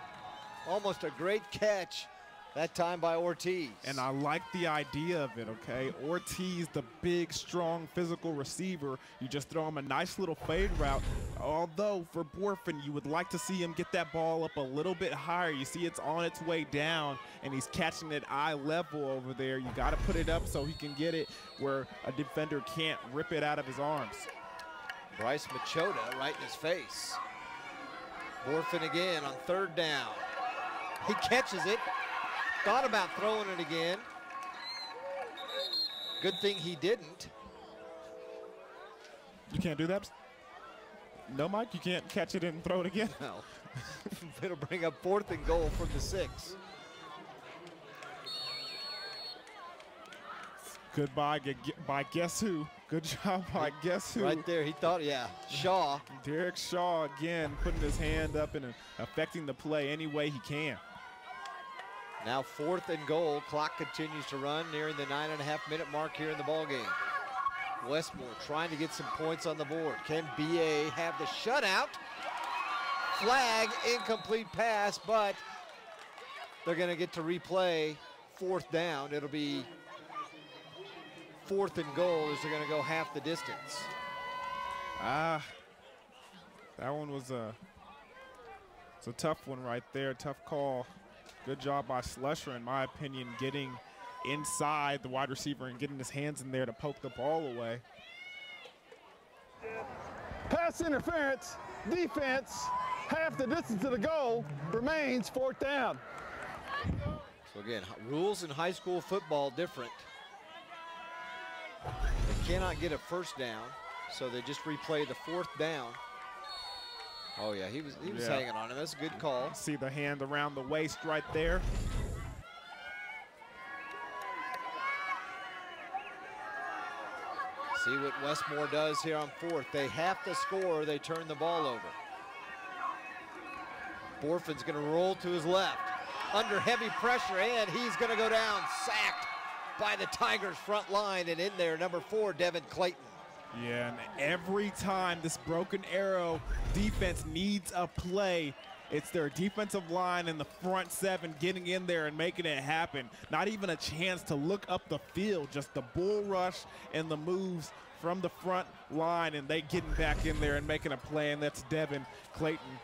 Almost a great catch that time by Ortiz. And I like the idea of it, okay? Ortiz, the big, strong, physical receiver, you just throw him a nice little fade route. Although for Borfen, you would like to see him get that ball up a little bit higher. You see it's on its way down, and he's catching it eye level over there. You got to put it up so he can get it where a defender can't rip it out of his arms. Bryce Machota right in his face. Borfen again on third down. He catches it. Thought about throwing it again. Good thing he didn't. You can't do that? No, Mike, you can't catch it and throw it again? No. It'll bring up 4th and goal from the 6. Goodbye by guess who? Good job by guess who? Right there, he thought, yeah, Shaw. Derek Shaw again putting his hand up and affecting the play any way he can. Now 4th and goal. Clock continues to run, nearing the 9.5-minute mark here in the ball game. Westmoore trying to get some points on the board. Can BA have the shutout? Flag, incomplete pass, but they're going to get to replay 4th down. It'll be 4th and goal as they're going to go half the distance. That one was it's a tough one right there, tough call. Good job by Slusher, in my opinion, getting inside the wide receiver and getting his hands in there to poke the ball away. Pass interference, defense, half the distance to the goal, remains 4th down. So again, rules in high school football different. They cannot get a 1st down, so they just replay the 4th down. Oh yeah, he was hanging on him. That's a good call. See the hand around the waist right there. See what Westmoore does here on 4th. They have to score, they turn the ball over. BOHROFEN's gonna roll to his left. Under heavy pressure, and he's gonna go down, sacked by the Tigers front line, and in there, number 4, Devin Clayton. Yeah, and every time this Broken Arrow defense needs a play, it's their defensive line and the front 7 getting in there and making it happen. Not even a chance to look up the field, just the bull rush and the moves from the front line, and they getting back in there and making a play, and that's Devin Clayton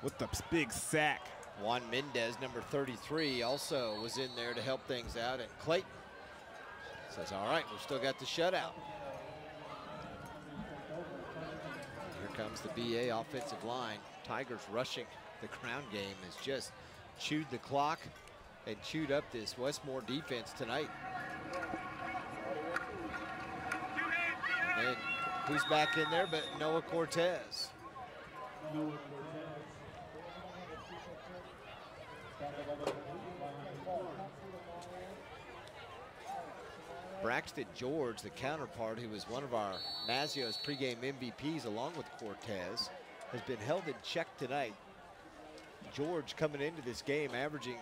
with the big sack. Juan Mendez, number 33, also was in there to help things out, and Clayton says, all right, we've still got the shutout. Here comes the BA offensive line. Tigers rushing the ground game has just chewed the clock and chewed up this Westmoore defense tonight. And who's back in there but Noah Cortez? Braxton George, the counterpart, who was one of our Mazio's pregame MVPs along with Cortez, has been held in check tonight. George coming into this game averaging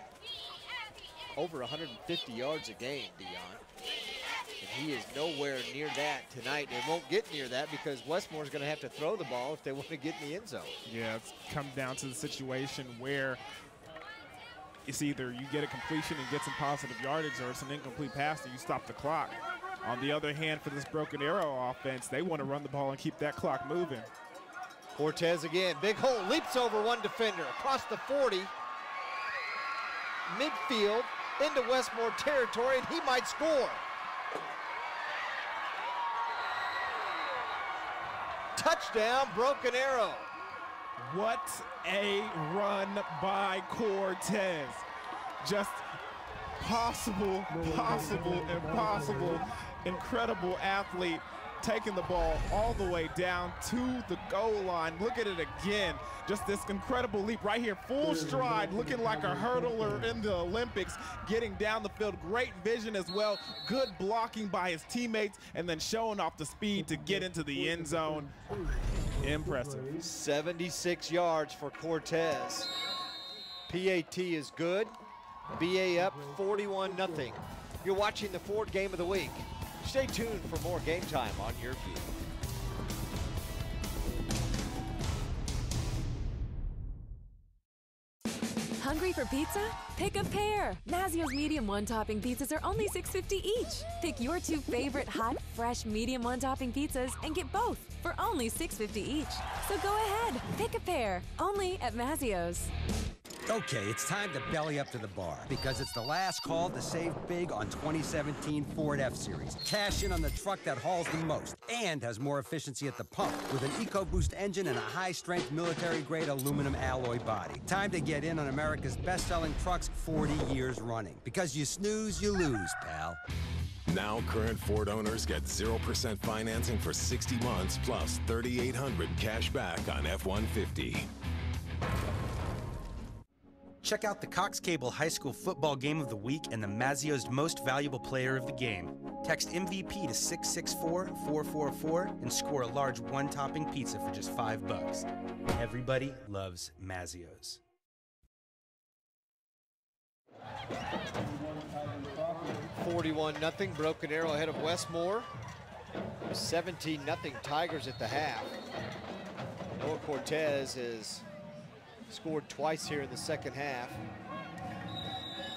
over 150 yards a game, Dion. And he is nowhere near that tonight, and won't get near that because Westmore's going to have to throw the ball if they want to get in the end zone. Yeah, it's come down to the situation where it's either you get a completion and get some positive yardage, or it's an incomplete pass and you stop the clock. On the other hand, for this Broken Arrow offense, they want to run the ball and keep that clock moving. Cortez again, big hole, leaps over one defender, across the 40, midfield, into Westmoore territory, and he might score. Touchdown, Broken Arrow. What a run by Cortez. Just possible, impossible, incredible athlete, taking the ball all the way down to the goal line. Look at it again. Just this incredible leap right here, full stride, looking like a hurdler in the Olympics, getting down the field. Great vision as well. Good blocking by his teammates, and then showing off the speed to get into the end zone. Impressive. 76 yards for Cortez. PAT is good. BA up 41-0. You're watching the Ford Game of the Week. Stay tuned for more Game Time on YurView. Hungry for pizza? Pick a pair. Mazio's medium one-topping pizzas are only $6.50 each. Pick your 2 favorite hot, fresh medium one-topping pizzas and get both for only $6.50 each. So go ahead, pick a pair. Only at Mazio's. Okay, it's time to belly up to the bar because it's the last call to save big on 2017 Ford F-Series. Cash in on the truck that hauls the most and has more efficiency at the pump with an EcoBoost engine and a high-strength military-grade aluminum alloy body. Time to get in on America's best-selling trucks 40 years running because you snooze, you lose, pal. Now current Ford owners get 0% financing for 60 months plus $3,800 cash back on F-150. Check out the Cox Cable High School Football Game of the Week and the Mazzio's Most Valuable Player of the Game. Text MVP to 664-444 and score a large one-topping pizza for just $5. Everybody loves Mazzio's. 41-0, Broken Arrow ahead of Westmoore. 17-0 Tigers at the half. Noah Cortez has scored twice here in the second half.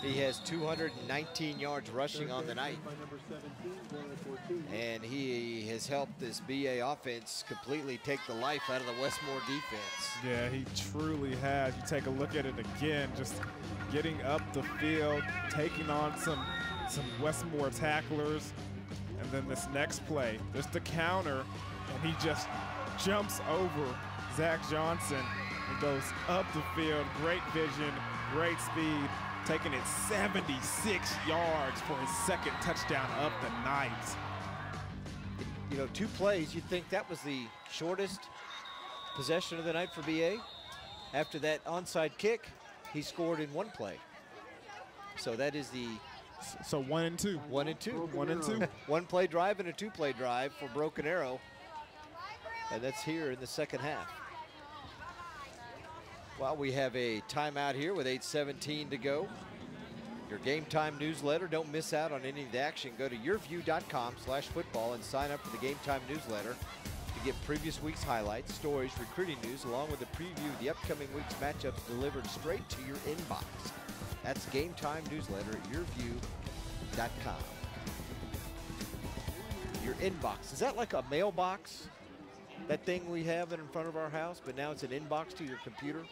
He has 219 yards rushing on the night. And he has helped this BA offense completely take the life out of the Westmoore defense. Yeah, he truly has. You take a look at it again, just getting up the field, taking on some Westmoore tacklers. And then this next play, just a counter, and he just jumps over Zach Johnson and goes up the field. Great vision, great speed, taking it 76 yards for his second touchdown of the night. You know, 2 plays, you'd think that was the shortest possession of the night for BA. After that onside kick, he scored in 1 play. So that is the... So 1 and 2. 1 and 2. 1 and 2. 1 play drive and a 2 play drive for Broken Arrow. And that's here in the second half. Well, we have a timeout here with 8:17 to go. Your Game Time newsletter. Don't miss out on any of the action. Go to yourview.com/football and sign up for the Game Time newsletter to get previous week's highlights, stories, recruiting news, along with a preview of the upcoming week's matchups delivered straight to your inbox. That's Game Time newsletter at yourview.com. Your inbox. Is that like a mailbox? That thing we have in front of our house, but now it's an inbox to your computer?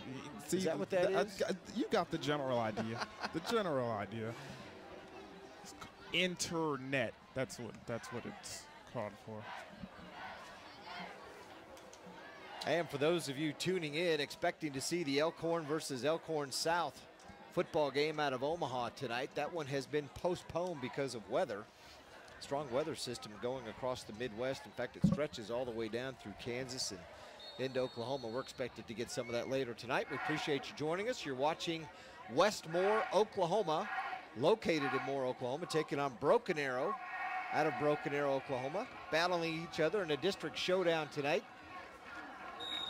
See, is that what that is? You got the general idea. The general idea. Internet. That's what it's called for. And for those of you tuning in, expecting to see the Elkhorn versus Elkhorn South football game out of Omaha tonight, that one has been postponed because of weather. Strong weather system going across the Midwest. In fact, it stretches all the way down through Kansas and into Oklahoma. We're expected to get some of that later tonight. We appreciate you joining us. You're watching Westmoore, Oklahoma, located in Moore, Oklahoma, taking on Broken Arrow out of Broken Arrow, Oklahoma, battling each other in a district showdown tonight.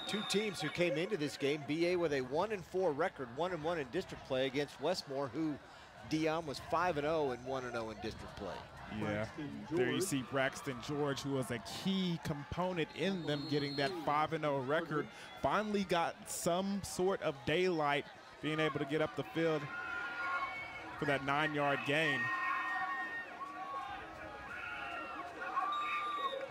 2 teams who came into this game, BA with a 1-4 record, 1-1 in district play against Westmoore, who Dion was 5-0 and 1-0 in district play. Yeah, there you see Braxton George, who was a key component in them getting that 5-0 record, finally got some sort of daylight, being able to get up the field for that 9-yard gain.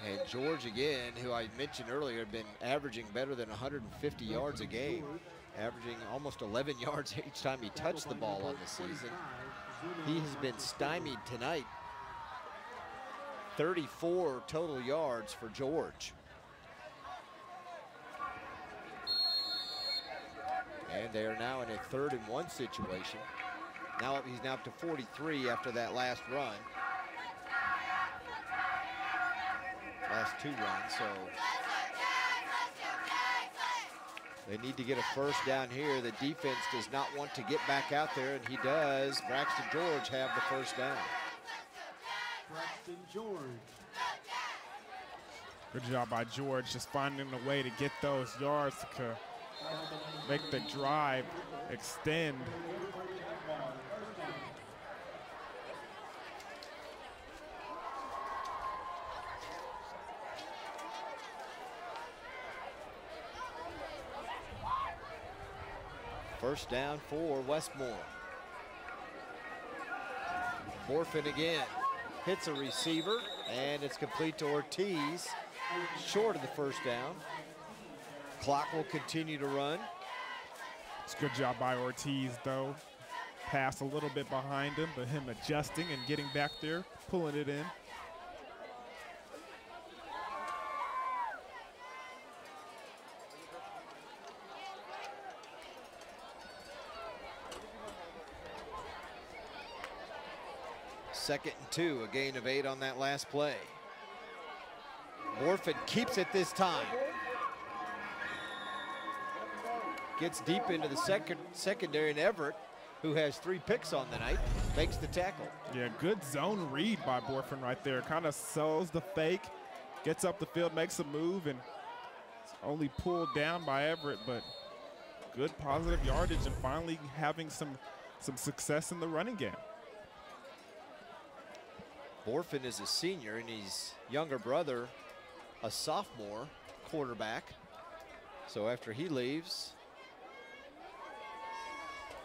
And George again, who I mentioned earlier, had been averaging better than 150 yards a game, averaging almost 11 yards each time he touched the ball on the season. He has been stymied tonight. 34 total yards for George. And they are now in a 3rd and 1 situation. He's now up to 43 after that last run. Last 2 runs, so they need to get a first down here. The defense does not want to get back out there, and he does. Braxton George have the first down. Braxton George. Good job by George, just finding a way to get those yards to make the drive extend. First down for Westmoore. Borfen again. Hits a receiver, and it's complete to Ortiz. Short of the first down. Clock will continue to run. It's a good job by Ortiz, though. Pass a little bit behind him, but him adjusting and getting back there, pulling it in. Second and 2, a gain of 8 on that last play. Borfen keeps it this time. gets deep into the secondary, and Everett, who has 3 picks on the night, makes the tackle. Yeah, good zone read by BOHROFEN right there. Kind of sells the fake, gets up the field, makes a move, and it's only pulled down by Everett, but good positive yardage and finally having some success in the running game. BOHROFEN is a senior, and his younger brother, a sophomore quarterback. So after he leaves,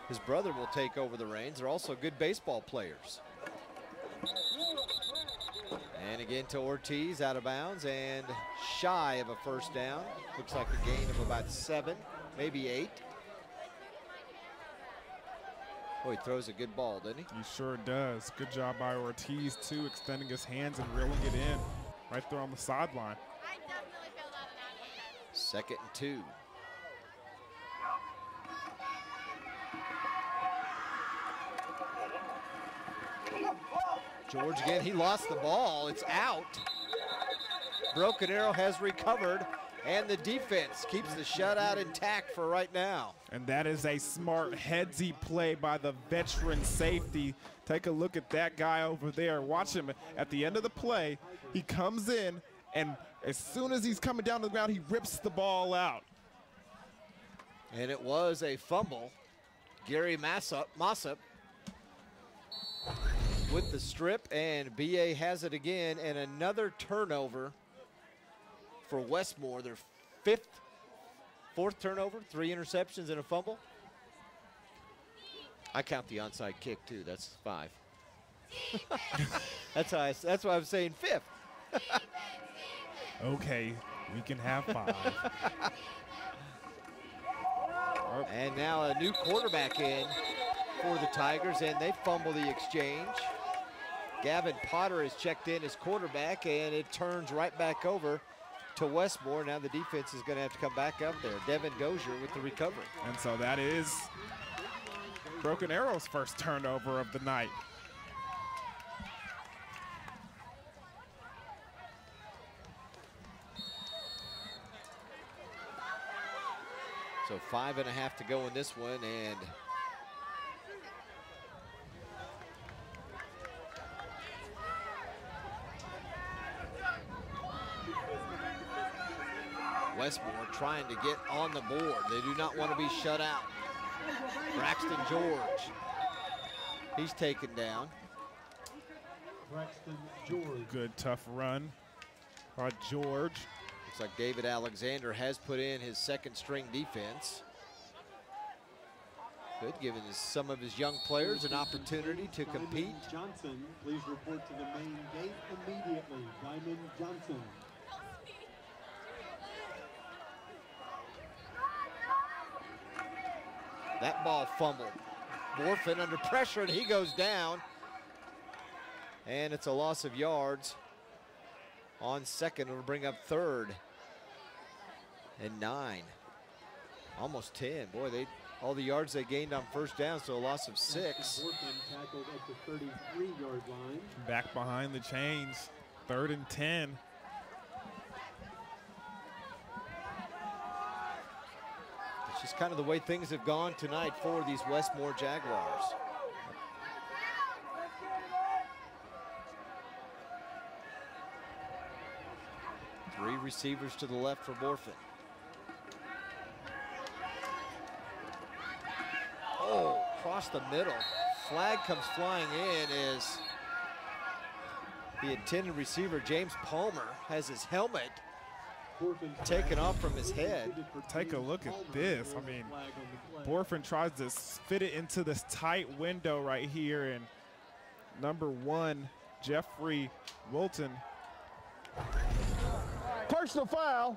his brother will take over the reins. They're also good baseball players. And again to Ortiz, out of bounds and shy of a first down. Looks like a gain of about 7, maybe 8. Oh, he throws a good ball, doesn't he? He sure does. Good job by Ortiz, too, extending his hands and reeling it in right there on the sideline. 2nd and 2. George again, he lost the ball. It's out. Broken Arrow has recovered, and the defense keeps the shutout intact for right now. And that is a smart headsy play by the veteran safety. Take a look at that guy over there. Watch him at the end of the play. He comes in, and as soon as he's coming down to the ground, he rips the ball out. And it was a fumble. Gary MOSSOP with the strip, and BA has it again, and another turnover for Westmoore. Their 4th turnover, 3 interceptions and a fumble. I count the onside kick too. That's 5. That's why I'm saying 5th. Okay, we can have 5. And now a new quarterback in for the Tigers, and they fumble the exchange. Gavin Potter is checked in as quarterback, and it turns right back over to Westmoore. Now the defense is going to have to come back up there. Devin Dozier with the recovery. And so that is Broken Arrow's first turnover of the night. So 5.5 to go in this one, and Westmoore trying to get on the board. They do not want to be shut out. Braxton George, he's taken down. Braxton George. Good tough run by George. Looks like David Alexander has put in his 2nd string defense. Good, giving some of his young players an opportunity to compete. Johnson, please report to the main gate immediately. Diamond Johnson. That ball fumbled. BOHROFEN under pressure, and he goes down. And it's a loss of yards on 2nd. It'll bring up 3rd and 9. Almost 10. Boy, all the yards they gained on first down, so a loss of 6. BOHROFEN tackled at the 33-yard line. Back behind the chains, 3rd and 10. It's just kind of the way things have gone tonight for these Westmoore Jaguars. Three receivers to the left for BOHROFEN. Oh, across the middle. Flag comes flying in as the intended receiver, James Palmer, has his helmet taken off from his head. Take a look at this. I mean, BOHROFEN tries to fit it into this tight window right here, and number 1, Jeffrey Wilton. Personal foul,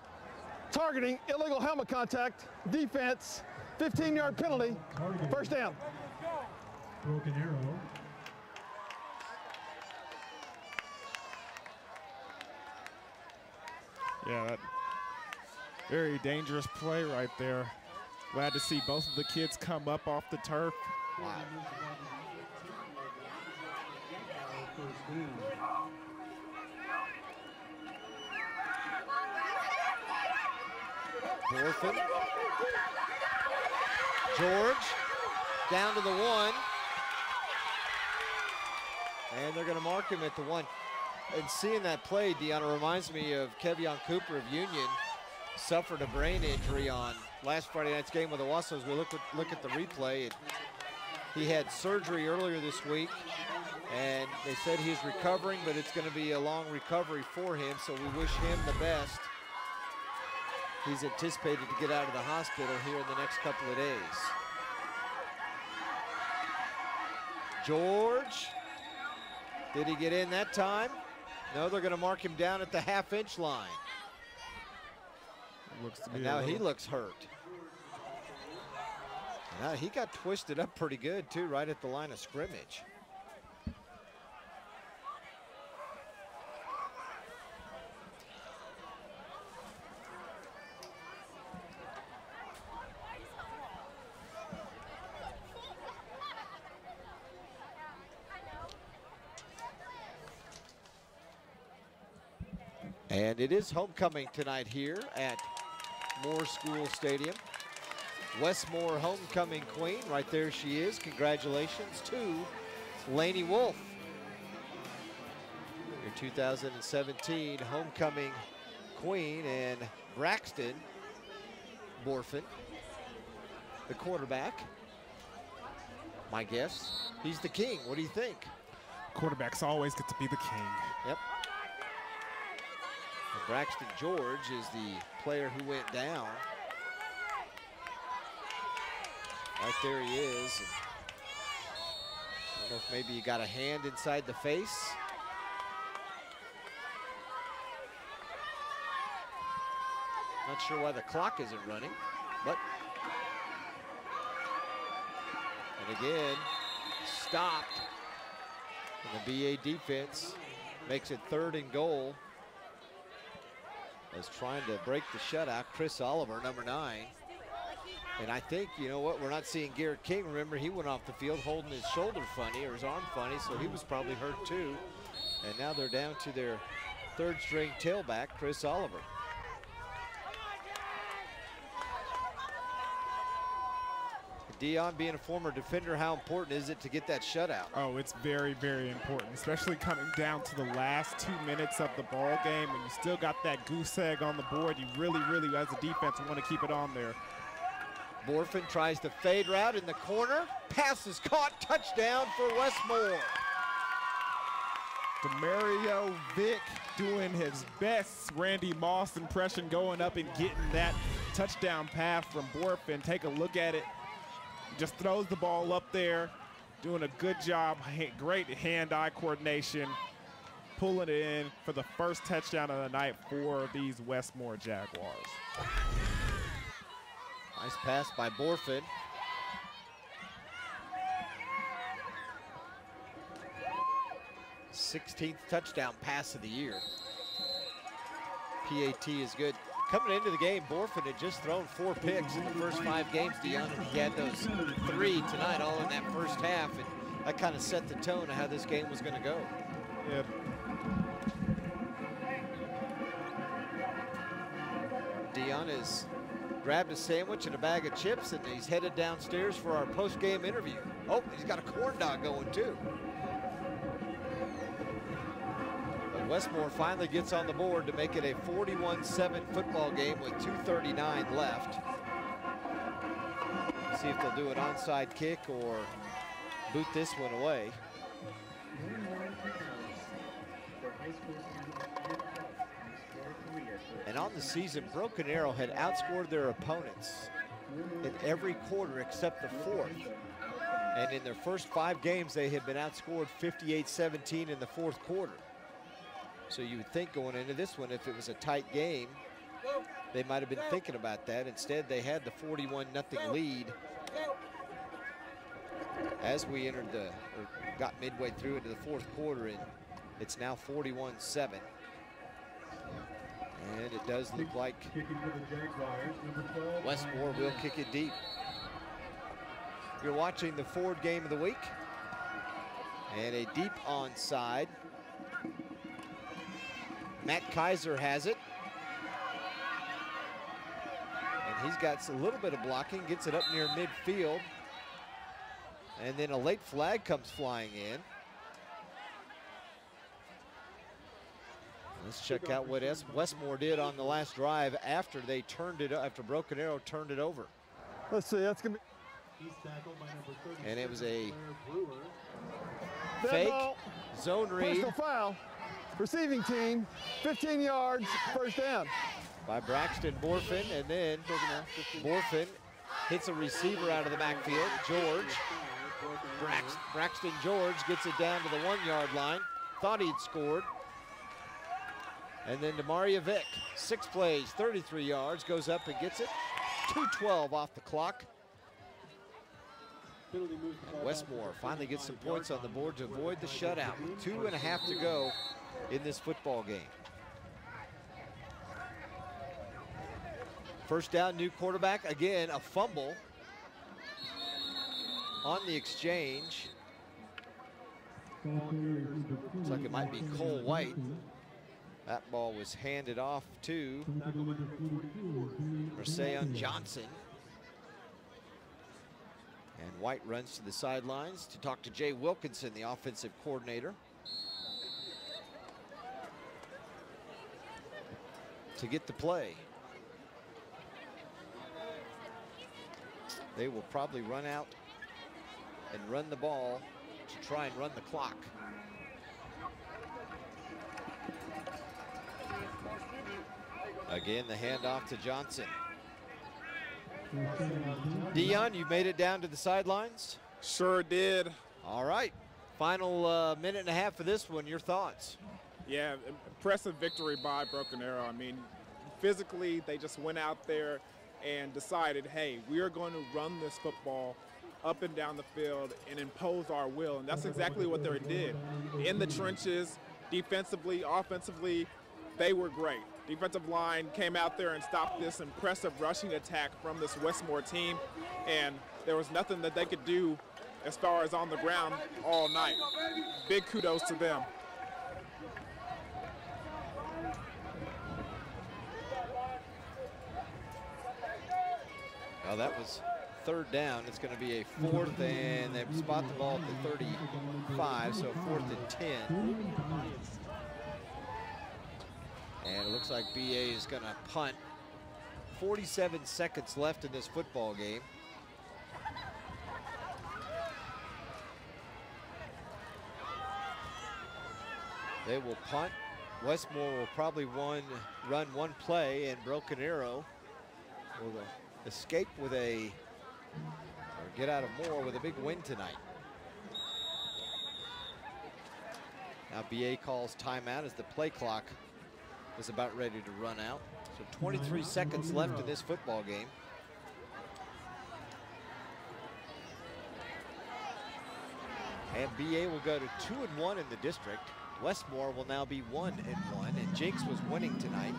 targeting, illegal helmet contact, defense, 15-yard penalty, first down. Broken Arrow. Yeah, that very dangerous play right there. Glad to see both of the kids come up off the turf. Wow. BOHROFEN George down to the 1. And they're going to mark him at the 1. And seeing that play, Deanna, reminds me of KEJUAN Cooper of Union. Suffered a brain injury on last Friday night's game with the Wassos. We look at the replay. And he had surgery earlier this week, and they said he's recovering, but it's going to be a long recovery for him, so we wish him the best. He's anticipated to get out of the hospital here in the next couple of days. George, did he get in that time? No, they're going to mark him down at the half-inch line. And now he looks hurt. Now he got twisted up pretty good too, right at the line of scrimmage. And it is homecoming tonight here at Moore School Stadium. Westmoore homecoming queen, right there she is. Congratulations to Lainey Wolf, your 2017 homecoming queen, and Braxton BOHROFEN, the quarterback. My guess, he's the king. What do you think? Quarterbacks always get to be the king. Yep. And Braxton George is the player who went down. Right there he is. And I don't know if maybe he got a hand inside the face. Not sure why the clock isn't running, but. And again, stopped. And the BA defense makes it 3rd and goal. As trying to break the shutout, Chris Oliver, number 9. And I think, you know what, we're not seeing Garrett King. Remember, he went off the field holding his shoulder funny or his arm funny, so he was probably hurt too. And now they're down to their 3rd string tailback, Chris Oliver. Dion, being a former defender, how important is it to get that shutout? Oh, it's very, very important, especially coming down to the last 2 minutes of the ball game, and you still got that goose egg on the board. You really, as a defense, want to keep it on there. BOHROFEN tries the fade route in the corner. Pass is caught. Touchdown for Westmoore. Demario Vick doing his best Randy Moss impression, going up and getting that touchdown pass from BOHROFEN. Take a look at it. Just throws the ball up there, doing a good job. Great hand-eye coordination, pulling it in for the first touchdown of the night for these Westmoore Jaguars. Nice pass by BOHROFEN. '16th touchdown pass of the year. PAT is good. Coming into the game, BOHROFEN had just thrown 4 picks in the first 5 games, Dion. He had those 3 tonight, all in that first half, and that kind of set the tone of how this game was going to go. Yeah. Dion has grabbed a sandwich and a bag of chips, and he's headed downstairs for our post-game interview. Oh, he's got a corn dog going too. But Westmoore finally gets on the board to make it a 41-7 football game with 2:39 left. See if they'll do an onside kick or boot this one away. And on the season, Broken Arrow had outscored their opponents in every quarter except the 4th. And in their first 5 games, they had been outscored 58-17 in the 4th quarter. So you would think going into this one, if it was a tight game, they might have been thinking about that. Instead, they had the 41-0 lead as we entered or got midway through into the 4th quarter, and it's now 41-7. And it does look like Westmoore will kick it deep. You're watching the Ford game of the week. And a deep onside. Matt Kaiser has it. And He's got a little bit of blocking, gets it up near midfield. And then a late flag comes flying in. Let's check out what Westmoore did on the last drive after they turned it, after Broken Arrow turned it over. Let's see, that's gonna be. And it was a Dead fake ball. zone read Personal foul. Receiving team, 15 yards, first down. by Braxton Borfen, and then Borfen hits a receiver out of the backfield. George, Braxton George gets it down to the 1 yard line. Thought he'd scored. And then Demaria Vick, 6 plays, 33 yards, goes up and gets it. 2:12 off the clock. And Westmoore finally gets some points on the board to avoid the shutout with 2.5 to go in this football game. First down, new quarterback. Again, a fumble on the exchange. Looks like it might be Cole White. That ball was handed off to Marseillon Johnson. And White runs to the sidelines to talk to Jay Wilkinson, the offensive coordinator, to get the play. They will probably run out and run the ball to try and run the clock. Again, the handoff to Johnson. Dion, you made it down to the sidelines? Sure did. All right. Final minute and a half for this one. Your thoughts? Yeah, impressive victory by Broken Arrow. I mean, physically, they just went out there and decided, hey, we are going to run this football up and down the field and impose our will. And that's exactly what they did. In the trenches, defensively, offensively, they were great. Defensive line came out there and stopped this impressive rushing attack from this Westmoore team, and there was nothing that they could do as far as on the ground all night. Big kudos to them. Well, that was third down. It's going to be a fourth, and they spot the ball at the 35, so 4th and 10. And it looks like BA is going to punt. 47 seconds left in this football game. They will punt. Westmoore will probably run one play, and Broken Arrow will escape with or get out of more with a big win tonight. Now BA calls timeout as the play clock is about ready to run out. So 23 seconds left in this football game. And BA will go to 2-1 in the district. Westmoore will now be 1-1, and Jinx was winning tonight.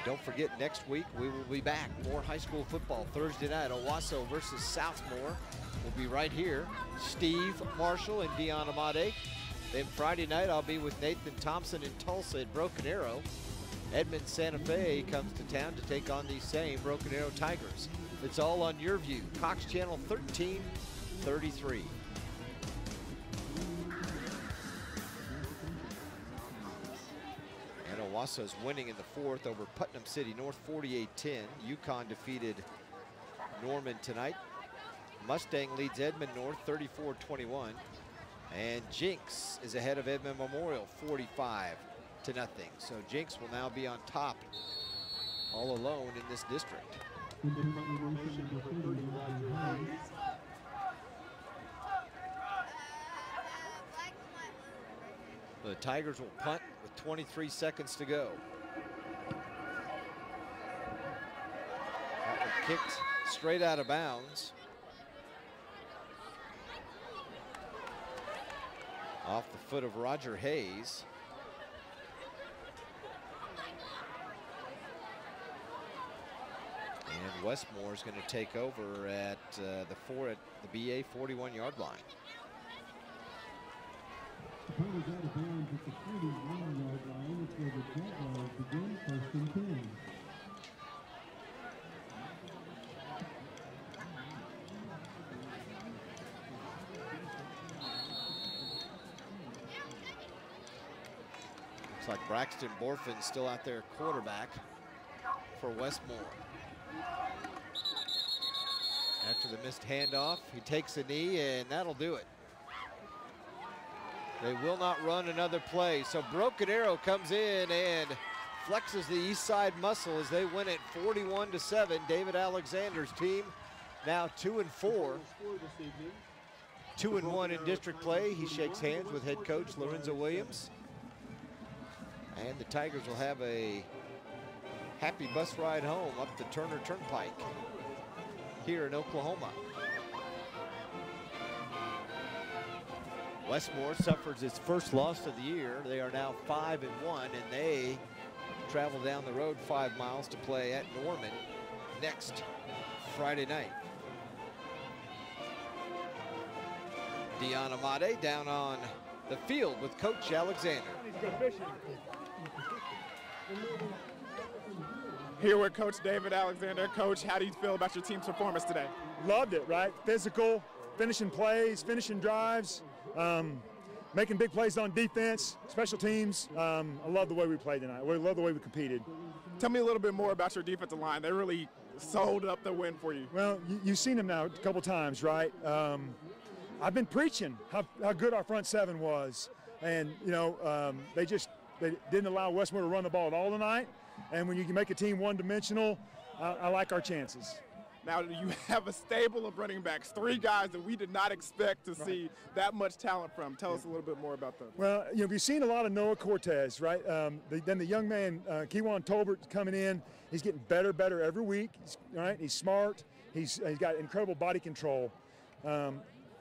Don't forget, next week we will be back. More high school football Thursday night. Owasso versus Southmore will be right here. Steve Marshall and Dion Amade. Then Friday night I'll be with Nathan Thompson in Tulsa at Broken Arrow. Edmond Santa Fe comes to town to take on these same Broken Arrow Tigers. It's all on YurView, Cox Channel 1333. Owasso's winning in the 4th over Putnam City North 48-10. UConn defeated Norman tonight. Mustang leads Edmond North 34-21. And Jinx is ahead of Edmond Memorial 45-0. So Jinx will now be on top all alone in this district. The Tigers will punt with 23 seconds to go. That one kicked straight out of bounds. Off the foot of Roger Hayes. And Westmoore is going to take over at the BA 41 yard line. The ball is out of bounds at the 41-yard line. It's where the Jaguars begin, 1st and 10. Looks like Braxton BOHROFEN still out there quarterback for Westmoore. After the missed handoff, he takes a knee, and that'll do it. They will not run another play. So Broken Arrow comes in and flexes the east side muscle as they win it 41-7. David Alexander's team now 2-4. 2-1 in district play. He shakes hands with head coach Lorenzo Williams. And the Tigers will have a happy bus ride home up the Turner Turnpike here in Oklahoma. Westmoore suffers its first loss of the year. They are now 5-1, and they travel down the road 5 miles to play at Norman next Friday night. Dion Amade down on the field with Coach Alexander. Here with Coach David Alexander. Coach, how do you feel about your team's performance today? Loved it, right? Physical, finishing plays, finishing drives, making big plays on defense, special teams. I love the way we played tonight. We love the way we competed. Tell me a little bit more about your defensive line. They really sold up the win for you. Well, you've seen them now a couple times, right? I've been preaching how good our front seven was. And, you know, they didn't allow Westmoore to run the ball at all tonight. And when you can make a team one-dimensional, I like our chances. Now, you have a stable of running backs, 3 guys that we did not expect to see that much talent from. Tell us a little bit more about them. Well, you know, we've seen a lot of Noah Cortez, right? Then the young man, KEJUAN TOLBERT, coming in. He's getting better every week, right? He's smart. He's got incredible body control.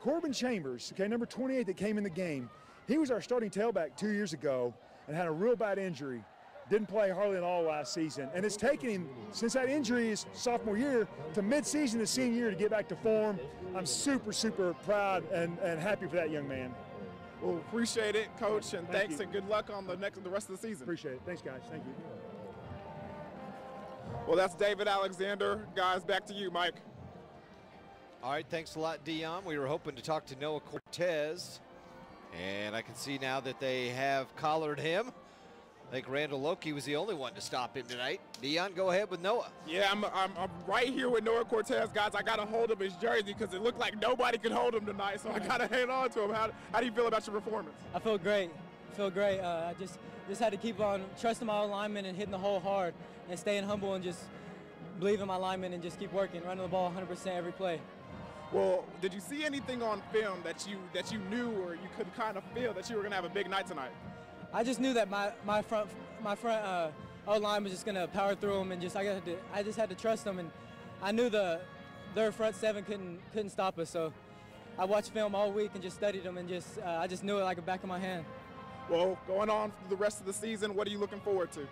Corbin Chambers, okay, number 28 that came in the game, he was our starting tailback 2 years ago and had a real bad injury. Didn't play hardly at all last season. And it's taken him, since that injury his sophomore year, to mid-season his senior year to get back to form. I'm super, super proud and happy for that young man. Well, appreciate it, Coach, and Thank thanks, you. and good luck on the rest of the season. Appreciate it. Thanks, guys. Thank you. Well, that's David Alexander. Guys, back to you, Mike. All right, thanks a lot, Dion. We were hoping to talk to Noah Cortez, and I can see now that they have collared him. I think Randall Loki was the only one to stop him tonight. Dion, go ahead with Noah. Yeah, I'm right here with Noah Cortez, guys. I got to hold up his jersey because it looked like nobody could hold him tonight, so I got to hang on to him. How do you feel about your performance? I feel great. I just had to keep on trusting my alignment and hitting the hole hard and staying humble and just believe in my alignment and just keep working, running the ball 100% every play. Well, did you see anything on film that you knew or you could kind of feel that you were going to have a big night tonight? I just knew that my front O-line was just going to power through them, and I just had to trust them, and I knew their front seven couldn't stop us. So I watched film all week and just studied them, and I just knew it like the back of my hand. Well, going on for the rest of the season, what are you looking forward to?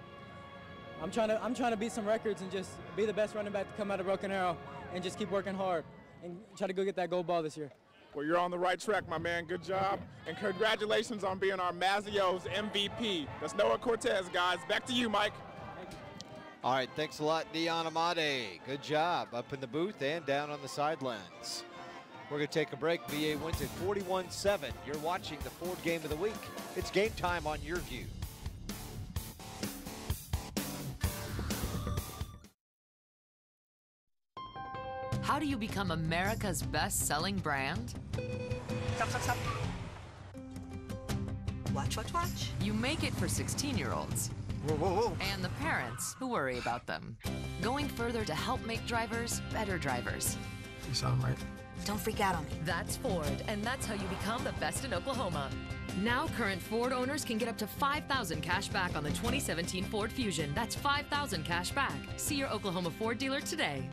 I'm trying to beat some records and just be the best running back to come out of Broken Arrow, and just keep working hard and try to go get that gold ball this year. Well, you're on the right track, my man. Good job. And congratulations on being our Mazio's MVP. That's Noah Cortez, guys. Back to you, Mike. Thank you. All right, thanks a lot, Dion Amade. Good job up in the booth and down on the sidelines. We're going to take a break. VA wins at 41-7. You're watching the Ford Game of the Week. It's game time on YurView. How do you become America's best-selling brand? Stop, stop, stop. Watch. You make it for 16-year-olds. Whoa. And the parents who worry about them. Going further to help make drivers better drivers. You sound right. Don't freak out on me. That's Ford, and that's how you become the best in Oklahoma. Now current Ford owners can get up to $5,000 cash back on the 2017 Ford Fusion. That's $5,000 cash back. See your Oklahoma Ford dealer today.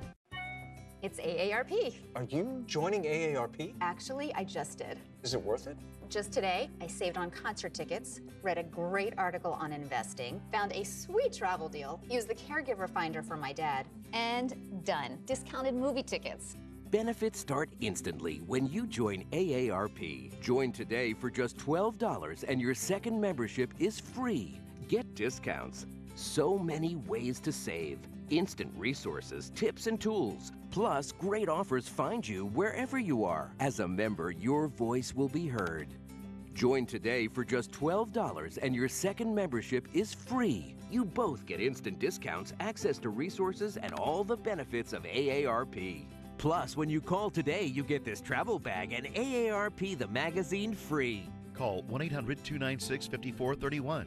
It's AARP. Are you joining AARP? Actually, I just did. Is it worth it? Just today, I saved on concert tickets, read a great article on investing, found a sweet travel deal, used the caregiver finder for my dad, and done. Discounted movie tickets. Benefits start instantly when you join AARP. Join today for just $12 and your second membership is free. Get discounts. So many ways to save. Instant resources, tips, and tools. Plus, great offers find you wherever you are. As a member, your voice will be heard. Join today for just $12 and your second membership is free. You both get instant discounts, access to resources, and all the benefits of AARP. Plus, when you call today, you get this travel bag and AARP the magazine free. Call 1-800-296-5431.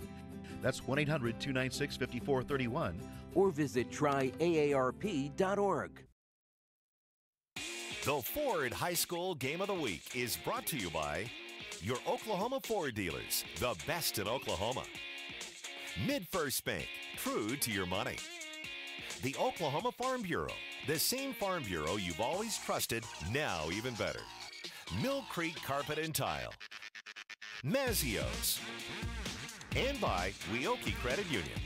That's 1-800-296-5431. Or visit tryaarp.org. The Ford High School Game of the Week is brought to you by your Oklahoma Ford dealers, the best in Oklahoma. MidFirst Bank, true to your money. The Oklahoma Farm Bureau, the same Farm Bureau you've always trusted, now even better. Mill Creek Carpet and Tile. Mazio's. And by Weoki Credit Union.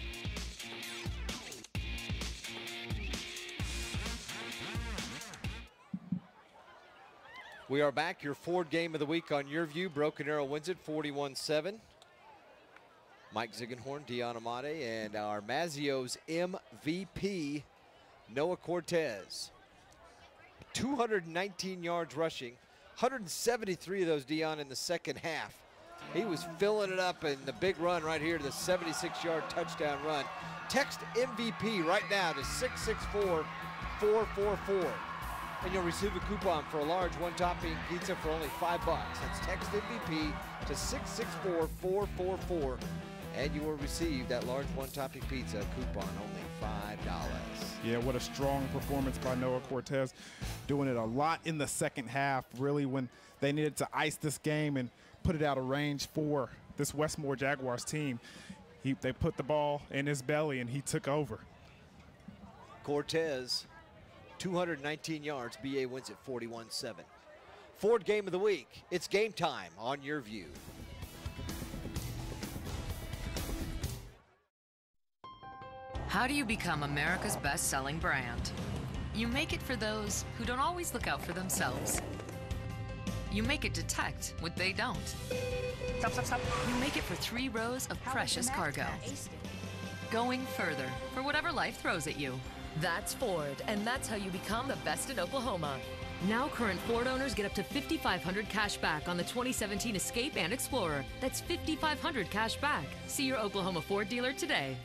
We are back, your Ford Game of the Week on YurView. Broken Arrow wins it 41-7. Mike Ziegenhorn, Dion Amate, and our Mazio's MVP, Noah Cortez. 219 yards rushing, 173 of those, Dion, in the second half. He was filling it up in the big run right here, the 76-yard touchdown run. Text MVP right now to 664-444. And you'll receive a coupon for a large one-topping pizza for only $5. That's text MVP to 664-444. And you will receive that large one-topping pizza coupon, only $5. Yeah, what a strong performance by Noah Cortez, doing it a lot in the second half, really when they needed to ice this game and put it out of range for this Westmoore Jaguars team. They put the ball in his belly and he took over. Cortez, 219 yards, BA wins at 41-7. Ford Game of the Week, it's game time on YurView. How do you become America's best-selling brand? You make it for those who don't always look out for themselves. You make it detect what they don't. Stop, stop, stop. You make it for 3 rows of precious cargo. Going further for whatever life throws at you. That's Ford, and that's how you become the best in Oklahoma. Now current Ford owners get up to $5,500 cash back on the 2017 Escape and Explorer. That's $5,500 cash back. See your Oklahoma Ford dealer today.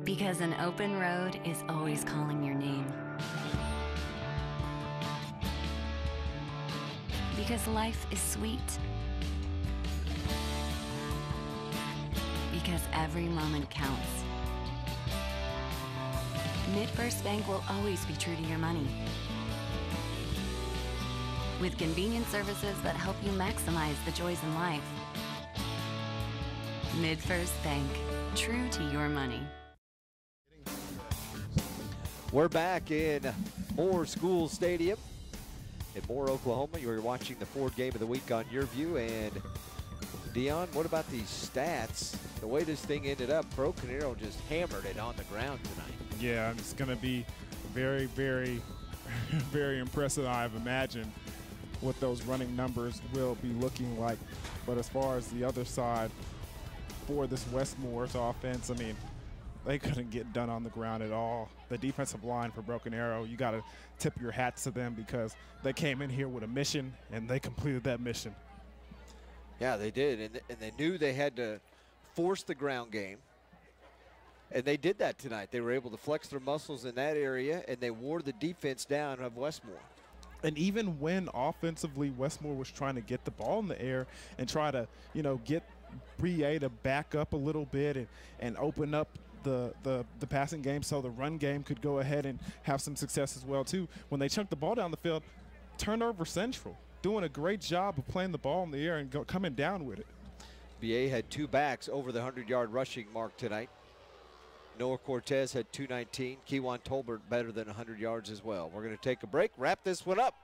Because an open road is always calling your name. Because life is sweet. Because every moment counts. MidFirst Bank will always be true to your money. With convenient services that help you maximize the joys in life. MidFirst Bank, true to your money. We're back in Moore School Stadium in Moore, Oklahoma. You're watching the Ford Game of the Week on YurView. And Dion, what about these stats? The way this thing ended up, Broken Arrow just hammered it on the ground tonight. Yeah, it's going to be very, very, very impressive, I've imagined, what those running numbers will be looking like. But as far as the other side for this Westmoore's offense, I mean, they couldn't get done on the ground at all. The defensive line for Broken Arrow, you got to tip your hats to them because they came in here with a mission and they completed that mission. Yeah, they did, and they knew they had to force the ground game. And they did that tonight. They were able to flex their muscles in that area, and they wore the defense down of Westmoore. And even when offensively Westmoore was trying to get the ball in the air and try to, you know, get BA to back up a little bit and open up the passing game so the run game could go ahead and have some success as well too. When they chunked the ball down the field, turnover central, doing a great job of playing the ball in the air and coming down with it. BA had 2 backs over the 100-yard rushing mark tonight. Noah Cortez had 219. KEJUAN Tolbert better than 100 yards as well. We're going to take a break, wrap this one up.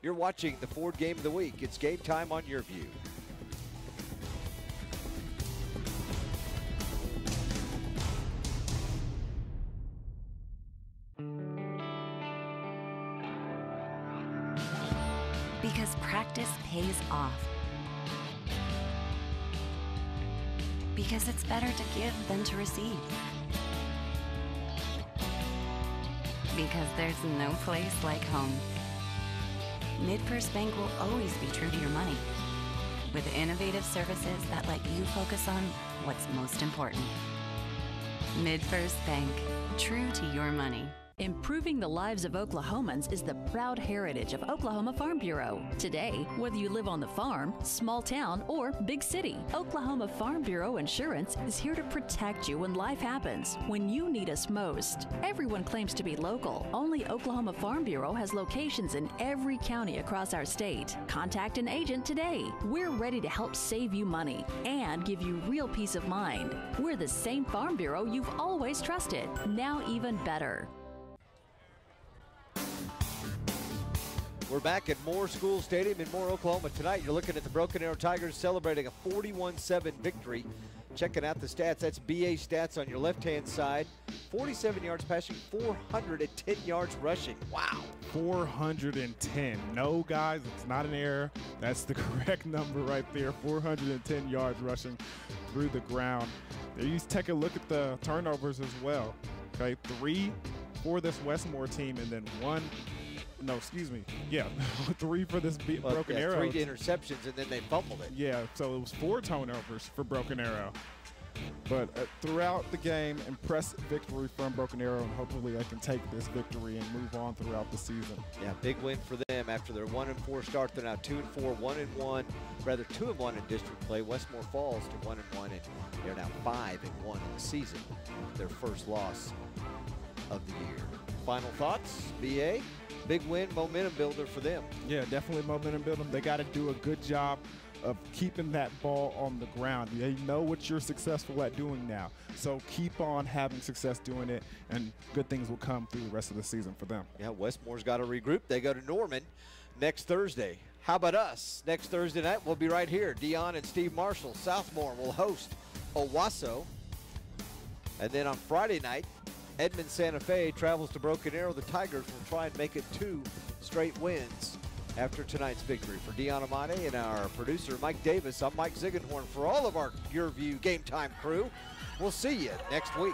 You're watching the Ford Game of the Week. It's game time on YurView. practice pays off. Because it's better to give than to receive. Because there's no place like home. MidFirst Bank will always be true to your money, with innovative services that let you focus on what's most important. MidFirst Bank, true to your money. Improving the lives of Oklahomans is the proud heritage of Oklahoma Farm Bureau. Today, whether you live on the farm, small town, or big city, Oklahoma Farm Bureau Insurance is here to protect you when life happens, when you need us most. Everyone claims to be local. Only Oklahoma Farm Bureau has locations in every county across our state. Contact an agent today. We're ready to help save you money and give you real peace of mind. We're the same Farm Bureau you've always trusted, now even better. We're back at Moore School Stadium in Moore, Oklahoma tonight. You're looking at the Broken Arrow Tigers celebrating a 41-7 victory. Checking out the stats. That's BA stats on your left-hand side. 47 yards passing, 410 yards rushing. Wow. 410. No, guys, it's not an error. That's the correct number right there. 410 yards rushing through the ground. You take a look at the turnovers as well. Okay, 3 for this Westmoore team, and then 3 for this Broken Arrow. 3 interceptions, and then they fumbled it. Yeah, so it was 4 turnovers for Broken Arrow. But throughout the game, impressive victory from Broken Arrow, and hopefully they can take this victory and move on throughout the season. Yeah, big win for them after their 1-4 start. They're now 2-4, 1-1, rather 2-1 in district play. Westmoore falls to 1-1, and they're now 5-1 in the season. Their first loss of the year. Final thoughts, BA? Big win, momentum builder for them. Yeah, definitely momentum builder. They got to do a good job of keeping that ball on the ground. They know what you're successful at doing now. So keep on having success doing it, and good things will come through the rest of the season for them. Yeah, Westmore's got to regroup. They go to Norman next Thursday. How about us? Next Thursday night, we'll be right here. Dion and Steve Marshall. Southmore will host Owasso. And then on Friday night, Edmond Santa Fe travels to Broken Arrow. The Tigers will try and make it 2 straight wins after tonight's victory. For Dion Amate and our producer, Mike Davis, I'm Mike Ziegenhorn. For all of our YurView Game Time crew, we'll see you next week.